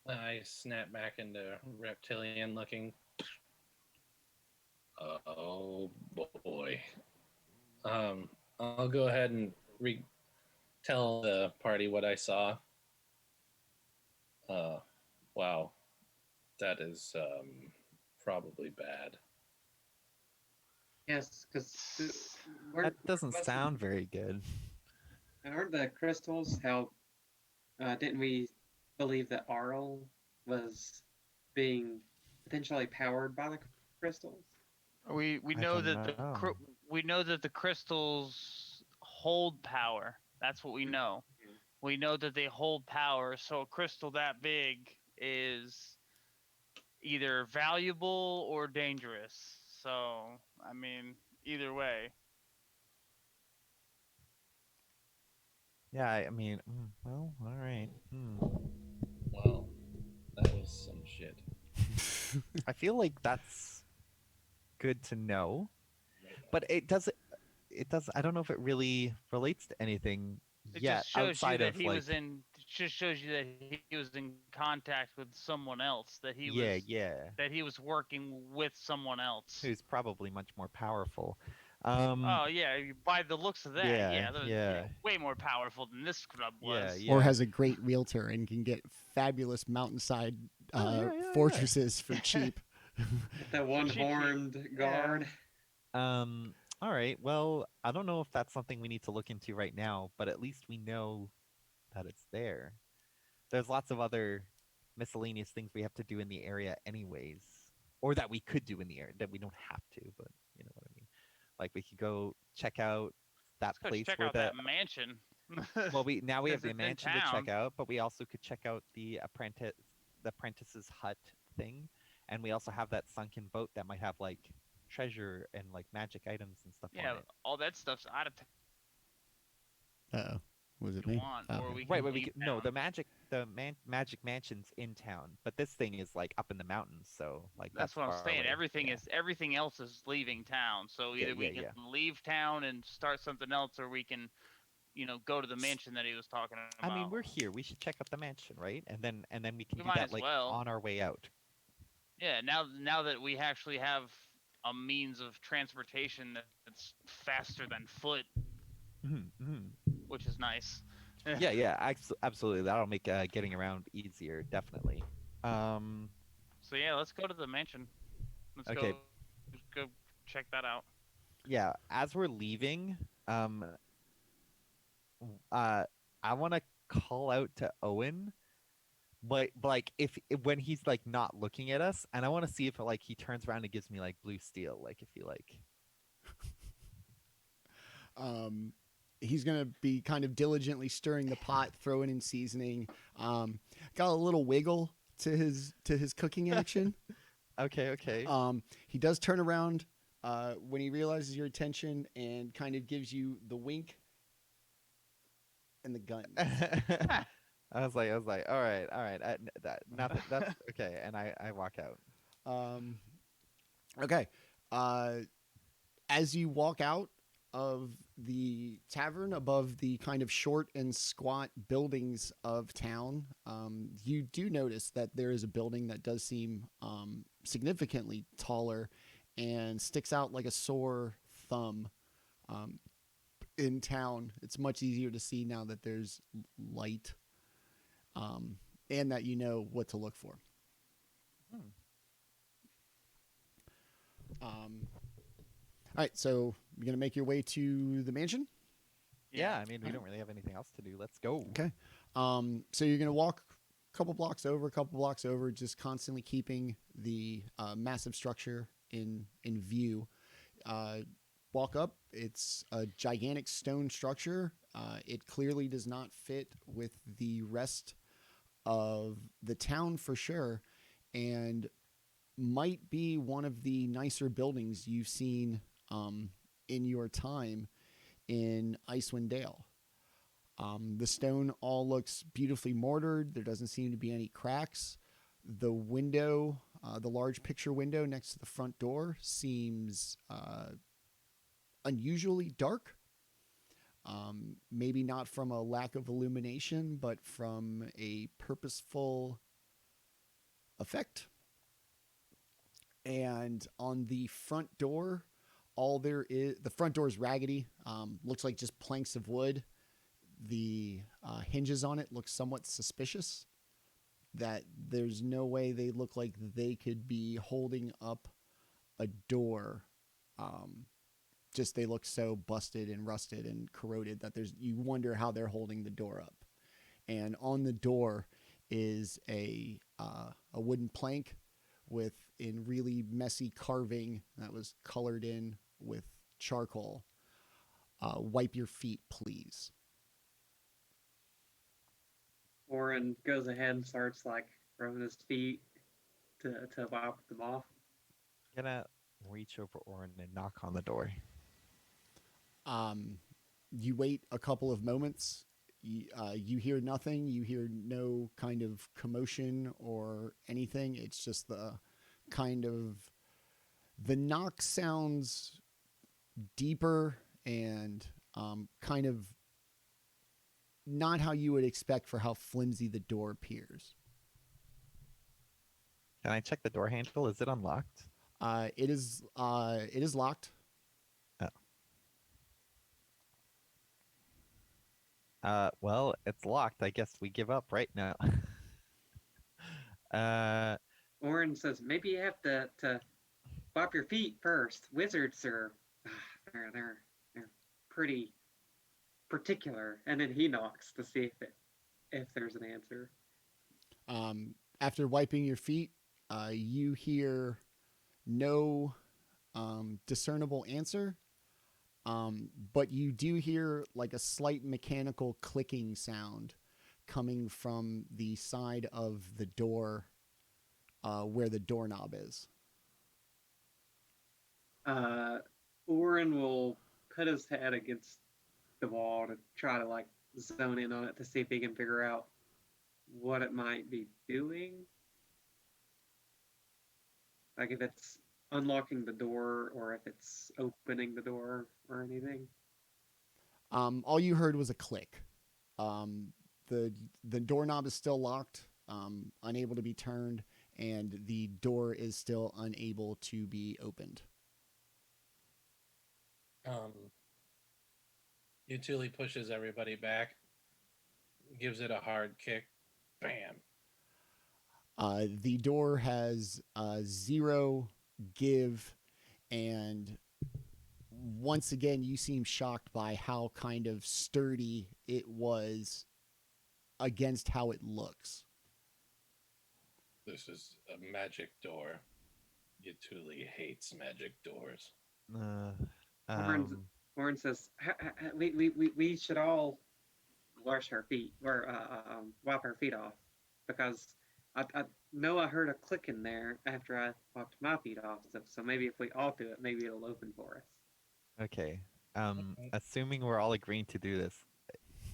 I snap back into reptilian looking. Oh boy. I'll go ahead and tell the party what I saw. Wow. That is probably bad. Yes, because That doesn't sound very good. Aren't the crystals how? Didn't we believe that Arl was being potentially powered by the crystals? We I know don't that know. we know that the crystals hold power. That's what we know. We know that they hold power. So a crystal that big is either valuable or dangerous. So I mean, either way. Yeah, I mean, well, all right. Well, that was some shit. I feel like that's good to know, but it doesn't. It does. I don't know if it really relates to anything It yet just shows you outside that of he like. was in. It just shows you that he was in contact with someone else. That he Yeah, was. yeah. That he was working with someone else. Who's probably much more powerful. Oh yeah, by the looks of that, Yeah, that was, yeah. way more powerful than this scrub was. Yeah. Or has a great realtor and can get fabulous mountainside Yeah. fortresses for cheap. The one-horned guard. All right. Well, I don't know if that's something we need to look into right now, but at least we know that it's there. There's lots of other miscellaneous things we have to do in the area anyways, or that we could do in the area that we don't have to, but you know what I mean. Like we could go check out that Let's go place check where out that mansion. well, we have Because the it's in mansion to check town. out, but we also could check out the apprentice's hut thing, and we also have that sunken boat that might have like treasure and like magic items and stuff Yeah, on it. all that stuff's out of town. Uh-oh. Was it If you me? want, Oh, or okay. we can Right, we leave could, no, town. the magic mansion's in town, but this thing is like up in the mountains, so like That's what I'm far saying. away. Yeah. Everything else is leaving town. So Yeah, either we yeah, can leave town and start something else, or we can, go to the mansion that he was talking I about. mean, we're here. We should check out the mansion, right? And then we can We do might that as like well. on our way out. Yeah, now that we actually have a means of transportation that's faster than foot, which is nice. Yeah, absolutely. That'll make getting around easier, definitely. So yeah, let's go to the mansion. Let's Okay. go check that out. Yeah, as we're leaving, I want to call out to Owen, but like if when he's like not looking at us, and I want to see if like he turns around and gives me like blue steel, like if he like. He's going to be kind of diligently stirring the pot, throwing in seasoning. Got a little wiggle to his cooking action. Okay. He does turn around when he realizes your attention and kind of gives you the wink and the gun. I was like, all right, nothing. That's okay, and I walk out. Okay. As you walk out of the tavern above the kind of short and squat buildings of town, you do notice that there is a building that does seem significantly taller and sticks out like a sore thumb in town. It's much easier to see now that there's light and that you know what to look for. All right, so you're going to make your way to the mansion? Yeah, I mean, we don't really have anything else to do. Let's go. Okay. So you're going to walk couple blocks over, just constantly keeping the massive structure in view. Walk up. It's a gigantic stone structure. It clearly does not fit with the rest of the town for sure, and might be one of the nicer buildings you've seen in your time in Icewind Dale. The stone all looks beautifully mortared. There doesn't seem to be any cracks. The window, the large picture window next to the front door, seems unusually dark. Maybe not from a lack of illumination, but from a purposeful effect. And on the front door, the front door is raggedy. Looks like just planks of wood. The hinges on it look somewhat suspicious. That there's no way they look like they could be holding up a door. Just they look so busted and rusted and corroded that you wonder how they're holding the door up. And on the door is a wooden plank in really messy carving that was colored in with charcoal. Wipe your feet, please. Orryn goes ahead and starts like rubbing his feet to wipe them off. I'm gonna reach over Orryn and knock on the door. You wait a couple of moments. You hear nothing. You hear no kind of commotion or anything. It's just the knock sounds deeper and kind of not how you would expect for how flimsy the door appears. Can I check the door handle? Is it unlocked? It is locked. Well, it's locked. I guess we give up right now. Orryn says, maybe you have to wipe your feet first. Wizards are they're pretty particular. And then he knocks to see if there's an answer. After wiping your feet, you hear no discernible answer. But you do hear like a slight mechanical clicking sound coming from the side of the door where the doorknob is. Orryn will put his head against the wall to try to like zone in on it to see if he can figure out what it might be doing. Like if it's unlocking the door or if it's opening the door or anything. All you heard was a click. The doorknob is still locked, unable to be turned, and the door is still unable to be opened. Jaatuuli pushes everybody back, gives it a hard kick. Bam. The door has 0 give, and once again, you seem shocked by how kind of sturdy it was against how it looks. This is a magic door. Jaatuuli hates magic doors. Orryn says, we should all wash our feet or wipe our feet off, because I know I heard a click in there after I wiped my feet off. So maybe if we all do it, maybe it'll open for us. Okay. Assuming we're all agreeing to do this,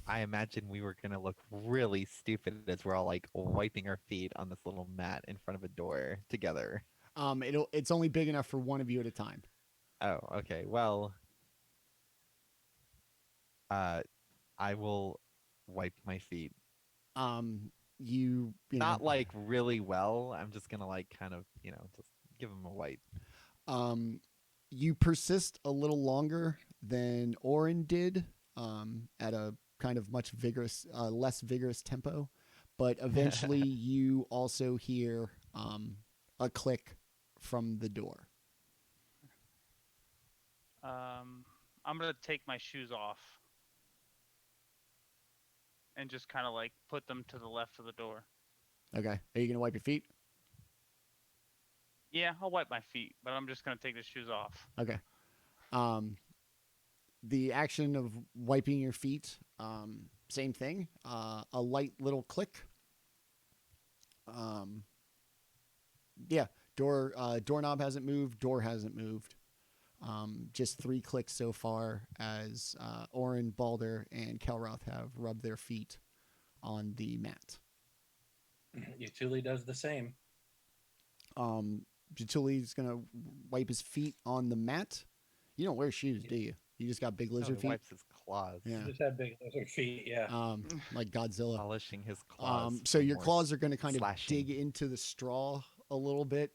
I imagine we were gonna look really stupid as we're all like wiping our feet on this little mat in front of a door together. It's only big enough for one of you at a time. Oh, okay. Well, I will wipe my feet. You Not know, like really well. I'm just gonna like kind of, just give them a wipe. you persist a little longer than Orryn did, at a kind of much less vigorous tempo, but eventually you also hear a click from the door. I'm gonna take my shoes off and just kind of like put them to the left of the door. Okay. Are you gonna wipe your feet? Yeah, I'll wipe my feet, but I'm just gonna take the shoes off. Okay. The action of wiping your feet, same thing. A light little click. Yeah. Doorknob hasn't moved. Door hasn't moved. Just 3 clicks so far as Orryn, Baldr, and Kelroth have rubbed their feet on the mat. Jaatuuli does the same. Jaatuli's gonna wipe his feet on the mat. You don't wear shoes, do you? You just got big No, lizard he feet. wipes his claws. Yeah. Just have big lizard feet. Yeah. Like Godzilla. Polishing his claws. So for your more claws are going to kind of slashing. dig into the straw a little bit,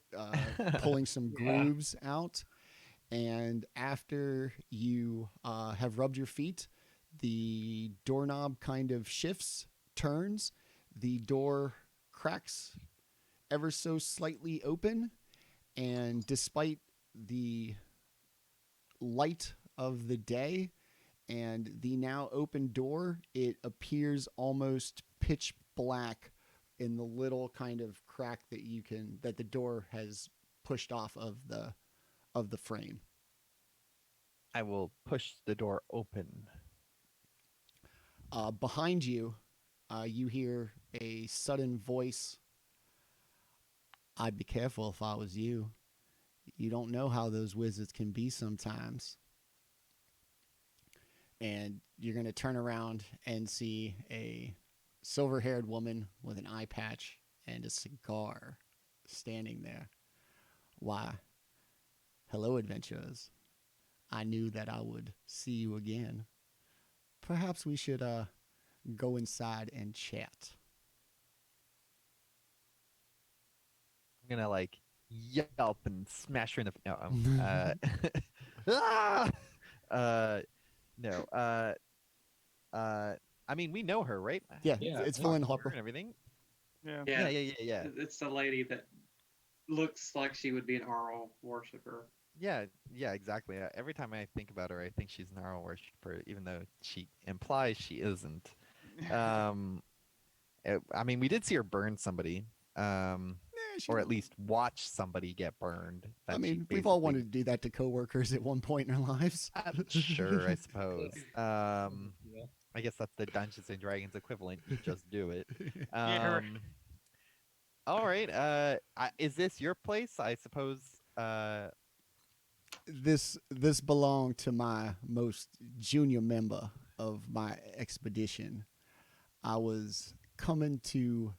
pulling some grooves out. And after you have rubbed your feet, the doorknob kind of shifts, turns, the door cracks ever so slightly open, and despite the light of the day and the now open door, it appears almost pitch black in the little kind of crack that the door has pushed off of the frame. I will push the door open. Behind you, you hear a sudden voice. I'd be careful if I was you. You don't know how those wizards can be sometimes. And you're going to turn around and see a silver-haired woman with an eye patch and a cigar standing there. Why, hello, adventurers. I knew that I would see you again. Perhaps we should go inside and chat. I'm gonna like yelp and smash her in the ah! No. I mean, we know her, right? Yeah, Yeah, it's yeah. Flynn Her Hopper. and everything. Yeah. Yeah. It's the lady that looks like she would be an Arl worshiper. Yeah, exactly. Every time I think about her, I think she's an Arl worshiper, even though she implies she isn't. I mean, we did see her burn somebody, or at least watch somebody get burned. I that she mean, we've all basically- wanted to do that to coworkers at one point in our lives. Sure, I suppose. Yeah. I guess that's the Dungeons and Dragons equivalent. You just do it. Yeah, right. All right. Is this your place? I suppose. This belonged to my most junior member of my expedition. I was coming to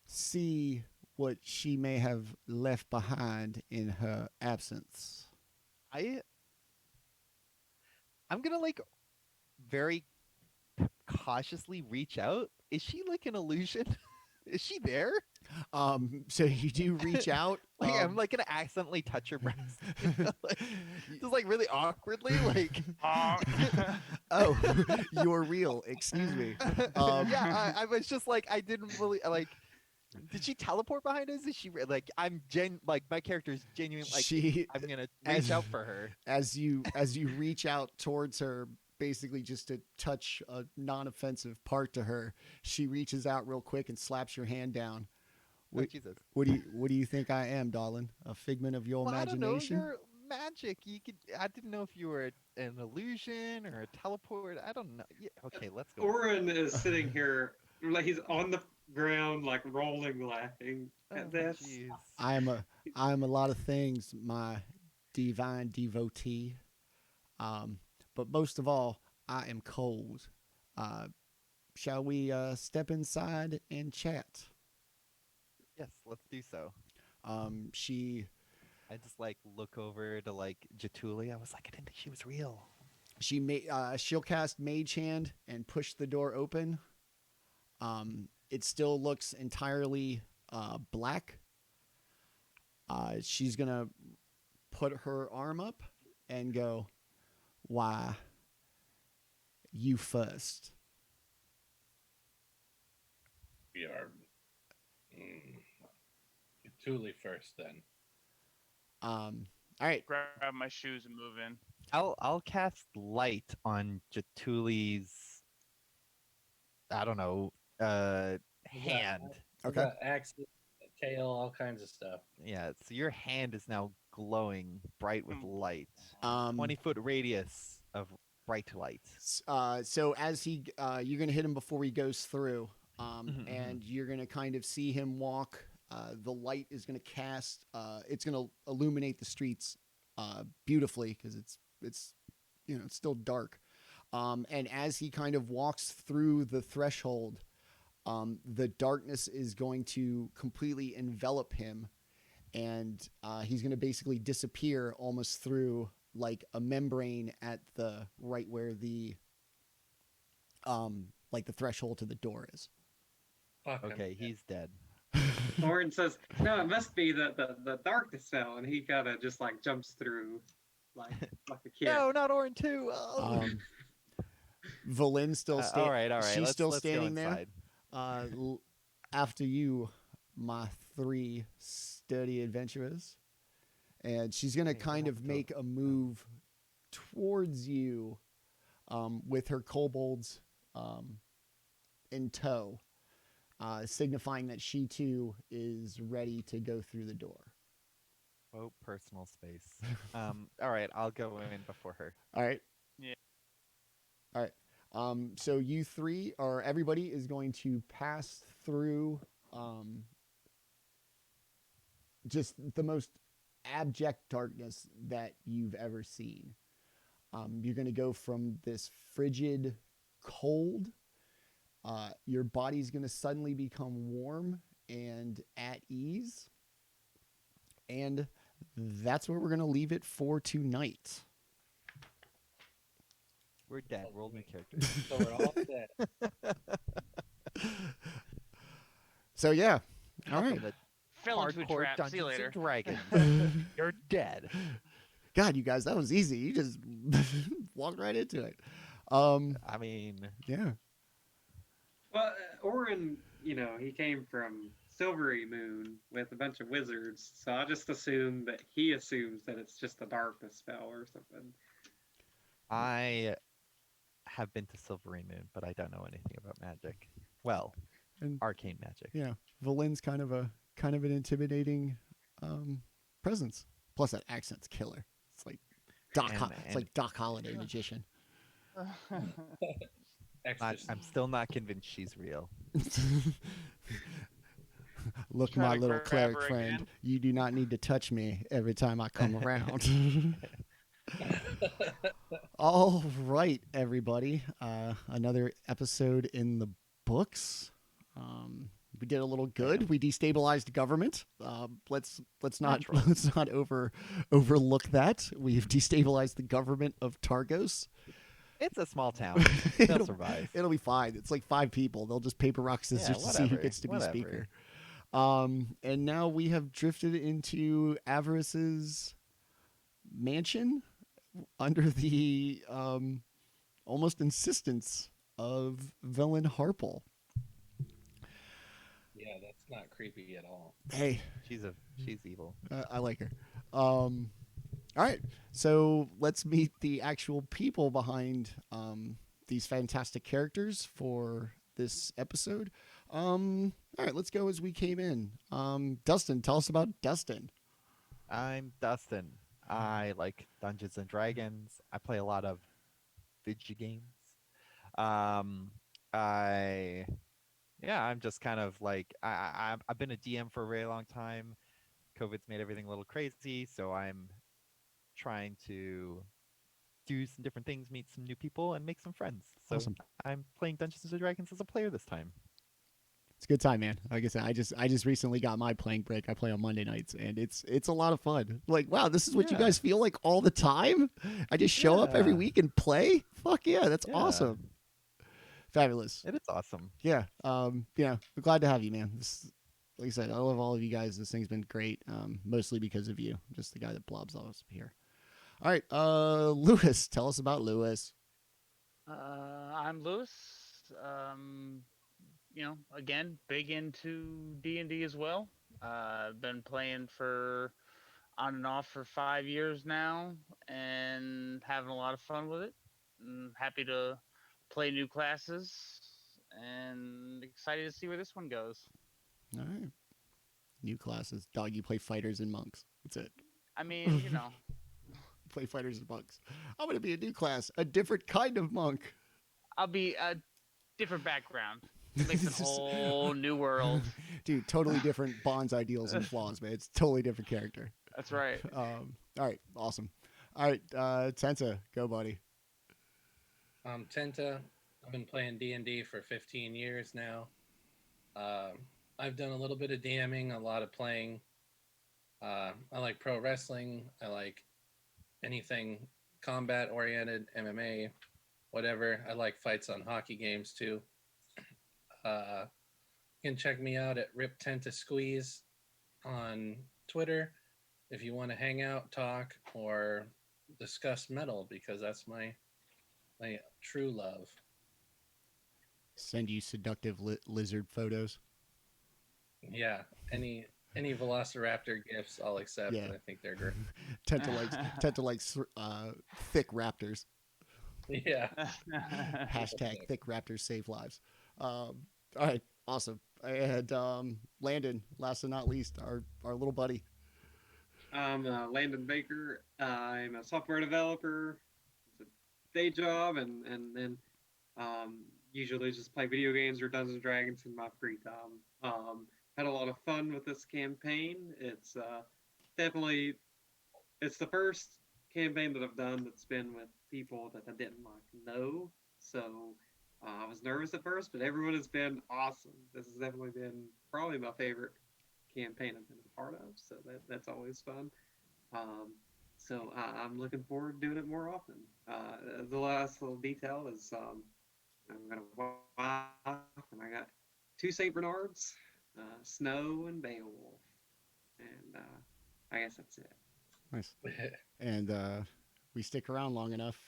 see what she may have left behind in her absence. I'm gonna like very cautiously reach out. Is she like an illusion? Is she there? So you do reach out. Like I'm like gonna accidentally touch her breast. Just like really awkwardly, like oh, you're real. Excuse me. yeah, I was just like I didn't really like. Did she teleport behind us? Is she like like my character is genuine like I'm gonna reach out for her as you reach out towards her, basically just to touch a non-offensive part to her. She reaches out real quick and slaps your hand down. Oh, Jesus. What do you think I am, darling? A figment of your imagination? I don't know. You're magic. I didn't know if you were an illusion or a teleport. I don't know. Yeah, okay, let's go. Orryn is sitting here, like he's on the ground, like rolling, laughing at this. Jeez. I am a lot of things, my divine devotee. But most of all, I am cold. Shall we step inside and chat? Yes, let's do so. She I just like look over to like Jaatuuli. I was like, I didn't think she was real. she'll cast Mage Hand and push the door open. It still looks entirely black. She's gonna put her arm up and go, "Why, you first." We are Jaatuuli first, then. All right. Grab my shoes and move in. I'll cast light on Jaatuli's I don't know, hand. We Okay. got axes, kale, all kinds of stuff. Yeah, so your hand is now glowing bright with light. 20-foot radius of bright light. So as you're gonna hit him before he goes through, Mhm, and you're gonna kind of see him walk. The light is gonna cast. It's gonna illuminate the streets beautifully because it's it's still dark. And as he kind of walks through the threshold, the darkness is going to completely envelop him, and he's going to basically disappear almost through like a membrane at the right where the like the threshold to the door is. Fuck 'em. Okay, he's dead. Orryn says, "No, it must be the darkness spell," and he kind of just like jumps through, like a kid. No, not Orryn too. Oh. Valin's still standing. All right. She's let's, still let's go standing there. inside. After you, my 3 sturdy adventurers, and she's gonna kind of make a move towards you, with her kobolds in tow, signifying that she too is ready to go through the door. Oh, personal space. All right, I'll go in before her. All right. Yeah. All right. So you 3, or everybody, is going to pass through just the most abject darkness that you've ever seen. You're going to go from this frigid cold. Your body's going to suddenly become warm and at ease. And that's where we're going to leave it for tonight. We're dead. Roll new characters. So we're all dead. So yeah. All right. The Fell into a hardcore trap. See you Dungeons later. and Dragons. You're dead. God, you guys, that was easy. You just walked right into it. I mean, Yeah. Well, Orryn, he came from Silvery Moon with a bunch of wizards, so I just assume that he assumes that it's just a darkness spell or something. I have been to Silvery Moon, but I don't know anything about magic. Well, And arcane magic. yeah, Valin's kind of an intimidating presence. Plus that accent's killer. It's like it's like Doc Holliday magician. I'm still not convinced she's real. Look, Try my to little grab cleric her friend, again. you do not need to touch me every time I come around. All right, everybody. Another episode in the books. We did a little good. We destabilized government. Let's not overlook that. We've destabilized the government of Targos. It's a small town. They'll survive. It'll be fine. It's like 5 people. They'll just paper rock scissors to see who whatever, gets to be whatever. speaker. And now we have drifted into Avarice's mansion under the almost insistence of Velen Harple. Yeah, that's not creepy at all. Hey, She's evil. I like her. All right, so let's meet the actual people behind these fantastic characters for this episode. All right, let's go as we came in. Dustin, tell us about Dustin. I'm Dustin. I like Dungeons and Dragons. I play a lot of video games. I'm just kind of like I've been a DM for a very long time. COVID's made everything a little crazy, so I'm trying to do some different things, meet some new people, and make some friends. So Awesome. I'm playing Dungeons and Dragons as a player this time. It's a good time, man. Like I said, I just recently got my playing break. I play on Monday nights, and it's a lot of fun. Like, wow, this is what you Yeah. guys feel like all the time? I just show up every Yeah. week and play? Fuck yeah, that's Yeah. awesome. Fabulous. It is awesome. Yeah. We're glad to have you, man. Like I said, I love all of you guys. This thing's been great. Mostly because of you. I'm just the guy that blobs all up here. All right, Lewis, tell us about Lewis. I'm Lewis. Again, big into D&D as well. I've been playing on and off for 5 years now, and having a lot of fun with it. I'm happy to play new classes, and excited to see where this one goes. All right. New classes. Dog, you play fighters and monks. That's it. I mean, you know, Play fighters and monks. I'm going to be a new class. A different kind of monk. I'll be a different background. Makes a whole new world. Dude, totally different Bond's ideals and flaws, man. It's totally different character. That's right. All right. Awesome. All right. Tenta, go, buddy. Tenta. I've been playing D&D for 15 years now. I've done a little bit of DMing, a lot of playing. I like pro wrestling. I like anything combat oriented, MMA, whatever. I like fights on hockey games too. You can check me out at Rip Tenta Squeeze on Twitter if you want to hang out, talk, or discuss metal, because that's my true love. Send you seductive lizard photos. Yeah, any Velociraptor gifts I'll accept. Yeah. I think they're great. Tenta likes thick raptors. Yeah. Hashtag thick raptors save lives. All right, awesome. And Landon, last but not least, our little buddy. I'm Landon Baker. I'm a software developer. It's a day job, and then usually just play video games or Dungeons and Dragons in my free time. Had a lot of fun with this campaign. It's definitely the first campaign that I've done that's been with people that I didn't know. So I was nervous at first, but everyone has been awesome. This has definitely been probably my favorite campaign I've been a part of. So that's always fun. So I'm looking forward to doing it more often. The last little detail is I'm gonna wife, and I got 2 Saint Bernards, Snow and Beowulf, and I guess that's it. Nice. And we stick around long enough.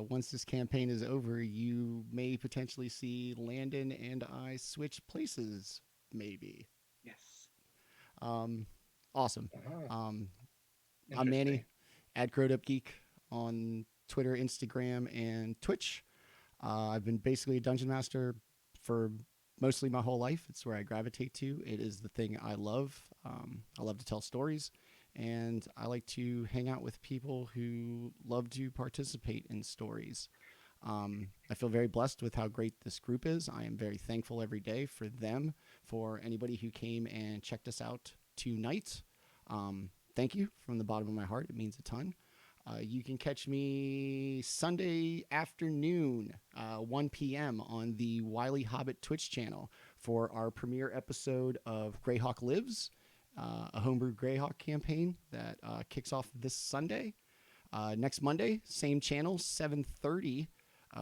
Once this campaign is over, you may potentially see Landon and I switch places, maybe. Yes. Awesome. I'm Manny, at GrowedUpGeek on Twitter, Instagram, and Twitch. I've been basically a dungeon master for mostly my whole life. It's where I gravitate to. It is the thing I love. I love to tell stories, and I like to hang out with people who love to participate in stories. I feel very blessed with how great this group is. I am very thankful every day for them, for anybody who came and checked us out tonight. Thank you from the bottom of my heart. It means a ton. You can catch me Sunday afternoon, 1 p.m. on the Wily Hobbit Twitch channel for our premiere episode of Greyhawk Lives, a homebrew Greyhawk campaign that kicks off this Sunday. Next Monday, same channel, 7:30.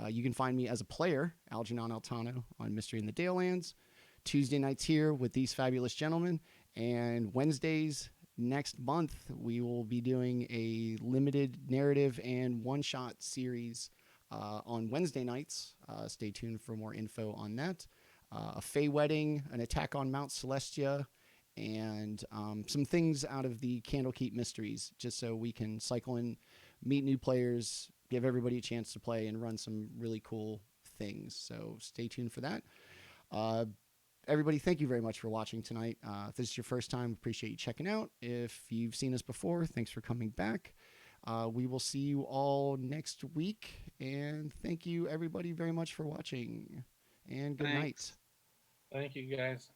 You can find me as a player, Algernon Altano, on Mystery in the Dalelands. Tuesday nights here with these fabulous gentlemen. And Wednesdays next month, we will be doing a limited narrative and one-shot series on Wednesday nights. Stay tuned for more info on that. A Fey Wedding, an attack on Mount Celestia, and some things out of the Candlekeep Mysteries, just so we can cycle in, meet new players, give everybody a chance to play, and run some really cool things. So stay tuned for that. Everybody, thank you very much for watching tonight. If this is your first time, appreciate you checking out. If you've seen us before, thanks for coming back. We will see you all next week. And thank you, everybody, very much for watching. And good night. Thank you, guys.